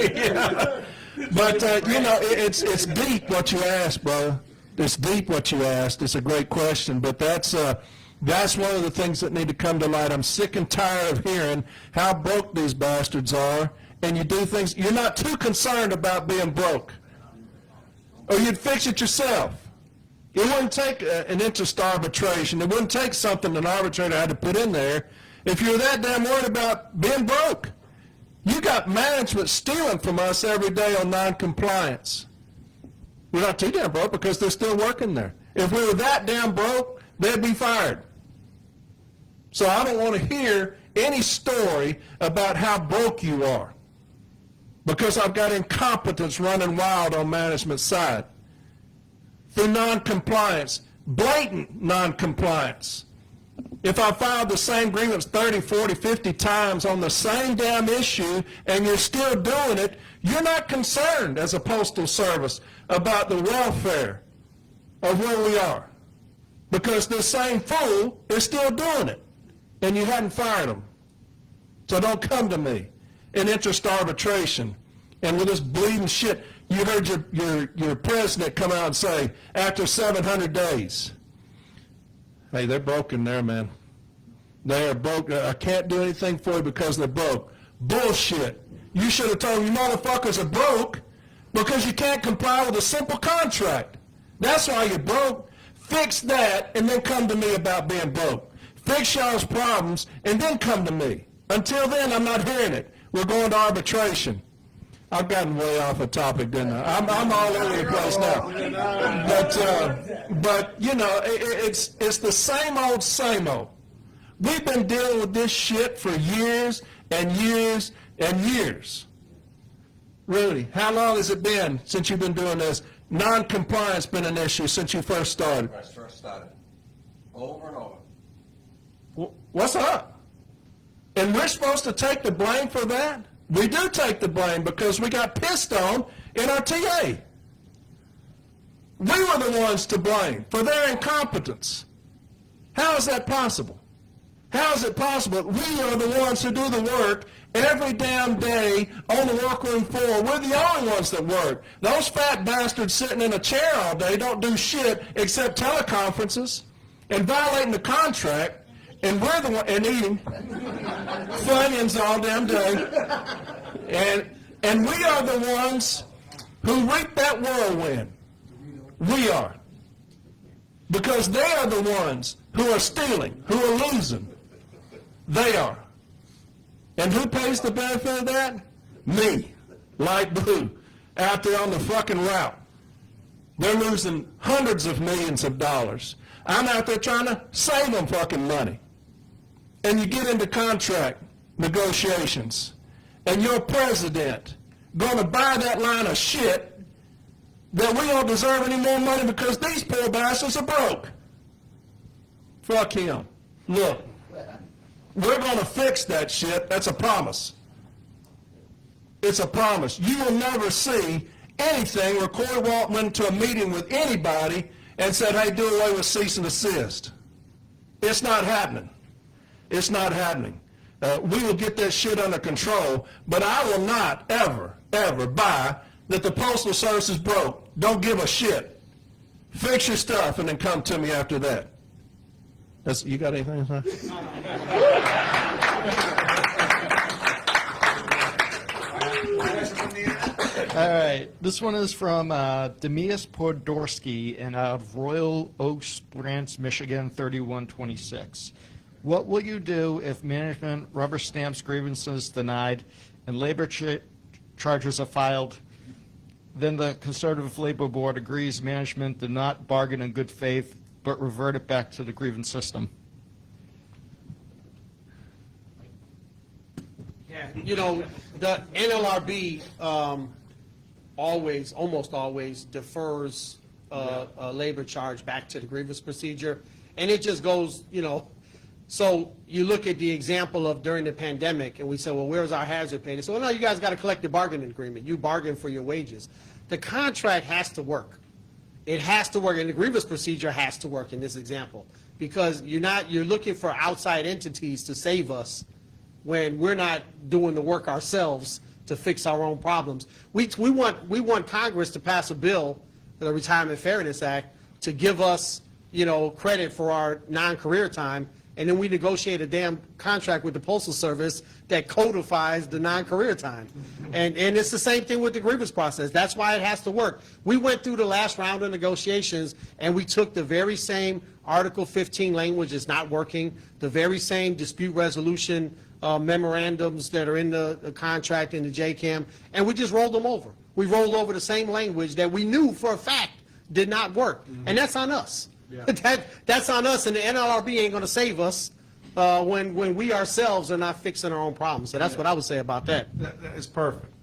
Yeah. But, it's deep what you asked, brother. It's deep what you asked. It's a great question, but that's one of the things that need to come to light. I'm sick and tired of hearing how broke these bastards are, and you do things, you're not too concerned about being broke, or you'd fix it yourself. It wouldn't take an interest arbitration. It wouldn't take something an arbitrator had to put in there if you're that damn worried about being broke. You got management stealing from us every day on non-compliance. We're not too damn broke because they're still working there. If we were that damn broke, they'd be fired. So I don't want to hear any story about how broke you are, because I've got incompetence running wild on management's side. Through non-compliance, blatant non-compliance. If I filed the same grievance 30, 40, 50 times on the same damn issue and you're still doing it, you're not concerned as a postal service about the welfare of where we are. Because the same fool is still doing it, and you hadn't fired him. So don't come to me in interest arbitration and with this bleeding shit. You heard your president come out and say, after 700 days, hey, they're broken there, man. They are broke. I can't do anything for you because they're broke. Bullshit. You should have told them you motherfuckers are broke because you can't comply with a simple contract. That's why you're broke. Fix that and then come to me about being broke. Fix y'all's problems and then come to me. Until then, I'm not hearing it. We're going to arbitration. I've gotten way off the topic, didn't I? I'm all over the place now. But it's the same old. We've been dealing with this shit for years and years and years. Rudy, how long has it been since you've been doing this? Non-compliance been an issue since you first started. When I first started. Over and over. What's up? And we're supposed to take the blame for that? We do take the blame because we got pissed on in our TA. We were the ones to blame for their incompetence. How is that possible? How is it possible? We are the ones who do the work every damn day on the workroom floor. We're the only ones that work. Those fat bastards sitting in a chair all day don't do shit except teleconferences and violating the contract. And we're the one, and eating Funyuns all damn day. And we are the ones who reap that whirlwind. We are. Because they are the ones who are stealing, who are losing. They are. And who pays the benefit of that? Me. Light blue. Out there on the fucking route. They're losing hundreds of millions of dollars. I'm out there trying to save them fucking money. And you get into contract negotiations, and your president going to buy that line of shit that we don't deserve any more money because these poor bastards are broke. Fuck him. Look, we're going to fix that shit. That's a promise. It's a promise. You will never see anything where Corey Walton went to a meeting with anybody and said, hey, do away with cease and desist. It's not happening. It's not happening. We will get that shit under control, but I will not ever, ever buy that the Postal Service is broke. Don't give a shit. Fix your stuff and then come to me after that. You got anything to say? All right, this one is from Demias Podorsky and out of Royal Oaks Branch, Michigan, 3126. What will you do if management rubber stamps grievances denied and labor charges are filed? Then the Conservative Labor Board agrees management did not bargain in good faith, but revert it back to the grievance system. Yeah, the NLRB almost always defers a labor charge back to the grievance procedure, and it just goes, So you look at the example of during the pandemic, and we say, well, where's our hazard pay? They say, well, no, you guys got a collective bargaining agreement. You bargain for your wages. The contract has to work. It has to work, and the grievance procedure has to work in this example, because you're looking for outside entities to save us when we're not doing the work ourselves to fix our own problems. We want Congress to pass a bill, the Retirement Fairness Act, to give us, credit for our non-career time, and then we negotiate a damn contract with the Postal Service that codifies the non-career time. And it's the same thing with the grievance process. That's why it has to work. We went through the last round of negotiations, and we took the very same Article 15 language is not working, the very same dispute resolution memorandums that are in the contract in the JCAM, and we just rolled them over. We rolled over the same language that we knew for a fact did not work, and that's on us. Yeah. That's on us, and the NLRB ain't going to save us when we ourselves are not fixing our own problems. So that's what I would say about that. It's perfect.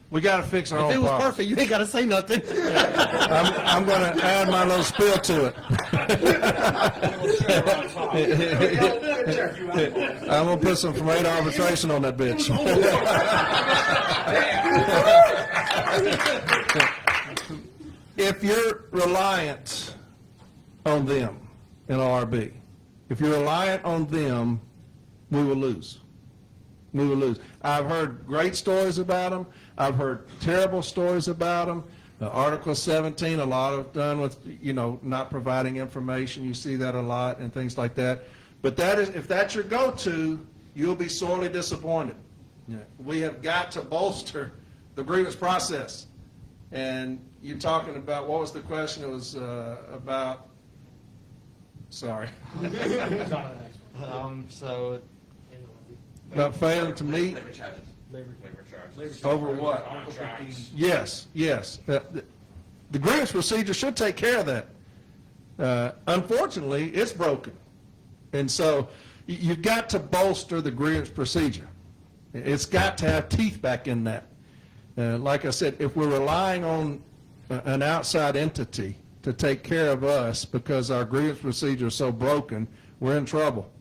We got to fix our own If it was problems. perfect, you ain't got to say nothing. I'm going to add my little spiel to it. I'm going to put some freight arbitration on that bitch. If you're reliant on them, NLRB, if you're reliant on them, we will lose. We will lose. I've heard great stories about them. I've heard terrible stories about them. Article 17, a lot of done with, not providing information. You see that a lot and things like that. But if that's your go-to, you'll be sorely disappointed. Yeah. We have got to bolster the grievance process. And you're talking about, what was the question? It was about, sorry. About failing to meet. Over what? Yes. The grievance procedure should take care of that. Unfortunately, it's broken. And so you've got to bolster the grievance procedure. It's got to have teeth back in that. Like I said, if we're relying on an outside entity to take care of us because our grievance procedure is so broken, we're in trouble.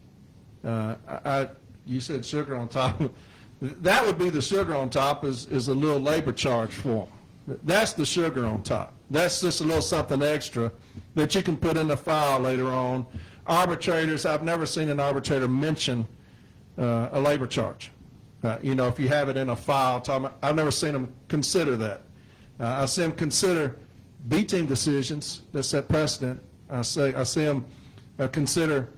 You said sugar on top. That would be the sugar on top is a little labor charge for them. That's the sugar on top. That's just a little something extra that you can put in the file later on. Arbitrators, I've never seen an arbitrator mention a labor charge. If you have it in a file, I've never seen them consider that. I see them consider B-team decisions that set precedent. I see them consider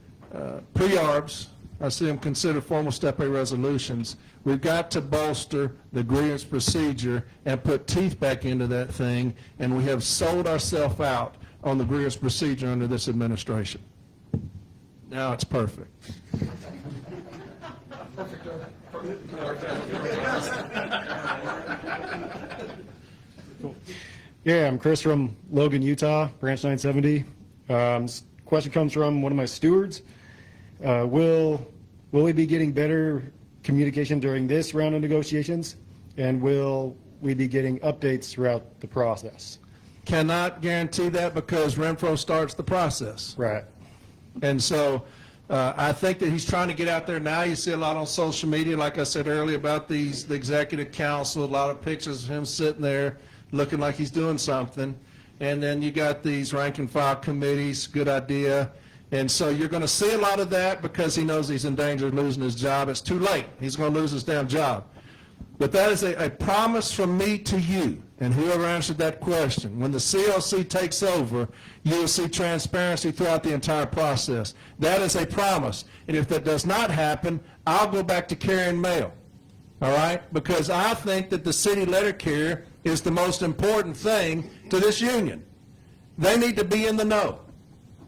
pre-arbs. I see them consider formal Step A resolutions. We've got to bolster the grievance procedure and put teeth back into that thing, and we have sold ourselves out on the grievance procedure under this administration. Now it's perfect. Yeah, I'm Chris from Logan, Utah, branch 970. This question comes from one of my stewards. Will we be getting better communication during this round of negotiations? And will we be getting updates throughout the process? Cannot guarantee that because Renfro starts the process. Right. And so I think that he's trying to get out there now. You see a lot on social media, like I said earlier, about the executive council, a lot of pictures of him sitting there looking like he's doing something. And then you got these rank and file committees, good idea. And so you're going to see a lot of that because he knows he's in danger of losing his job. It's too late. He's going to lose his damn job. But that is a promise from me to you, and whoever answered that question. When the CLC takes over, you will see transparency throughout the entire process. That is a promise. And if that does not happen, I'll go back to carrying mail, all right? Because I think that the city letter carrier is the most important thing to this union. They need to be in the know.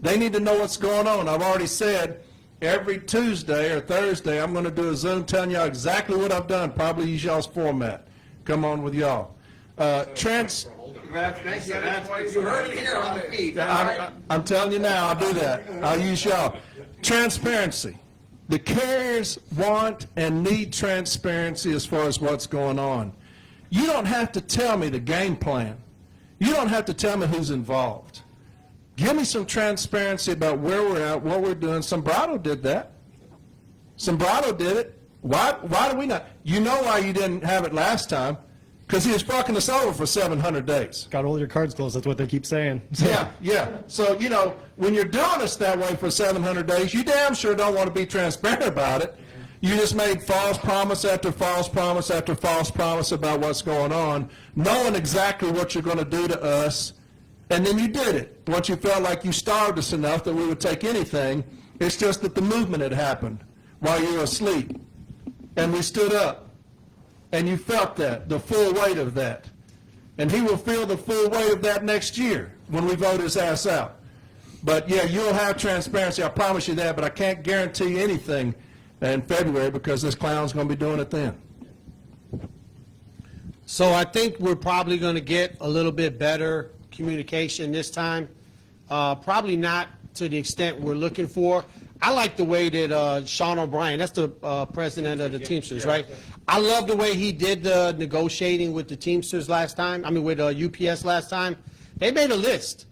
They need to know what's going on. I've already said every Tuesday or Thursday I'm going to do a Zoom telling y'all exactly what I've done, probably use y'all's format. Come on with y'all. Thank you. You heard it here on the feed. I'm telling you now, I'll do that. I'll use y'all. Transparency. The carriers want and need transparency as far as what's going on. You don't have to tell me the game plan. You don't have to tell me who's involved. Give me some transparency about where we're at, what we're doing. Sombrado did that. Sombrado did it. Why do we not? You know why you didn't have it last time? Because he was fucking us over for 700 days. Got to hold your cards close. That's what they keep saying. Yeah. So, when you're doing us that way for 700 days, you damn sure don't want to be transparent about it. You just made false promise after false promise after false promise about what's going on, knowing exactly what you're going to do to us, and then you did it. Once you felt like you starved us enough that we would take anything, it's just that the movement had happened while you were asleep. And we stood up, and you felt that, the full weight of that. And he will feel the full weight of that next year when we vote his ass out. But yeah, you'll have transparency, I promise you that, but I can't guarantee anything in February because this clown's going to be doing it then. So I think we're probably going to get a little bit better communication this time. Probably not to the extent we're looking for. I like the way that Sean O'Brien, that's the president of the Teamsters, right? I love the way he did the negotiating with the Teamsters last time, with UPS last time. They made a list.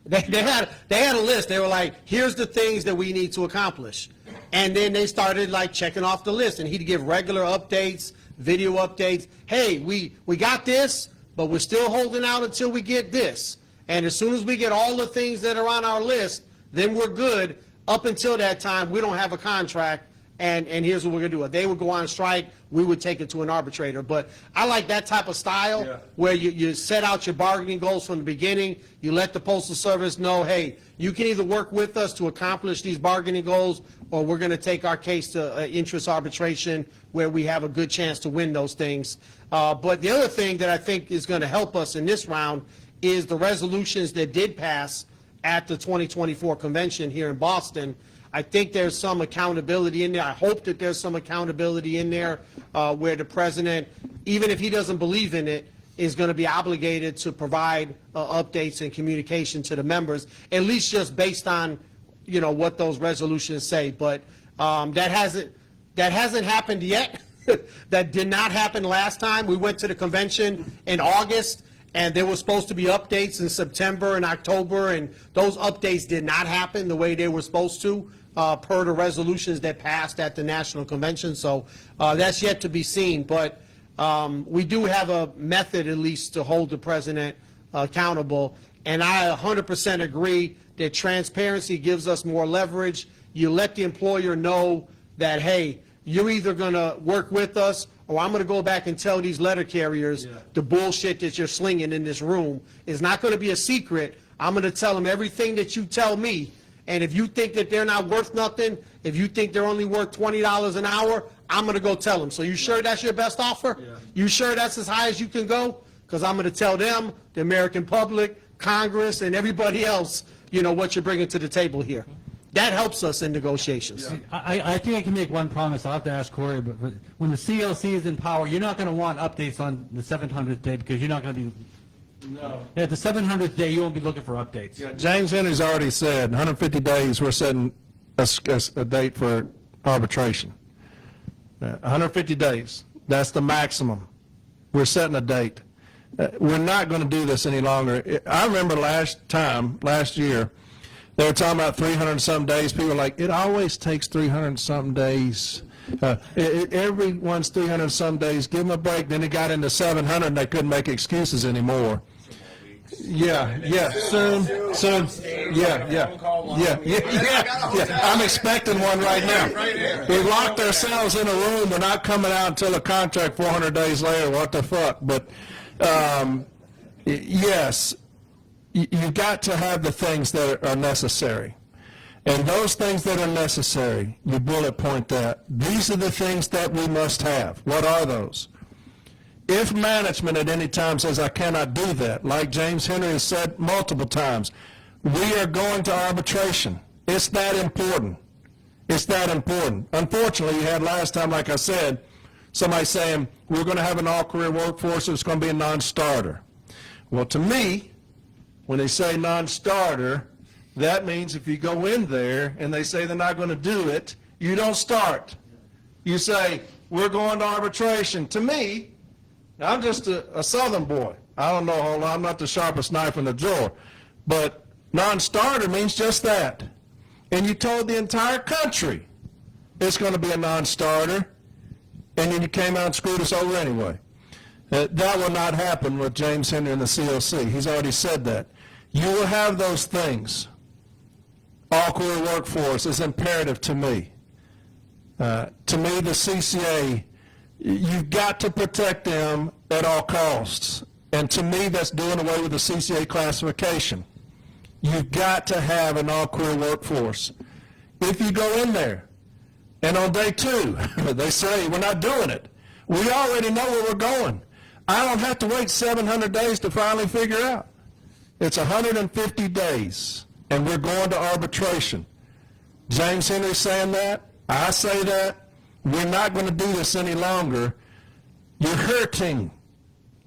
They had a list. They were like, here's the things that we need to accomplish. And then they started like checking off the list, and he'd give regular updates, video updates. Hey, we got this, but we're still holding out until we get this. And as soon as we get all the things that are on our list, then we're good. Up until that time, we don't have a contract, and here's what we're going to do. If they would go on strike, we would take it to an arbitrator. But I like that type of style where you set out your bargaining goals from the beginning. You let the Postal Service know, hey, you can either work with us to accomplish these bargaining goals, or we're going to take our case to interest arbitration where we have a good chance to win those things. But the other thing that I think is going to help us in this round is the resolutions that did pass at the 2024 convention here in Boston. I think there's some accountability in there. I hope that there's some accountability in there where the president, even if he doesn't believe in it, is going to be obligated to provide updates and communication to the members, at least just based on, what those resolutions say. But that hasn't happened yet. That did not happen last time. We went to the convention in August, and there were supposed to be updates in September and October, and those updates did not happen the way they were supposed to per the resolutions that passed at the National Convention. So that's yet to be seen. But we do have a method, at least, to hold the president accountable. And I 100% agree that transparency gives us more leverage. You let the employer know that, hey, you're either going to work with us, or I'm going to go back and tell these letter carriers the bullshit that you're slinging in this room is not going to be a secret. I'm going to tell them everything that you tell me. And if you think that they're not worth nothing, if you think they're only worth $20 an hour, I'm going to go tell them. So you sure that's your best offer? You sure that's as high as you can go? Because I'm going to tell them, the American public, Congress, and everybody else, what you're bringing to the table here. That helps us in negotiations. I think I can make one promise. I'll have to ask Corey, but when the CLC is in power, you're not going to want updates on the 700th day because you're not going to be. No. At the 700th day, you won't be looking for updates. Yeah, James Henry's already said 150 days we're setting a date for arbitration. 150 days. That's the maximum. We're setting a date. We're not going to do this any longer. I remember last year, they were talking about 300-some days. People were like, it always takes 300-some days. Everyone's 300-some days. Give them a break. Then it got into 700, and they couldn't make excuses anymore. Yeah, soon. Yeah. I'm expecting one right now. We locked ourselves in a room. We're not coming out until a contract 400 days later. What the fuck? But, yes. You've got to have the things that are necessary. And those things that are necessary, you bullet point that. These are the things that we must have. What are those? If management at any time says, I cannot do that, like James Henry has said multiple times, we are going to arbitration. It's that important. It's that important. Unfortunately, you had last time, like I said, somebody saying, we're going to have an all-career workforce, it's going to be a non-starter. Well, to me, when they say non-starter, that means if you go in there and they say they're not going to do it, you don't start. You say, we're going to arbitration. To me, I'm just a Southern boy. I don't know a whole lot. I'm not the sharpest knife in the drawer. But non-starter means just that. And you told the entire country it's going to be a non-starter, and then you came out and screwed us over anyway. That will not happen with James Henry and the CLC. He's already said that. You will have those things. All-career workforce is imperative to me. To me, the CCA, you've got to protect them at all costs. And to me, that's doing away with the CCA classification. You've got to have an all-career workforce. If you go in there, and on day 2, they say, we're not doing it, we already know where we're going. I don't have to wait 700 days to finally figure out. It's 150 days, and we're going to arbitration. James Henry's saying that. I say that. We're not going to do this any longer. You're hurting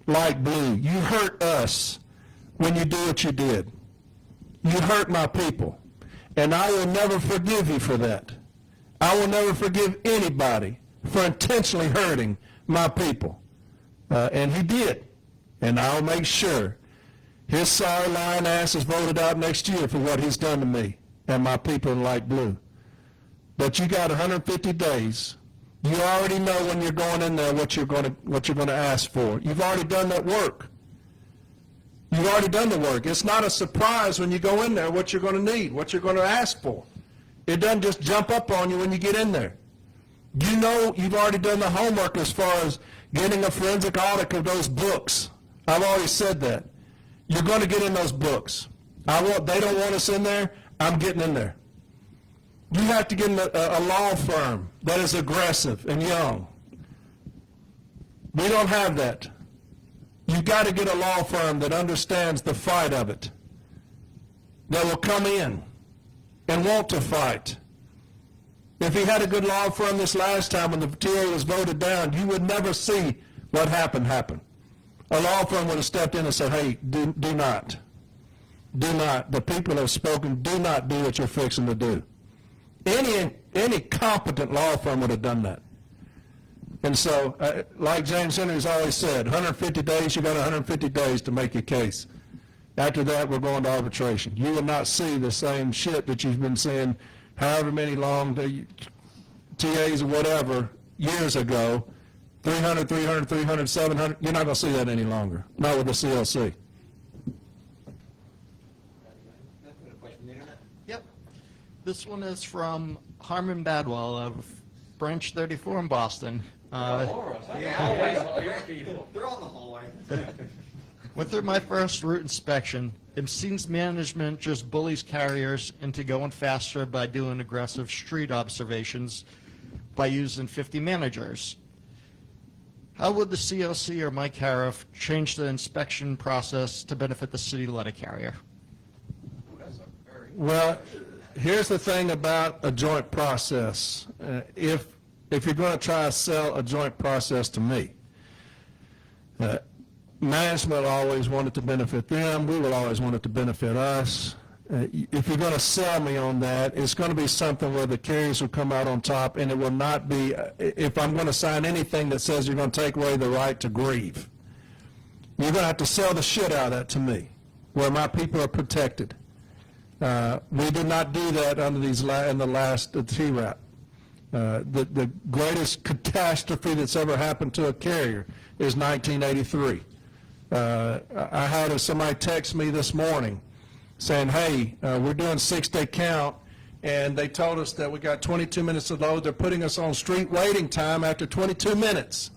Light Blue. You hurt us when you do what you did. You hurt my people. And I will never forgive you for that. I will never forgive anybody for intentionally hurting my people. And he did. And I'll make sure his sorry lying ass is voted out next year for what he's done to me and my people in Light Blue. But you got 150 days. You already know when you're going in there what you're going to ask for. You've already done that work. You've already done the work. It's not a surprise when you go in there what you're going to need, what you're going to ask for. It doesn't just jump up on you when you get in there. You know you've already done the homework as far as getting a forensic audit of those books. I've already said that. You're going to get in those books. They don't want us in there. I'm getting in there. You have to get in a law firm that is aggressive and young. We don't have that. You've got to get a law firm that understands the fight of it, that will come in and want to fight. If he had a good law firm this last time when the TA was voted down, you would never see what happened happen. A law firm would have stepped in and said, hey, do not. Do not. The people have spoken. Do not do what you're fixing to do. Any competent law firm would have done that. And so, like James Henry's always said, 150 days, you got 150 days to make your case. After that, we're going to arbitration. You will not see the same shit that you've been seeing however many long TAs or whatever years ago, 300, 300, 300, 700. You're not going to see that any longer, not with the CLC. Yep. This one is from Harmon Badwell of Branch 34 in Boston. They're on the hallway. Went through my first route inspection. It seems management just bullies carriers into going faster by doing aggressive street observations by using 50 managers. How would the COC or Mike Caref change the inspection process to benefit the city letter carrier? Well, here's the thing about a joint process. If you're going to try to sell a joint process to me, management always wanted to benefit them. We will always want it to benefit us. If you're going to sell me on that, it's going to be something where the carriers will come out on top, and it will not be, if I'm going to sign anything that says you're going to take away the right to grieve, you're going to have to sell the shit out of that to me, where my people are protected. We did not do that under in the last TRAP. The greatest catastrophe that's ever happened to a carrier is 1983. I had somebody text me this morning saying, hey, we're doing 6-day count, and they told us that we got 22 minutes to load. They're putting us on street waiting time after 22 minutes.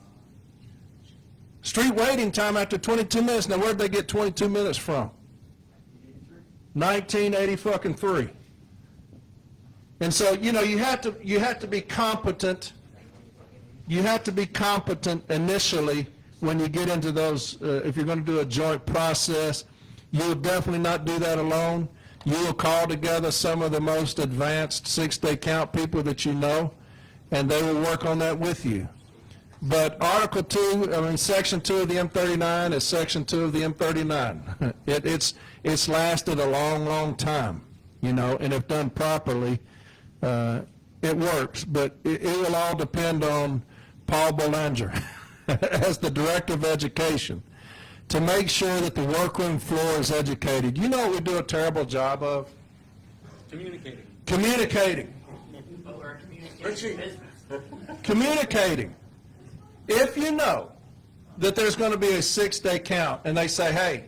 Street waiting time after 22 minutes. Now, where'd they get 22 minutes from? 1983. And so, you know, you have to be competent. You have to be competent initially when you get into those, if you're going to do a joint process. You will definitely not do that alone. You will call together some of the most advanced 6-day count people that you know, and they will work on that with you. But Article 2, Section 2 of the M39 is Section 2 of the M39. It's lasted a long, long time, you know, and if done properly, it works. But it will all depend on Paul Boulanger as the Director of Education to make sure that the workroom floor is educated. You know what we do a terrible job of? Communicating. Communicating. Communicating. If you know that there's going to be a 6-day count and they say, hey,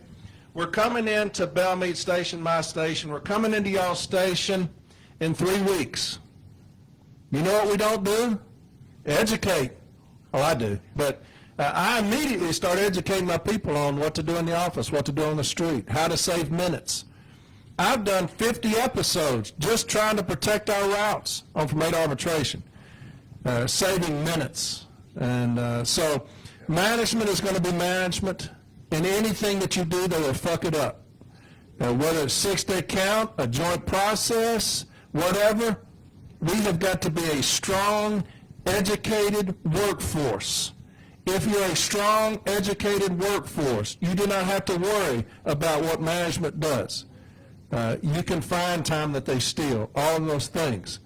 we're coming into Belmead Station, my station, we're coming into y'all's station in 3 weeks. You know what we don't do? Educate. Oh, I do. But I immediately start educating my people on what to do in the office, what to do on the street, how to save minutes. I've done 50 episodes just trying to protect our routes on from 8 arbitration, saving minutes. And so management is going to be management. And anything that you do, they will fuck it up. Whether it's 6-day count, a joint process, whatever, we have got to be a strong, educated workforce. If you're a strong, educated workforce, you do not have to worry about what management does. You can find time that they steal, all of those things.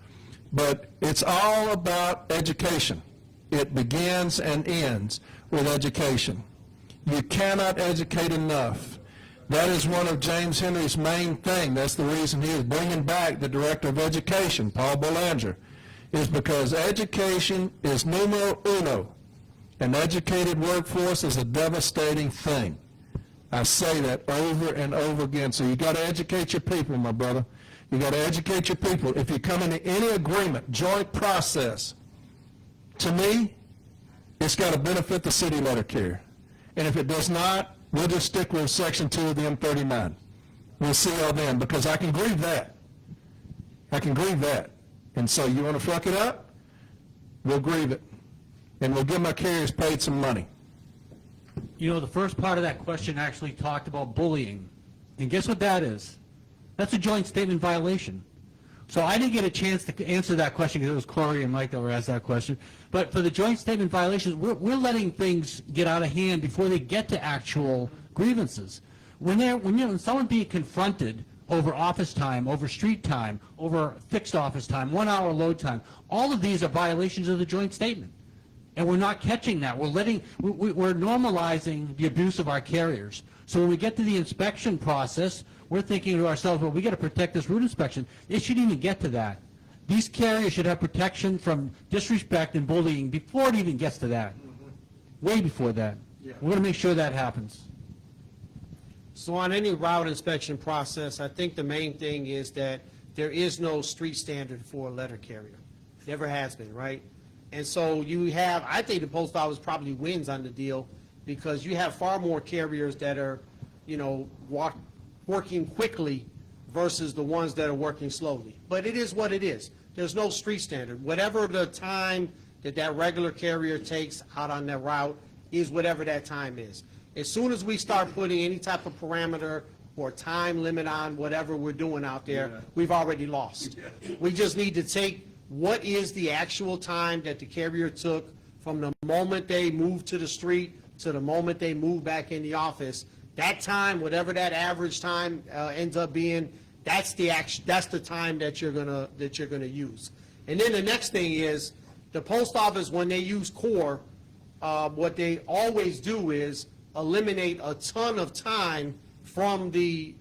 But it's all about education. It begins and ends with education. You cannot educate enough. That is one of James Henry's main things. That's the reason he is bringing back the Director of Education, Paul Boulanger, is because education is numero uno. An educated workforce is a devastating thing. I say that over and over again. So you got to educate your people, my brother. You got to educate your people. If you come into any agreement, joint process, to me, it's got to benefit the city letter carrier. And if it does not, we'll just stick with Section 2 of the M39. We'll see how then, because I can grieve that. I can grieve that. And so you want to fuck it up? We'll grieve it. And we'll give my carriers paid some money. You know, the first part of that question actually talked about bullying. And guess what that is? That's a joint statement violation. So I didn't get a chance to answer that question because it was Corey and Mike that were asked that question. But for the joint statement violations, we're letting things get out of hand before they get to actual grievances. When someone being confronted over office time, over street time, over fixed office time, 1 hour load time, all of these are violations of the joint statement. And we're not catching that. We're normalizing the abuse of our carriers. So when we get to the inspection process, we're thinking to ourselves, well, we got to protect this route inspection. It shouldn't even get to that. These carriers should have protection from disrespect and bullying before it even gets to that. Way before that. Yeah. We're going to make sure that happens. So on any route inspection process, I think the main thing is that there is no street standard for a letter carrier. Never has been, right? And so you have, I think the post office probably wins on the deal because you have far more carriers that are, you know, working quickly versus the ones that are working slowly. But it is what it is. There's no street standard. Whatever the time that regular carrier takes out on that route is whatever that time is. As soon as we start putting any type of parameter or time limit on whatever we're doing out there, we've already lost. We just need to take what is the actual time that the carrier took from the moment they moved to the street to the moment they moved back in the office. That time, whatever that average time ends up being, that's the time that you're gonna use. And then the next thing is the post office, when they use core, what they always do is eliminate a ton of time from the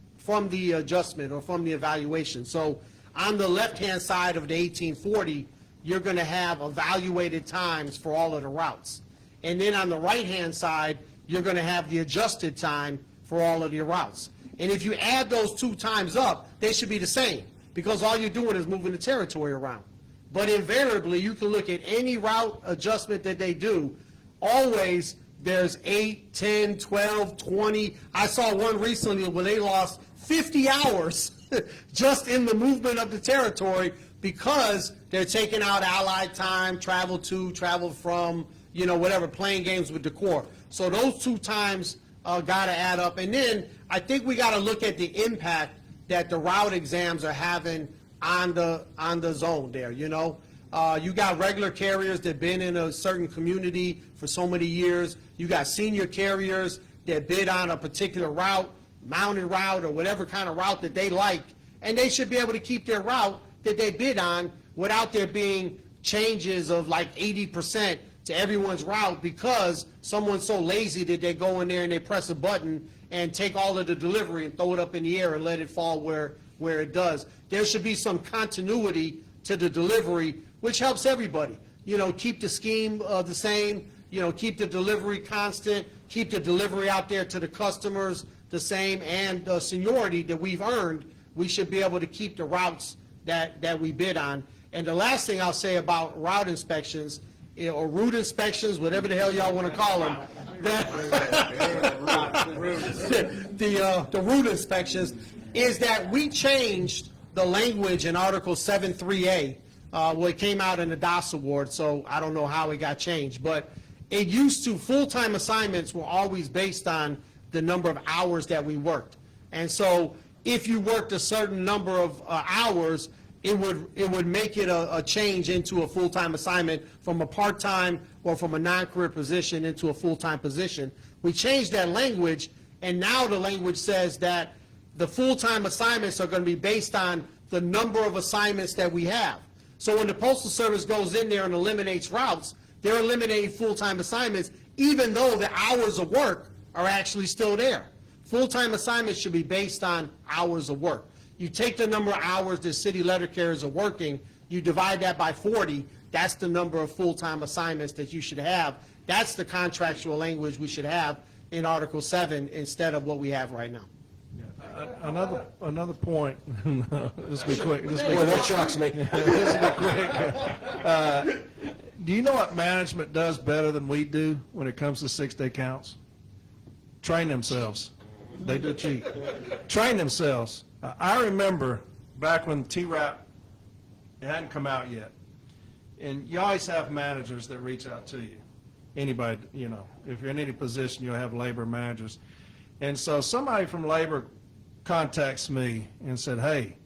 adjustment or from the evaluation. So on the left-hand side of the 1840, you're going to have evaluated times for all of the routes. And then on the right-hand side, you're going to have the adjusted time for all of your routes. And if you add those two times up, they should be the same because all you're doing is moving the territory around. But invariably, you can look at any route adjustment that they do, always there's 8, 10, 12, 20. I saw one recently where they lost 50 hours just in the movement of the territory because they're taking out allied time, travel to, travel from, you know, whatever, playing games with the core. So those two times got to add up. And then I think we got to look at the impact that the route exams are having on the zone there, you know. You got regular carriers that have been in a certain community for so many years. You got senior carriers that bid on a particular route, mounted route, or whatever kind of route that they like, and they should be able to keep their route that they bid on without there being changes of like 80% to everyone's route because someone's so lazy that they go in there and they press a button and take all of the delivery and throw it up in the air and let it fall where it does. There should be some continuity to the delivery, which helps everybody. You know, keep the scheme the same, you know, keep the delivery constant, keep the delivery out there to the customers the same, and the seniority that we've earned, we should be able to keep the routes that we bid on. And the last thing I'll say about route inspections, or route inspections, whatever the hell y'all want to call them, the route inspections, is that we changed the language in Article 7.3A. Well, it came out in the DOS award, so I don't know how it got changed. But it used to, full-time assignments were always based on the number of hours that we worked. And so if you worked a certain number of hours, it would make it a change into a full-time assignment from a part-time or from a non-career position into a full-time position. We changed that language, and now the language says that the full-time assignments are going to be based on the number of assignments that we have. So when the Postal Service goes in there and eliminates routes, they're eliminating full-time assignments, even though the hours of work are actually still there. Full-time assignments should be based on hours of work. You take the number of hours that city letter carriers are working, you divide that by 40, that's the number of full-time assignments that you should have. That's the contractual language we should have in Article 7 instead of what we have right now. Another point, just be quick. Just be Boy, quick. that shocks me. Just be quick. Do you know what management does better than we do when it comes to 6-day counts? Train themselves. They do cheat. Train themselves. I remember back when T-RAP hadn't come out yet, and you always have managers that reach out to you. Anybody, you know, if you're in any position, you'll have labor managers. And so somebody from labor contacts me and said, hey,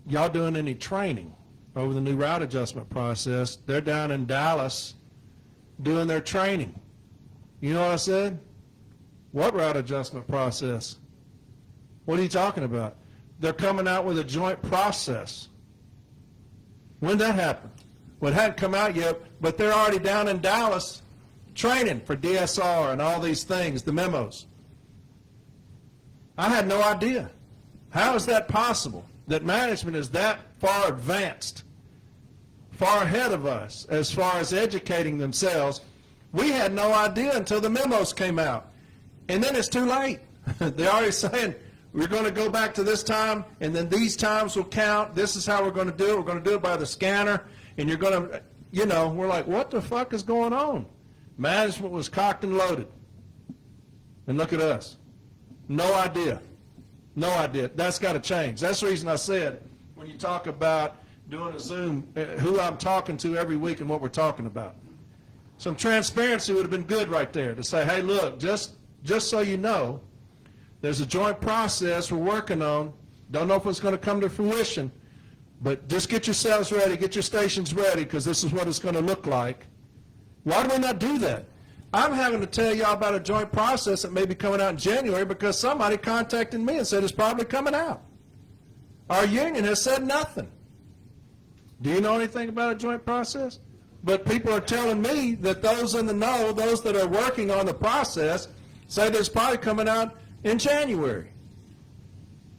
y'all doing any training over the new route adjustment process? They're down in Dallas doing their training. You know what I said? What route adjustment process? What are you talking about? They're coming out with a joint process. When did that happen? Well, it hadn't come out yet, but they're already down in Dallas training for DSR and all these things, the memos. I had no idea. How is that possible, that management is that far advanced, far ahead of us as far as educating themselves? We had no idea until the memos came out. And then it's too late. They're already saying, we're going to go back to this time, and then these times will count. This is how we're going to do it. We're going to do it by the scanner, and you're going to, you know, we're like, what the fuck is going on? Management was cocked and loaded. And look at us. No idea. No idea. That's got to change. That's the reason I said, when you talk about doing a Zoom, who I'm talking to every week and what we're talking about. Some transparency would have been good right there to say, hey, look, just so you know, there's a joint process we're working on. Don't know if it's going to come to fruition, but just get yourselves ready, get your stations ready, because this is what it's going to look like. Why do we not do that? I'm having to tell y'all about a joint process that may be coming out in January because somebody contacted me and said it's probably coming out. Our union has said nothing. Do you know anything about a joint process? But people are telling me that those in the know, those that are working on the process, say that it's probably coming out in January.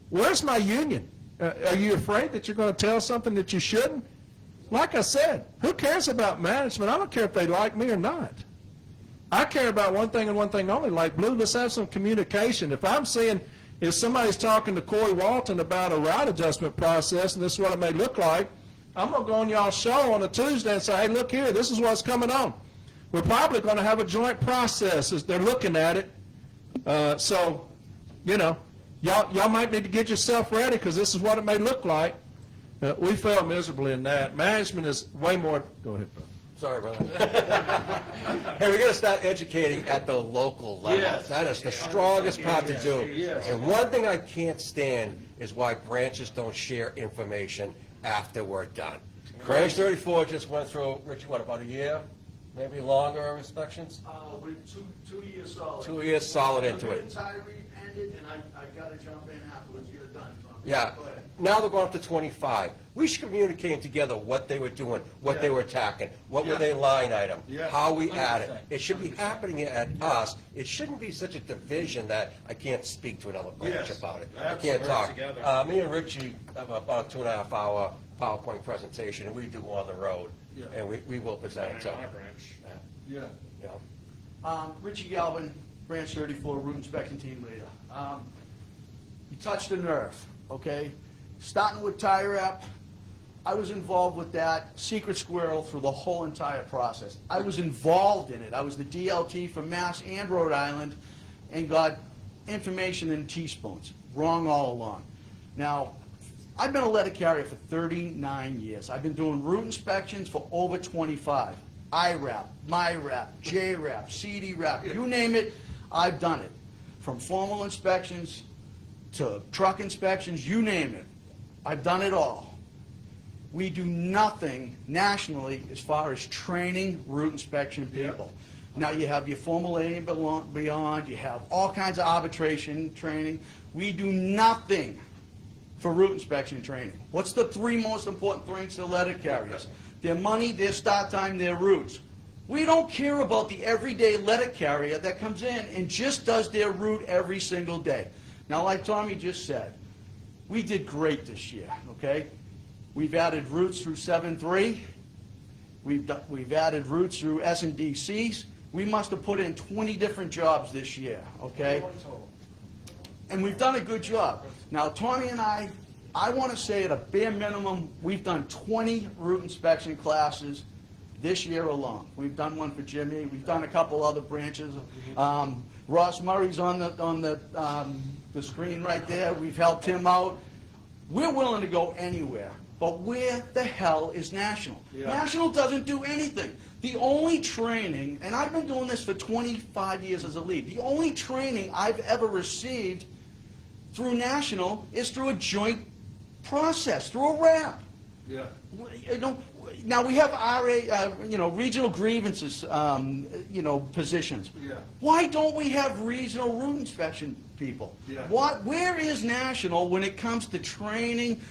Where's my union? Are you afraid that you're going to tell something that you shouldn't? Like I said, who cares about management? I don't care if they like me or not. I care about one thing and one thing only, like Blue, let's have some communication. If I'm seeing, if somebody's talking to Corey Walton about a route adjustment process and this is what it may look like, I'm going to go on y'all's show on a Tuesday and say, hey, look here, this is what's coming on. We're probably going to have a joint process as they're looking at it. So, you know, y'all might need to get yourself ready because this is what it may look like. We fail miserably in that. Management is way more. Go ahead, bro. Sorry, brother. Hey, we got to start educating at the local level. Yes. That is the strongest part to do. Yes. And one thing I can't stand is why branches don't share information after we're done. Branch 34 just went through, Richie, what, about a year? Maybe longer of inspections? We're 2 years solid. 2 years solid into it. Retiree ended, and I got to jump in afterwards, get it done. Yeah. Now they're going up to 25. We should communicate together what they were doing, what they were attacking, what were their line item, how we add it. It should be happening at us. It shouldn't be such a division that I can't speak to another branch about it. I can't talk. Me and Richie have about a 2.5-hour PowerPoint presentation, and we do on the road, and we will present it to them. Richie Galvin, Branch 34, Route Inspection Team Leader. You touched a nerve, okay? starting with tie wrap. I was involved with that, secret squirrel through the whole entire process. I was involved in it. I was the DLT for Mass and Rhode Island and got information in teaspoons. Wrong all along. Now, I've been a letter carrier for 39 years. I've been doing route inspections for over 25. IRAP, MyRAP, JRAP, CD-RAP, you name it, I've done it. From formal inspections to truck inspections, you name it. I've done it all. We do nothing nationally as far as training route inspection people. Now you have your formal A and beyond, you have all kinds of arbitration training. We do nothing for route inspection training. What's the three most important things to letter carriers? Their money, their start time, their routes. We don't care about the everyday letter carrier that comes in and just does their route every single day. Now, like Tommy just said, we did great this year, okay? We've added routes through 7-3. We've added routes through S&DCs. We must have put in 20 different jobs this year, okay? And we've done a good job. Now, Tommy and I want to say at a bare minimum, we've done 20 route inspection classes this year alone. We've done one for Jimmy. We've done a couple other branches. Ross Murray's on the screen right there. We've helped him out. We're willing to go anywhere. But where the hell is National? Yeah. National doesn't do anything. The only training, and I've been doing this for 25 years as a lead, the only training I've ever received through National is through a joint process, through a RAP. Yeah. Now we have RA, regional grievances, positions. Yeah. Why don't we have regional route inspection people? Yeah. Where is National when it comes to training,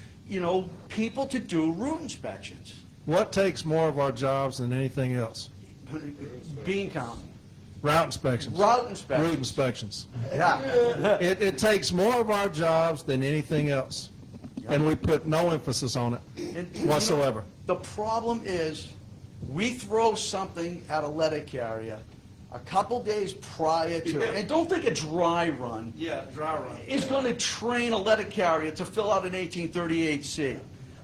people to do route inspections? What takes more of our jobs than anything else? Bean counting. Route inspections. Route inspections. Route inspections. Yeah. It takes more of our jobs than anything else. And we put no emphasis on it whatsoever. The problem is, we throw something at a letter carrier a couple days prior to, and don't think a dry run. Yeah, dry run. Is going to train a letter carrier to fill out an 1838C.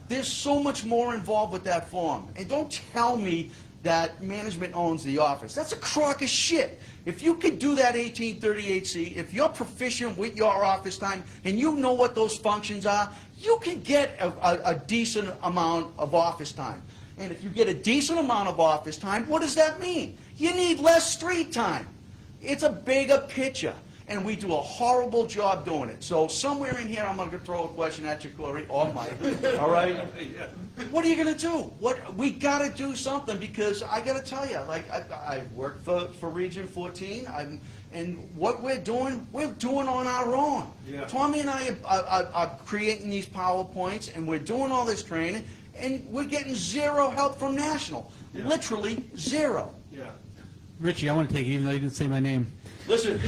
There's so much more involved with that form. And don't tell me that management owns the office. That's a crock of shit. If you could do that 1838C, if you're proficient with your office time and you know what those functions are, you can get a decent amount of office time. And if you get a decent amount of office time, what does that mean? You need less street time. It's a bigger picture. And we do a horrible job doing it. So somewhere in here, I'm going to throw a question at you, Corey, or Mike. All right? What are you going to do? We got to do something, because I got to tell you, like, I worked for Region 14, and what we're doing on our own. Yeah. Tommy and I are creating these PowerPoints, and we're doing all this training, and we're getting zero help from National. Yeah. Literally zero. Yeah. Richie, I want to take it, even though you didn't say my name. Listen,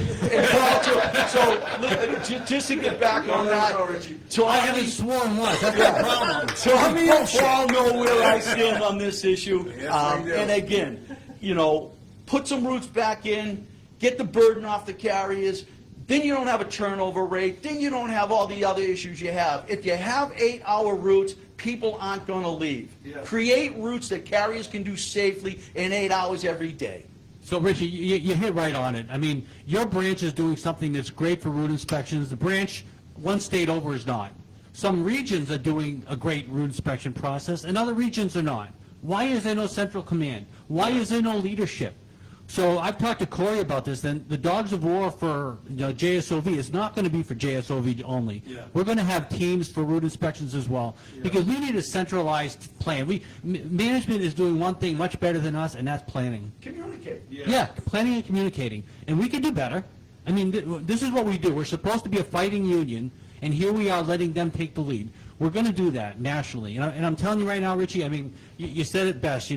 just to get back on that, I haven't sworn once. That's the problem. Tommy and Paul know where I stand on this issue. And again, put some routes back in, get the burden off the carriers. Then you don't have a turnover rate. Then you don't have all the other issues you have. If you have 8-hour routes, people aren't going to leave. Yeah. Create routes that carriers can do safely in 8 hours every day. So, Richie, you hit right on it. I mean, your branch is doing something that's great for route inspections. The branch one state over is not. Some regions are doing a great route inspection process, and other regions are not. Why is there no central command? Why is there no leadership? So I've talked to Corey about this. Then the dogs of war for JSOV is not going to be for JSOV only. Yeah. We're going to have teams for route inspections as well, because we need a centralized plan. Management is doing one thing much better than us, and that's planning. Communicate. Yeah, planning and communicating, and we can do better. I mean, this is what we do. We're supposed to be a fighting union, and here we are letting them take the lead. We're going to do that nationally, and I'm telling you right now, Richie. I mean, you said it best.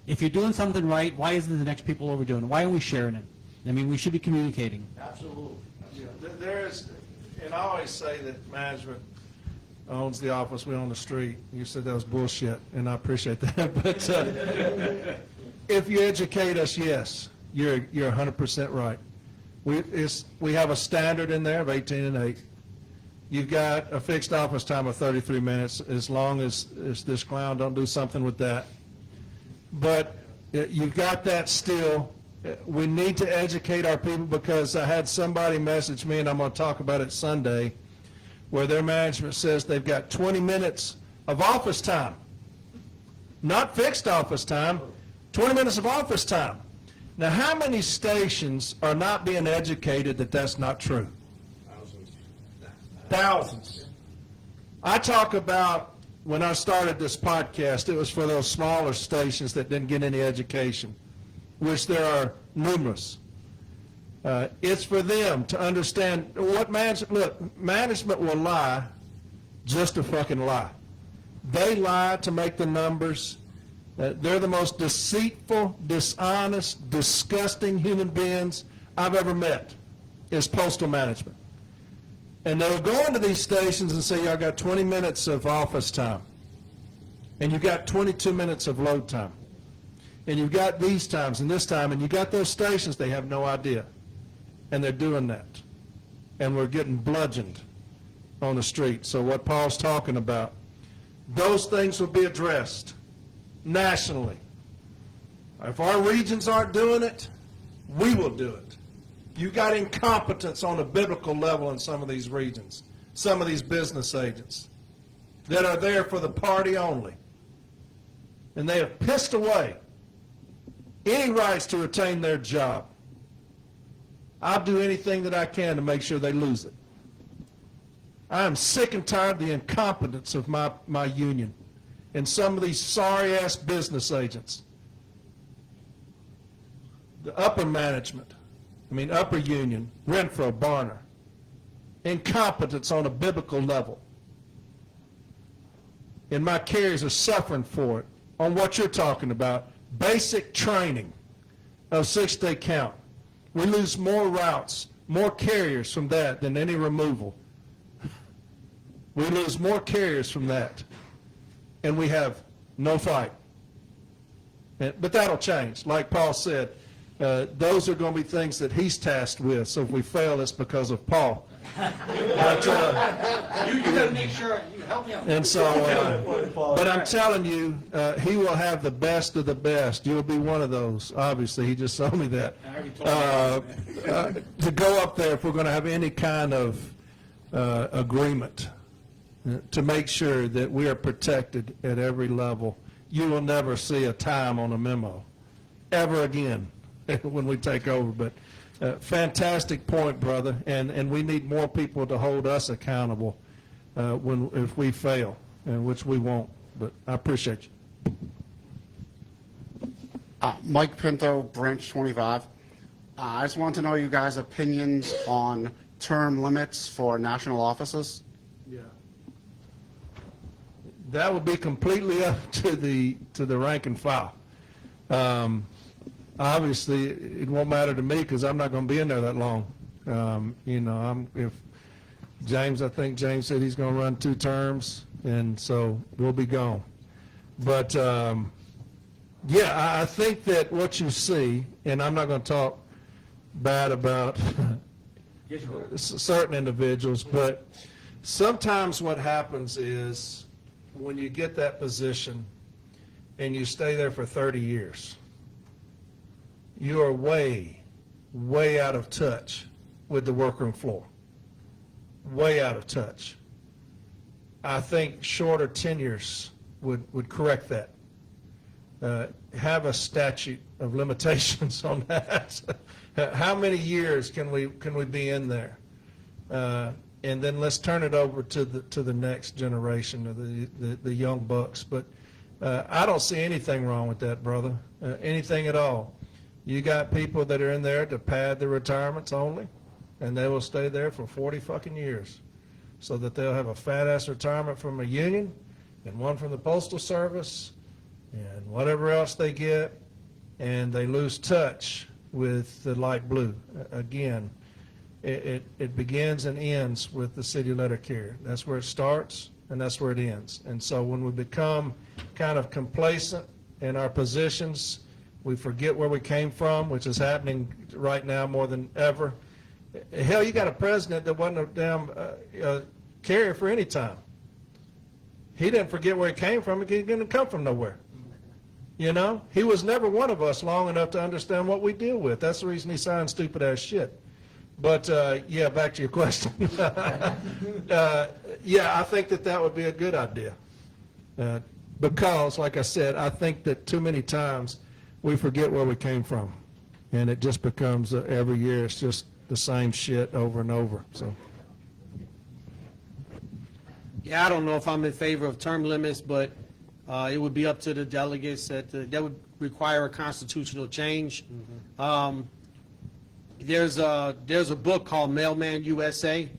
If you're doing something right, why isn't the next people overdoing it? Why aren't we sharing it? I mean, we should be communicating. Absolutely. Yeah, there is, and I always say that management owns the office, we own the street. You said that was bullshit, and I appreciate that. But if you educate us, yes, you're 100% right. We have a standard in there of 18 and 8. you've got a fixed office time of 33 minutes, as long as this clown don't do something with that. But you've got that still. We need to educate our people, because I had somebody message me, and I'm going to talk about it Sunday, where their management says they've got 20 minutes of office time. Not fixed office time, 20 minutes of office time. Now, how many stations are not being educated that that's not true? Thousands. I talk about, when I started this podcast, it was for those smaller stations that didn't get any education, which there are numerous. It's for them to understand what management will lie just to fucking lie. They lie to make the numbers. They're the most deceitful, dishonest, disgusting human beings I've ever met, is postal management. And they'll go into these stations and say, y'all got 20 minutes of office time, and you've got 22 minutes of load time, and you've got these times and this time, and you got those stations. They have no idea, and they're doing that, and we're getting bludgeoned on the street. So what Paul's talking about, those things will be addressed nationally. If our regions aren't doing it, we will do it. You got incompetence on a biblical level in some of these regions, some of these business agents that are there for the party only. And they have pissed away any rights to retain their job. I'll do anything that I can to make sure they lose it. I am sick and tired of the incompetence of my union and some of these sorry-ass business agents. The upper management, upper union, Renfro, Barner, incompetence on a biblical level. And my carriers are suffering for it on what you're talking about, basic training of six-day count. We lose more routes, more carriers from that than any removal. We lose more carriers from that, and we have no fight. But that'll change. Like Paul said, those are going to be things that he's tasked with. So if we fail, it's because of Paul. But, You got to make sure you help him. and so, but I'm telling you, he will have the best of the best. You'll be one of those. Obviously, he just told me that. To go up there, if we're going to have any kind of agreement, to make sure that we are protected at every level. You will never see a time on a memo ever again when we take over. But fantastic point, brother, and we need more people to hold us accountable if we fail, and which we won't. But I appreciate you. Mike Pinto, Branch 25. I just want to know you guys' opinions on term limits for national offices. Yeah. That would be completely up to the rank and file. Obviously, it won't matter to me because I'm not going to be in there that long. If James, I think James said he's going to run 2 terms, and so we'll be gone. But yeah, I think that what you see, and I'm not going to talk bad about certain individuals, but sometimes what happens is when you get that position and you stay there for 30 years, you are way, way out of touch with the workroom floor. Way out of touch. I think shorter tenures would correct that. Have a statute of limitations on that. How many years can we be in there? And then let's turn it over to the next generation of the young bucks. But I don't see anything wrong with that, brother. Anything at all. You got people that are in there to pad their retirements only, and they will stay there for 40 fucking years, so that they'll have a fat ass retirement from a union, and one from the Postal Service, and whatever else they get, and they lose touch with the light blue. Again, it begins and ends with the city letter carrier. That's where it starts, and that's where it ends. And so when we become kind of complacent in our positions, we forget where we came from, which is happening right now more than ever. Hell, you got a president that wasn't a damn carrier for any time. He didn't forget where he came from. He didn't come from nowhere. You know, he was never one of us long enough to understand what we deal with. That's the reason he signed stupid-ass shit. But, yeah, back to your question. Yeah, I think that would be a good idea. Because, like I said, I think that too many times we forget where we came from. And it just becomes, every year, it's just the same shit over and over, so. Yeah, I don't know if I'm in favor of term limits, but it would be up to the delegates that would require a constitutional change. There's a book called Mailman USA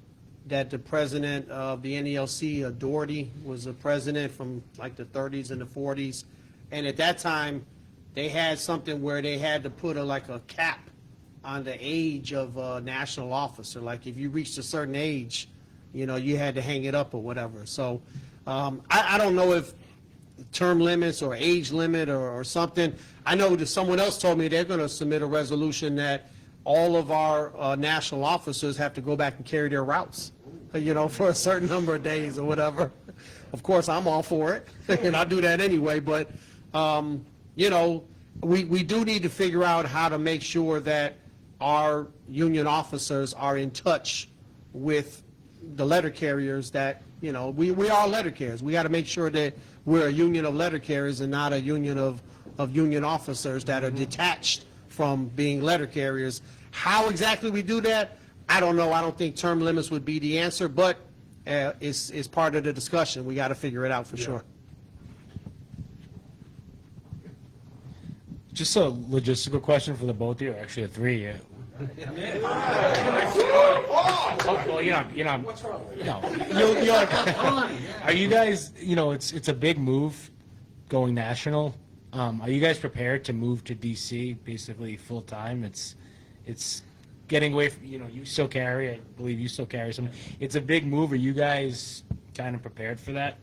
that the president of the NALC, Doherty, was a president from like the 30s and the 40s. And at that time, they had something where they had to put a cap on the age of a national officer. Like if you reached a certain age, you know, you had to hang it up or whatever. So I don't know if term limits or age limit or something. I know that someone else told me they're going to submit a resolution that all of our national officers have to go back and carry their routes, you know, for a certain number of days or whatever. Of course, I'm all for it, and I do that anyway. But, you know, we do need to figure out how to make sure that our union officers are in touch with the letter carriers that, you know, we are letter carriers. We got to make sure that we're a union of letter carriers and not a union of union officers that are detached from being letter carriers. How exactly we do that, I don't know. I don't think term limits would be the answer, but it's part of the discussion. We got to figure it out for sure. Just a logistical question for the both of you, or actually a three. Well, are you guys, you know, it's a big move going national. Are you guys prepared to move to DC basically full time? It's getting away from, you know, you still carry, I believe you still carry some. It's a big move. Are you guys kind of prepared for that?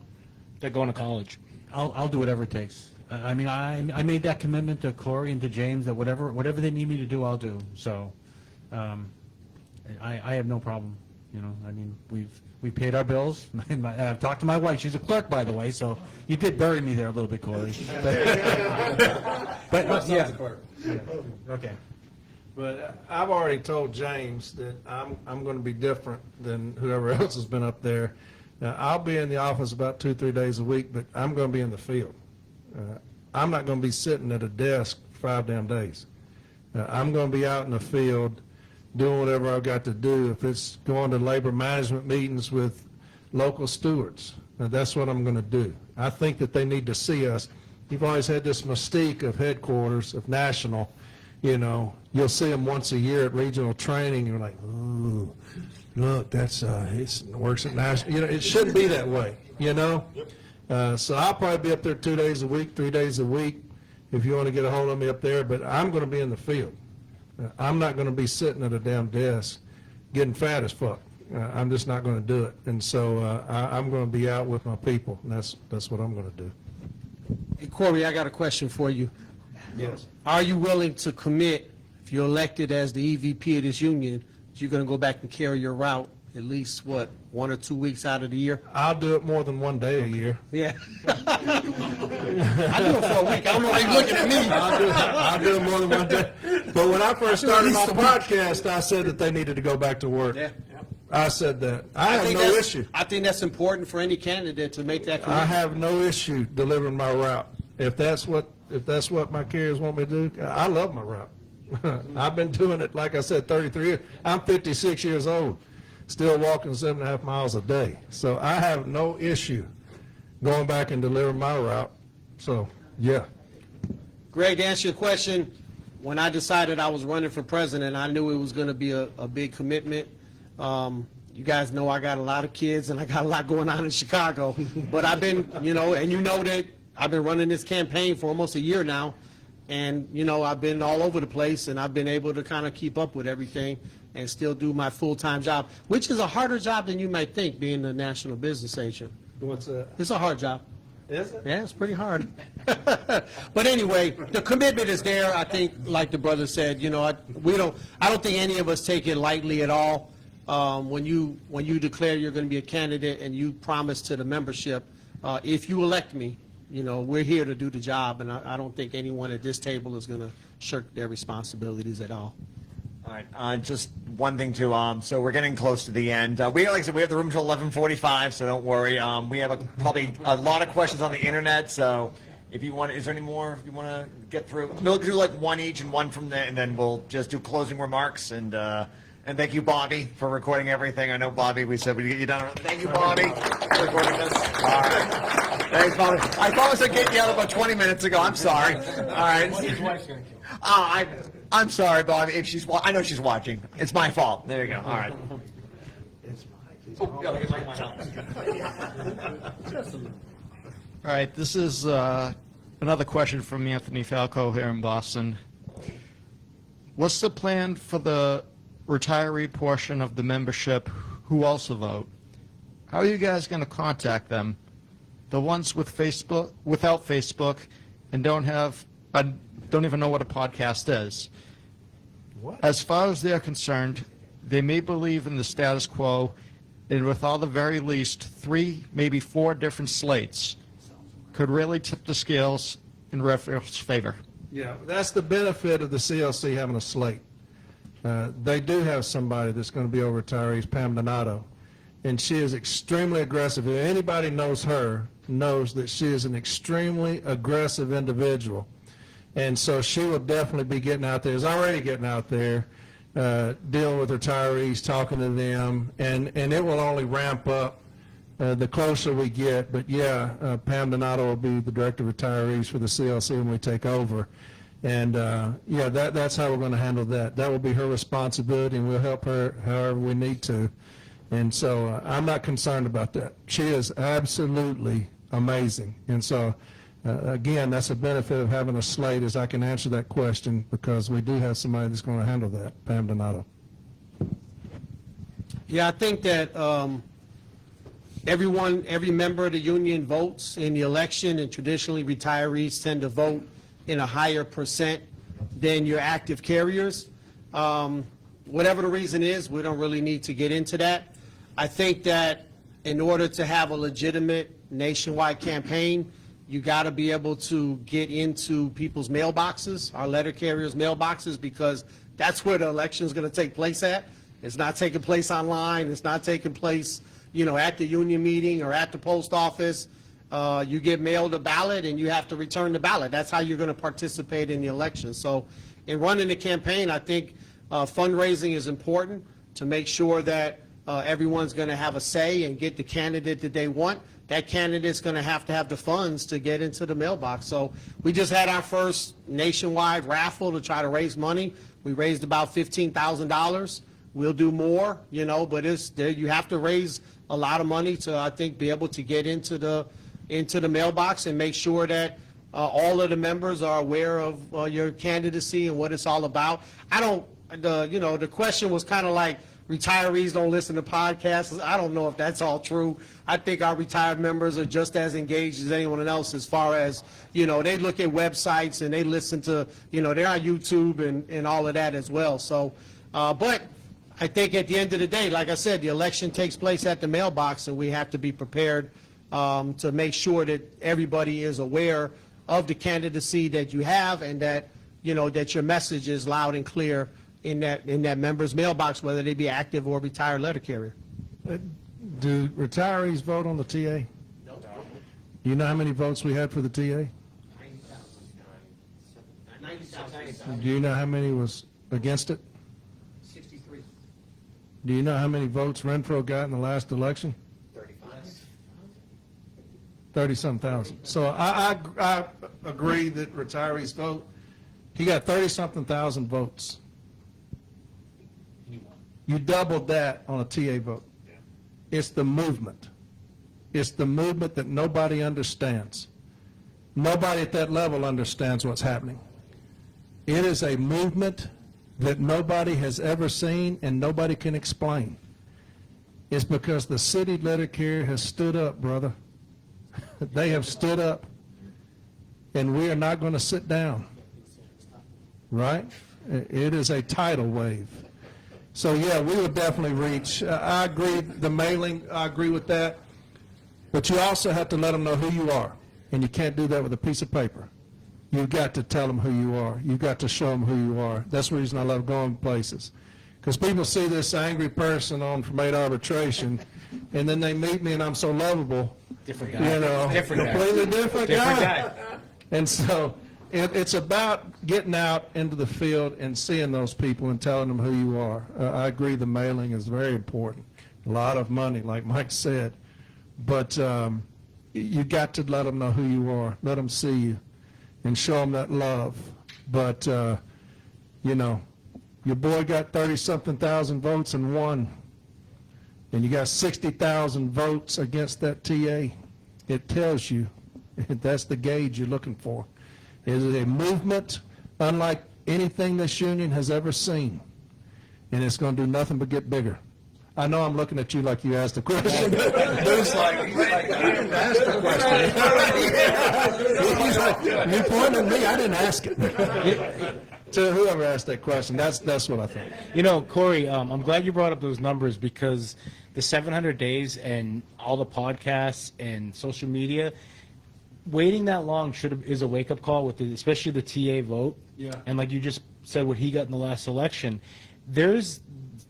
They're going to college. I'll do whatever it takes. I mean, I made that commitment to Corey and to James that whatever they need me to do, I'll do. So, I have no problem. You know, I mean, we paid our bills. I've talked to my wife. She's a clerk, by the way. So you did bury me there a little bit, Corey. But yeah. Okay. But I've already told James that I'm going to be different than whoever else has been up there. I'll be in the office about 2-3 days a week, but I'm going to be in the field. I'm not going to be sitting at a desk 5 damn days. I'm going to be out in the field doing whatever I've got to do. If it's going to labor management meetings with local stewards, that's what I'm going to do. I think that they need to see us. You've always had this mystique of headquarters, of national. You know, you'll see them once a year at regional training. You're like, ooh, look, that's it works at national. You know, it shouldn't be that way. You know. So I'll probably be up there 2 days a week, 3 days a week, if you want to get a hold of me up there. But I'm going to be in the field. I'm not going to be sitting at a damn desk getting fat as fuck. I'm just not going to do it. And so I'm going to be out with my people, and that's what I'm going to do. Hey, Corey, I got a question for you. Yes. Are you willing to commit, if you're elected as the EVP of this union, that you're going to go back and carry your route at least, 1 or 2 weeks out of the year? I'll do it more than 1 day a year. Yeah. I do it for a week. I don't know why you're looking at me. I'll do it more than 1 day. But when I first started my podcast, I said that they needed to go back to work. Yeah. I said that. I have no issue. I think that's important for any candidate to make that I commitment. have no issue delivering my route. If that's what my carriers want me to do, I love my route. I've been doing it, like I said, 33 years. I'm 56 years old, still walking 7.5 miles a day. So I have no issue going back and delivering my route. So, yeah. Greg, to answer your question, when I decided I was running for president, I knew it was going to be a big commitment. You guys know I got a lot of kids and I got a lot going on in Chicago. But I've been, you know, and you know that I've been running this campaign for almost a year now. And, you know, I've been all over the place and I've been able to kind of keep up with everything and still do my full-time job, which is a harder job than you might think, being a national business agent. What's that? It's a hard job. Is it? Yeah, it's pretty hard. But anyway, the commitment is there. I think, like the brother said, you know, I don't think any of us take it lightly at all. when you declare you're going to be a candidate and you promise to the membership, if you elect me, we're here to do the job, and I don't think anyone at this table is going to shirk their responsibilities at all. All right, just one thing too. So we're getting close to the end. Like I said, we have the room till 11:45, so don't worry. We have probably a lot of questions on the internet. So if you want, is there any more you want to get through? We'll do like one each and one from there, and then we'll just do closing remarks. And thank you, Bobby, for recording everything. I know, Bobby, we said we'd get you done. Thank you, Bobby, for recording this. All right. Thanks, Bobby. I promised I'd get you out about 20 minutes ago. I'm sorry. All right. I'm sorry, Bobby. If I know she's watching. It's my fault. There you go. All right. All right, this is another question from Anthony Falco here in Boston. What's the plan for the retiree portion of the membership who also vote? How are you guys going to contact them? The ones with Facebook, without Facebook, and don't even know what a podcast is. What? As far as they're concerned, they may believe in the status quo, and with all the very least 3, maybe 4 different slates could really tip the scales in Redfield's favor. Yeah, that's the benefit of the CLC having a slate. They do have somebody that's going to be over retirees, Pam Donato, and she is extremely aggressive. If anybody knows her, knows that she is an extremely aggressive individual. And so she will definitely be getting out there, is already getting out there, dealing with retirees, talking to them, and it will only ramp up the closer we get. But yeah, Pam Donato will be the director of retirees for the CLC when we take over. And yeah, that's how we're going to handle that. That will be her responsibility, and we'll help her however we need to. And so I'm not concerned about that. She is absolutely amazing. And so again, that's a benefit of having a slate, is I can answer that question because we do have somebody that's going to handle that, Pam Donato. Yeah, I think that every member of the union votes in the election, and traditionally retirees tend to vote in a higher percent than your active carriers. Whatever the reason is, we don't really need to get into that. I think that in order to have a legitimate nationwide campaign, you got to be able to get into people's mailboxes, our letter carriers' mailboxes, because that's where the election is going to take place at. It's not taking place online. It's not taking place, at the union meeting or at the post office. You get mailed a ballot and you have to return the ballot. That's how you're going to participate in the election. So in running the campaign, I think fundraising is important to make sure that everyone's going to have a say and get the candidate that they want. That candidate's going to have the funds to get into the mailbox. So we just had our first nationwide raffle to try to raise money. We raised about $15,000. We'll do more, but you have to raise a lot of money to, I think, be able to get into the mailbox and make sure that all of the members are aware of your candidacy and what it's all about. The question was kind of like, retirees don't listen to podcasts. I don't know if that's all true. I think our retired members are just as engaged as anyone else, as far as, they look at websites and they listen to, they're on YouTube and all of that as well. So, but I think at the end of the day, like I said, the election takes place at the mailbox, and we have to be prepared to make sure that everybody is aware of the candidacy that you have, and that, that your message is loud and clear in that member's mailbox, whether they be active or retired letter carrier. Do retirees vote on the TA? No. Do you know how many votes we had for the TA? 97. Do you know how many was against it? 63. Do you know how many votes Renfro got in the last election? 30-some thousand. So I agree that retirees vote. He got 30-something thousand votes. You doubled that on a TA vote. It's the movement. It's the movement that nobody understands. Nobody at that level understands what's happening. It is a movement that nobody has ever seen and nobody can explain. It's because the city letter carrier has stood up, brother. They have stood up, and we are not going to sit down. Right? It is a tidal wave. So, yeah, we would definitely reach. I agree, the mailing, I agree with that. But you also have to let them know who you are, and you can't do that with a piece of paper. You've got to tell them who you are. You've got to show them who you are. That's the reason I love going places. Because people see this angry person on from 8 arbitration, and then they meet me and I'm so lovable. Different guy. You know, Different guy. completely different Different guy. guy. And so it's about getting out into the field and seeing those people and telling them who you are. I agree the mailing is very important. A lot of money, like Mike said. But you got to let them know who you are. Let them see you and show them that love. But, you know, your boy got 30-something thousand votes and won. And you got 60,000 votes against that TA. It tells you that's the gauge you're looking for. Is it a movement unlike anything this union has ever seen? And it's going to do nothing but get bigger. I know I'm looking at you like you asked a question. Bruce like, I didn't ask the question. He's like, you pointed at me, I didn't ask it. To whoever asked that question, that's what I think. You know, Corey, I'm glad you brought up those numbers because the 700 days and all the podcasts and social media, waiting that long is a wake-up call with especially the TA vote. Yeah. And like you just said, what he got in the last election, there's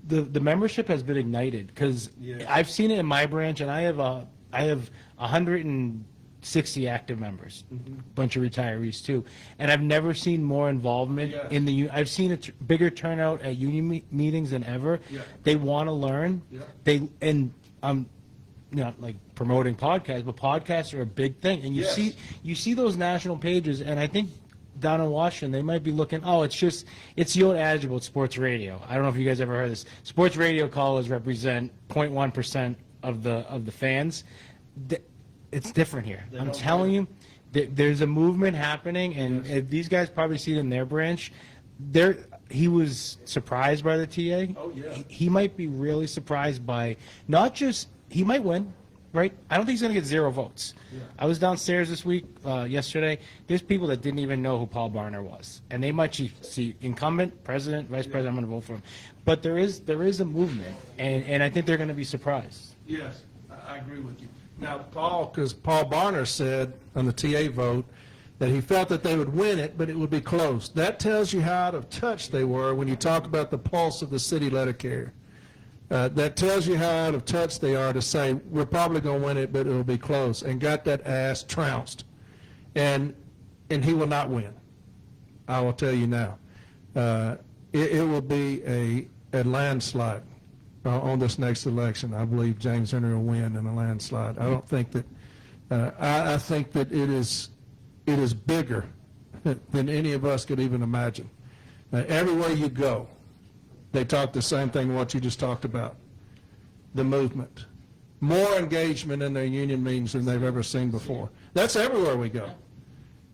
the membership has been ignited because I've seen it in my branch, and I have 160 active members, bunch of retirees too, and I've never seen more involvement in the. I've seen a bigger turnout at union meetings than ever. They want to learn. I'm not like promoting podcasts, but podcasts are a big thing, and you see those national pages, and I think down in Washington, they might be looking, it's the old adage about sports radio. I don't know if you guys ever heard this. Sports radio callers represent 0.1% of the fans. It's different here. I'm telling you, there's a movement happening, and these guys probably see it in their branch. He was surprised by the TA. Oh, yeah. He might be really surprised by he might win. Right? I don't think he's going to get 0 votes. Yeah. I was downstairs this week, yesterday. There's people that didn't even know who Paul Boulanger was. And they might see incumbent, president, vice president, I'm going to vote for him. But there is a movement, and I think they're going to be surprised. Yes, I agree with you. Now, because Paul Boulanger said on the TA vote that he felt that they would win it, but it would be close. That tells you how out of touch they were when you talk about the pulse of the city letter carrier. That tells you how out of touch they are to say, we're probably going to win it, but it'll be close, and got that ass trounced. And he will not win. I will tell you now. It will be a landslide on this next election. I believe James Henry will win in a landslide. I don't think that, I think that it is bigger than any of us could even imagine. Everywhere you go, they talk the same thing what you just talked about, the movement. More engagement in their union meetings than they've ever seen before. That's everywhere we go.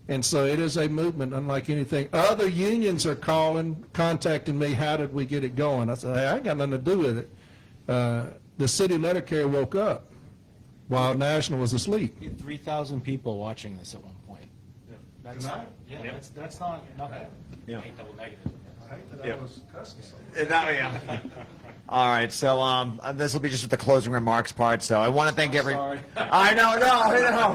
And so it is a movement unlike anything. Other unions are contacting me, how did we get it going? I said, hey, I ain't got nothing to do with it. The city letter carrier woke up while National was asleep. 3,000 people watching this at one point. That's not nothing. Yeah. Ain't double negative. All right, so this will be just the closing remarks part. So I want to thank everyone. I know.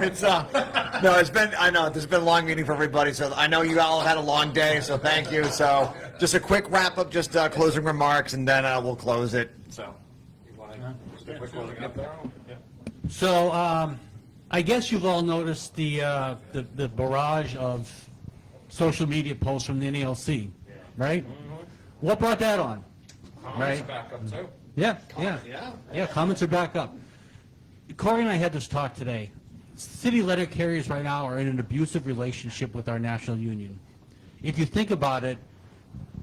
It's no, it's been. I know there's been a long meeting for everybody. So I know you all had a long day. So thank you. So just a quick wrap up, just closing remarks, and then we'll close it. So you want to just a quick closing up there? Yeah. So I guess you've all noticed the barrage of social media posts from the NALC, right? What brought that on? Right? Back up too. Yeah, comments are back up. Corey and I had this talk today. City letter carriers right now are in an abusive relationship with our national union. If you think about it,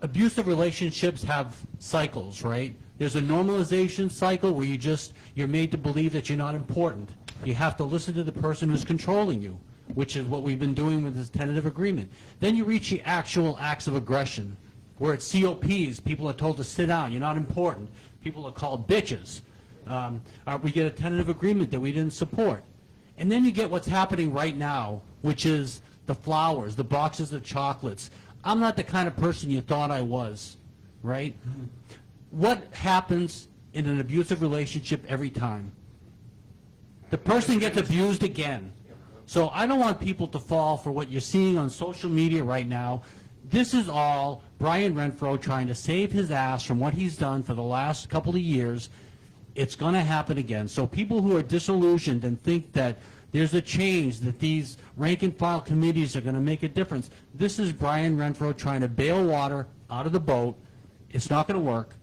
abusive relationships have cycles, right? There's a normalization cycle where you're made to believe that you're not important. You have to listen to the person who's controlling you, which is what we've been doing with this tentative agreement. Then you reach the actual acts of aggression, where at COPs, people are told to sit down, you're not important. People are called bitches. We get a tentative agreement that we didn't support. And then you get what's happening right now, which is the flowers, the boxes of chocolates. I'm not the kind of person you thought I was, right? what happens in an abusive relationship every time? The person gets abused again. So I don't want people to fall for what you're seeing on social media right now. This is all Brian Renfro trying to save his ass from what he's done for the last couple of years. It's going to happen again. So people who are disillusioned and think that there's a change, that these rank and file committees are going to make a difference, this is Brian Renfro trying to bail water out of the boat. It's not going to work.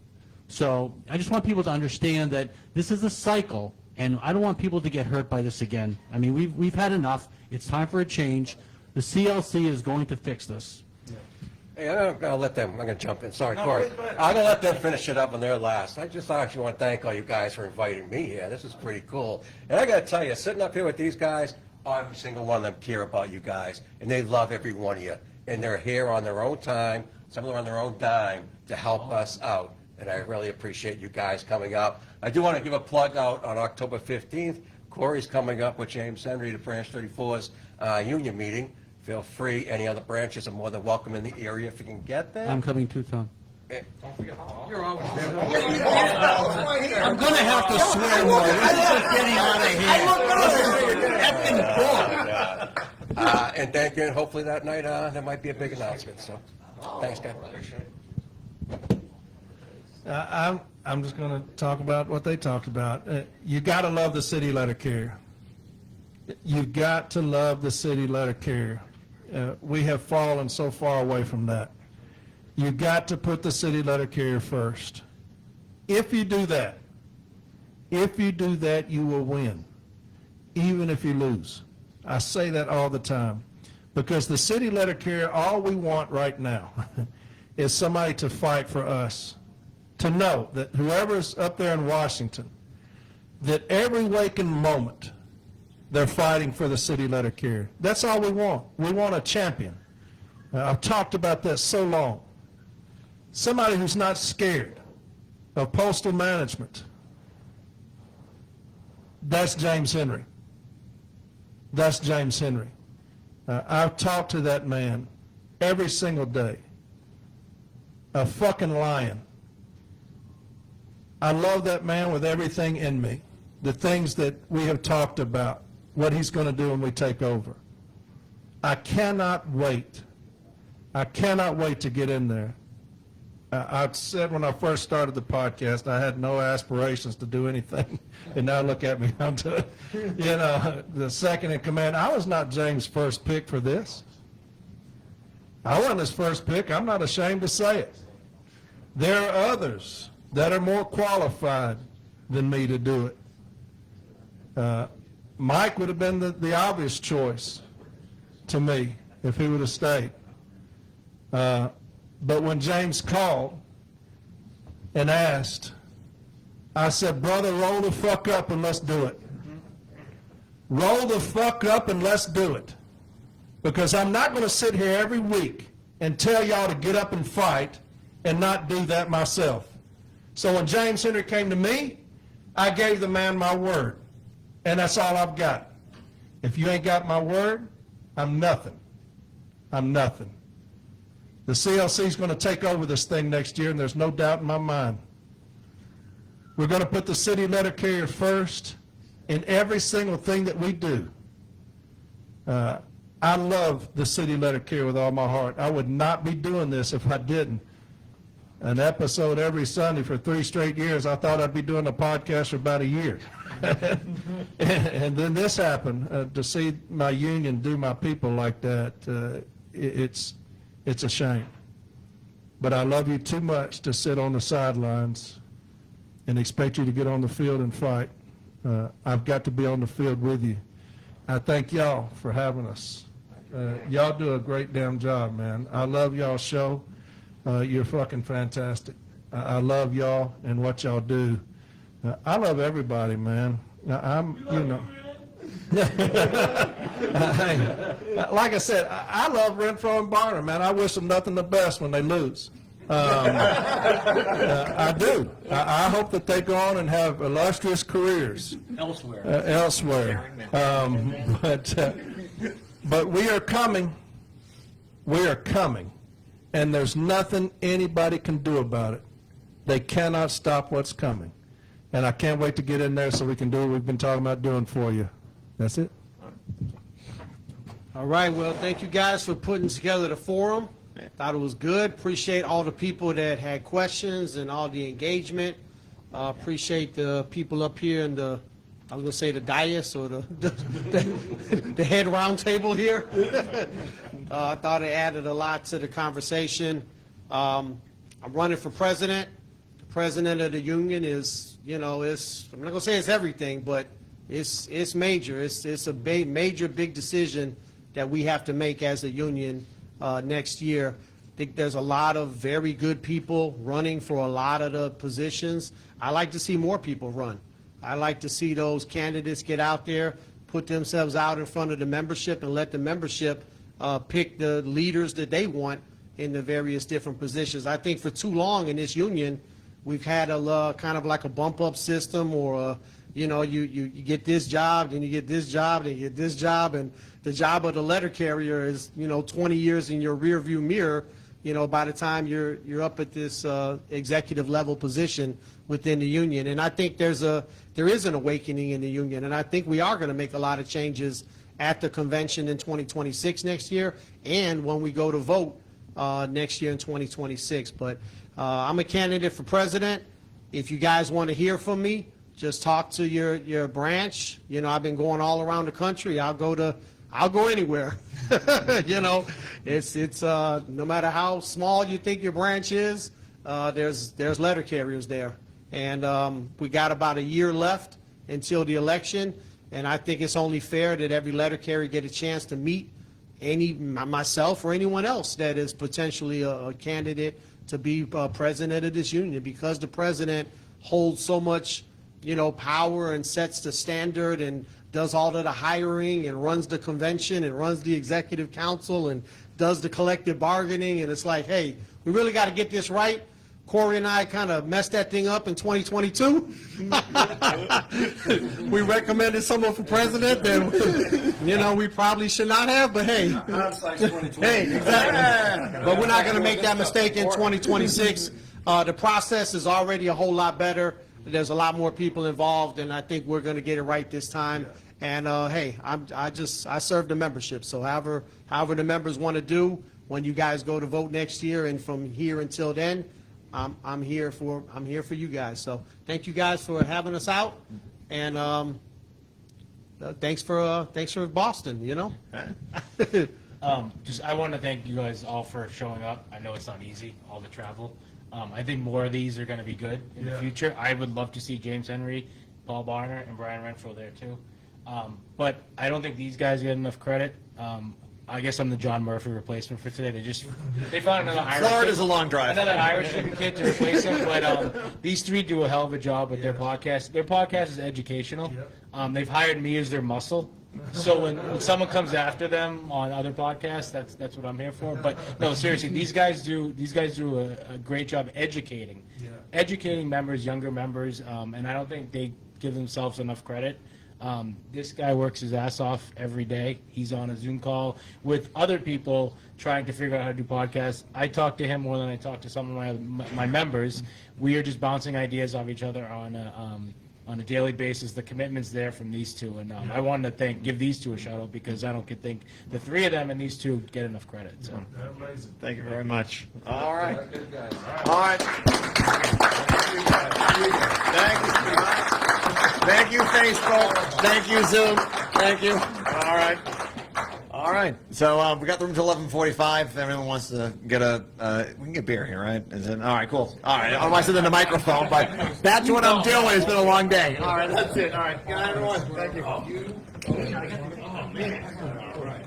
So I just want people to understand that this is a cycle, and I don't want people to get hurt by this again. I mean, we've had enough. It's time for a change. The CLC is going to fix this. Hey, I'm going to jump in. Sorry, Corey. I'm going to let them finish it up on their last. I just actually want to thank all you guys for inviting me here. This is pretty cool. And I got to tell you, sitting up here with these guys, every single one of them care about you guys, and they love every one of you. And they're here on their own time, some of them on their own dime, to help us out. And I really appreciate you guys coming up. I do want to give a plug out on October 15th. Corey's coming up with James Henry to Branch 34's union meeting. Feel free. Any other branches are more than welcome in the area if you can get there. I'm coming too, Tom. You're always there. I'm going to have to swear more. This is just getting out of hand. And thank you. And hopefully that night there might be a big announcement. So thanks, guys. I'm just going to talk about what they talked about. You got to love the city letter carrier. You've got to love the city letter carrier. We have fallen so far away from that. You've got to put the city letter carrier first. If you do that, you will win, even if you lose. I say that all the time, because the city letter carrier, all we want right now is somebody to fight for us, to know that whoever's up there in Washington, that every waking moment, they're fighting for the city letter carrier. That's all we want. We want a champion. I've talked about this so long. Somebody who's not scared of postal management. That's James Henry. That's James Henry. I've talked to that man every single day. A fucking lion. I love that man with everything in me. The things that we have talked about, what he's going to do when we take over. I cannot wait. I cannot wait to get in there. I said when I first started the podcast, I had no aspirations to do anything. And now look at me. I'm doing, the second in command. I was not James' first pick for this. I wasn't his first pick. I'm not ashamed to say it. There are others that are more qualified than me to do it. Mike would have been the obvious choice to me if he would have stayed. But when James called and asked, I said, brother, roll the fuck up and let's do it. Roll the fuck up and let's do it. Because I'm not going to sit here every week and tell y'all to get up and fight and not do that myself. So when James Henry came to me, I gave the man my word. And that's all I've got. If you ain't got my word, I'm nothing. I'm nothing. The CLC is going to take over this thing next year, and there's no doubt in my mind. We're going to put the city letter carrier first in every single thing that we do. I love the city letter carrier with all my heart. I would not be doing this if I didn't. An episode every Sunday for 3 straight years. I thought I'd be doing a podcast for about a year. And then this happened. To see my union do my people like that, it's a shame. But I love you too much to sit on the sidelines and expect you to get on the field and fight. I've got to be on the field with you. I thank y'all for having us. Y'all do a great damn job, man. I love y'all's show. You're fucking fantastic. I love y'all and what y'all do. I love everybody, man. Like I said, I love Renfro and Barner, man. I wish them nothing but best when they lose. I do. I hope that they go on and have illustrious careers elsewhere. But we are coming. We are coming. And there's nothing anybody can do about it. They cannot stop what's coming. And I can't wait to get in there so we can do what we've been talking about doing for you. That's it. All right, well, thank you guys for putting together the forum. Thought it was good. Appreciate all the people that had questions and all the engagement. Appreciate the people up here in the, I was gonna say the dais or the head round table here. I thought it added a lot to the conversation. I'm running for president. The president of the union is, you know, I'm not gonna say it's everything, but it's major. It's a major, big decision that we have to make as a union next year. I think there's a lot of very good people running for a lot of the positions. I like to see more people run. I like to see those candidates get out there, put themselves out in front of the membership, and let the membership pick the leaders that they want in the various different positions. I think for too long in this union, we've had a kind of like a bump-up system, or you know, you get this job, then you get this job, then you get this job, and the job of the letter carrier is, you know, 20 years in your rearview mirror, you know, by the time you're up at this executive level position within the union. And I think there is an awakening in the union, and I think we are going to make a lot of changes at the convention in 2026 next year, and when we go to vote next year in 2026. But I'm a candidate for president. If you guys want to hear from me, just talk to your branch. You know, I've been going all around the country. I'll go anywhere. You know, it's no matter how small you think your branch is, there's letter carriers there. And we got about a year left until the election, and I think it's only fair that every letter carrier get a chance to meet myself or anyone else that is potentially a candidate to be president of this union, because the president holds so much, you know, power and sets the standard and does all of the hiring and runs the convention and runs the executive council and does the collective bargaining. And it's like, hey, we really got to get this right. Corey and I kind of messed that thing up in 2022. We recommended someone for president that, you know, we probably should not have, but hey. Hey, exactly. But we're not going to make that mistake in 2026. The process is already a whole lot better. There's a lot more people involved, and I think we're going to get it right this time. And hey, I serve the membership. So however the members want to do when you guys go to vote next year, and from here until then, I'm here for you guys. So thank you guys for having us out, and thanks for Boston. You know. I want to thank you guys all for showing up. I know it's not easy, all the travel. I think more of these are going to be good in the future. I would love to see James Henry, Paul Boulanger, and Brian Renfro there too. But I don't think these guys get enough credit. I guess I'm the John Murphy replacement for today. They found another Irish. Florida's a long drive. Another Irish kid to replace him. But these three do a hell of a job with their podcast. Their podcast is educational. They've hired me as their muscle. So when someone comes after them on other podcasts, that's what I'm here for. But no, seriously, these guys do a great job educating members, younger members, and I don't think they give themselves enough credit. This guy works his ass off every day. He's on a Zoom call with other people trying to figure out how to do podcasts. I talk to him more than I talk to some of my members. We are just bouncing ideas off each other on a daily basis. The commitment's there from these two, and I wanted to give these two a shout out, because I don't think the three of them and these two get enough credit. So. Thank you very much. All right. All right. Thank you, Facebook. Thank you, Zoom. Thank you. All right. All right. So we got the room till 11:45. If everyone wants to get we can get beer here, right? Is it? All right, cool. All right. Otherwise, it's in the microphone, but that's what I'm doing. It's been a long day. All right, that's it. All right. Good night, everyone. Thank you. Oh, man. All right.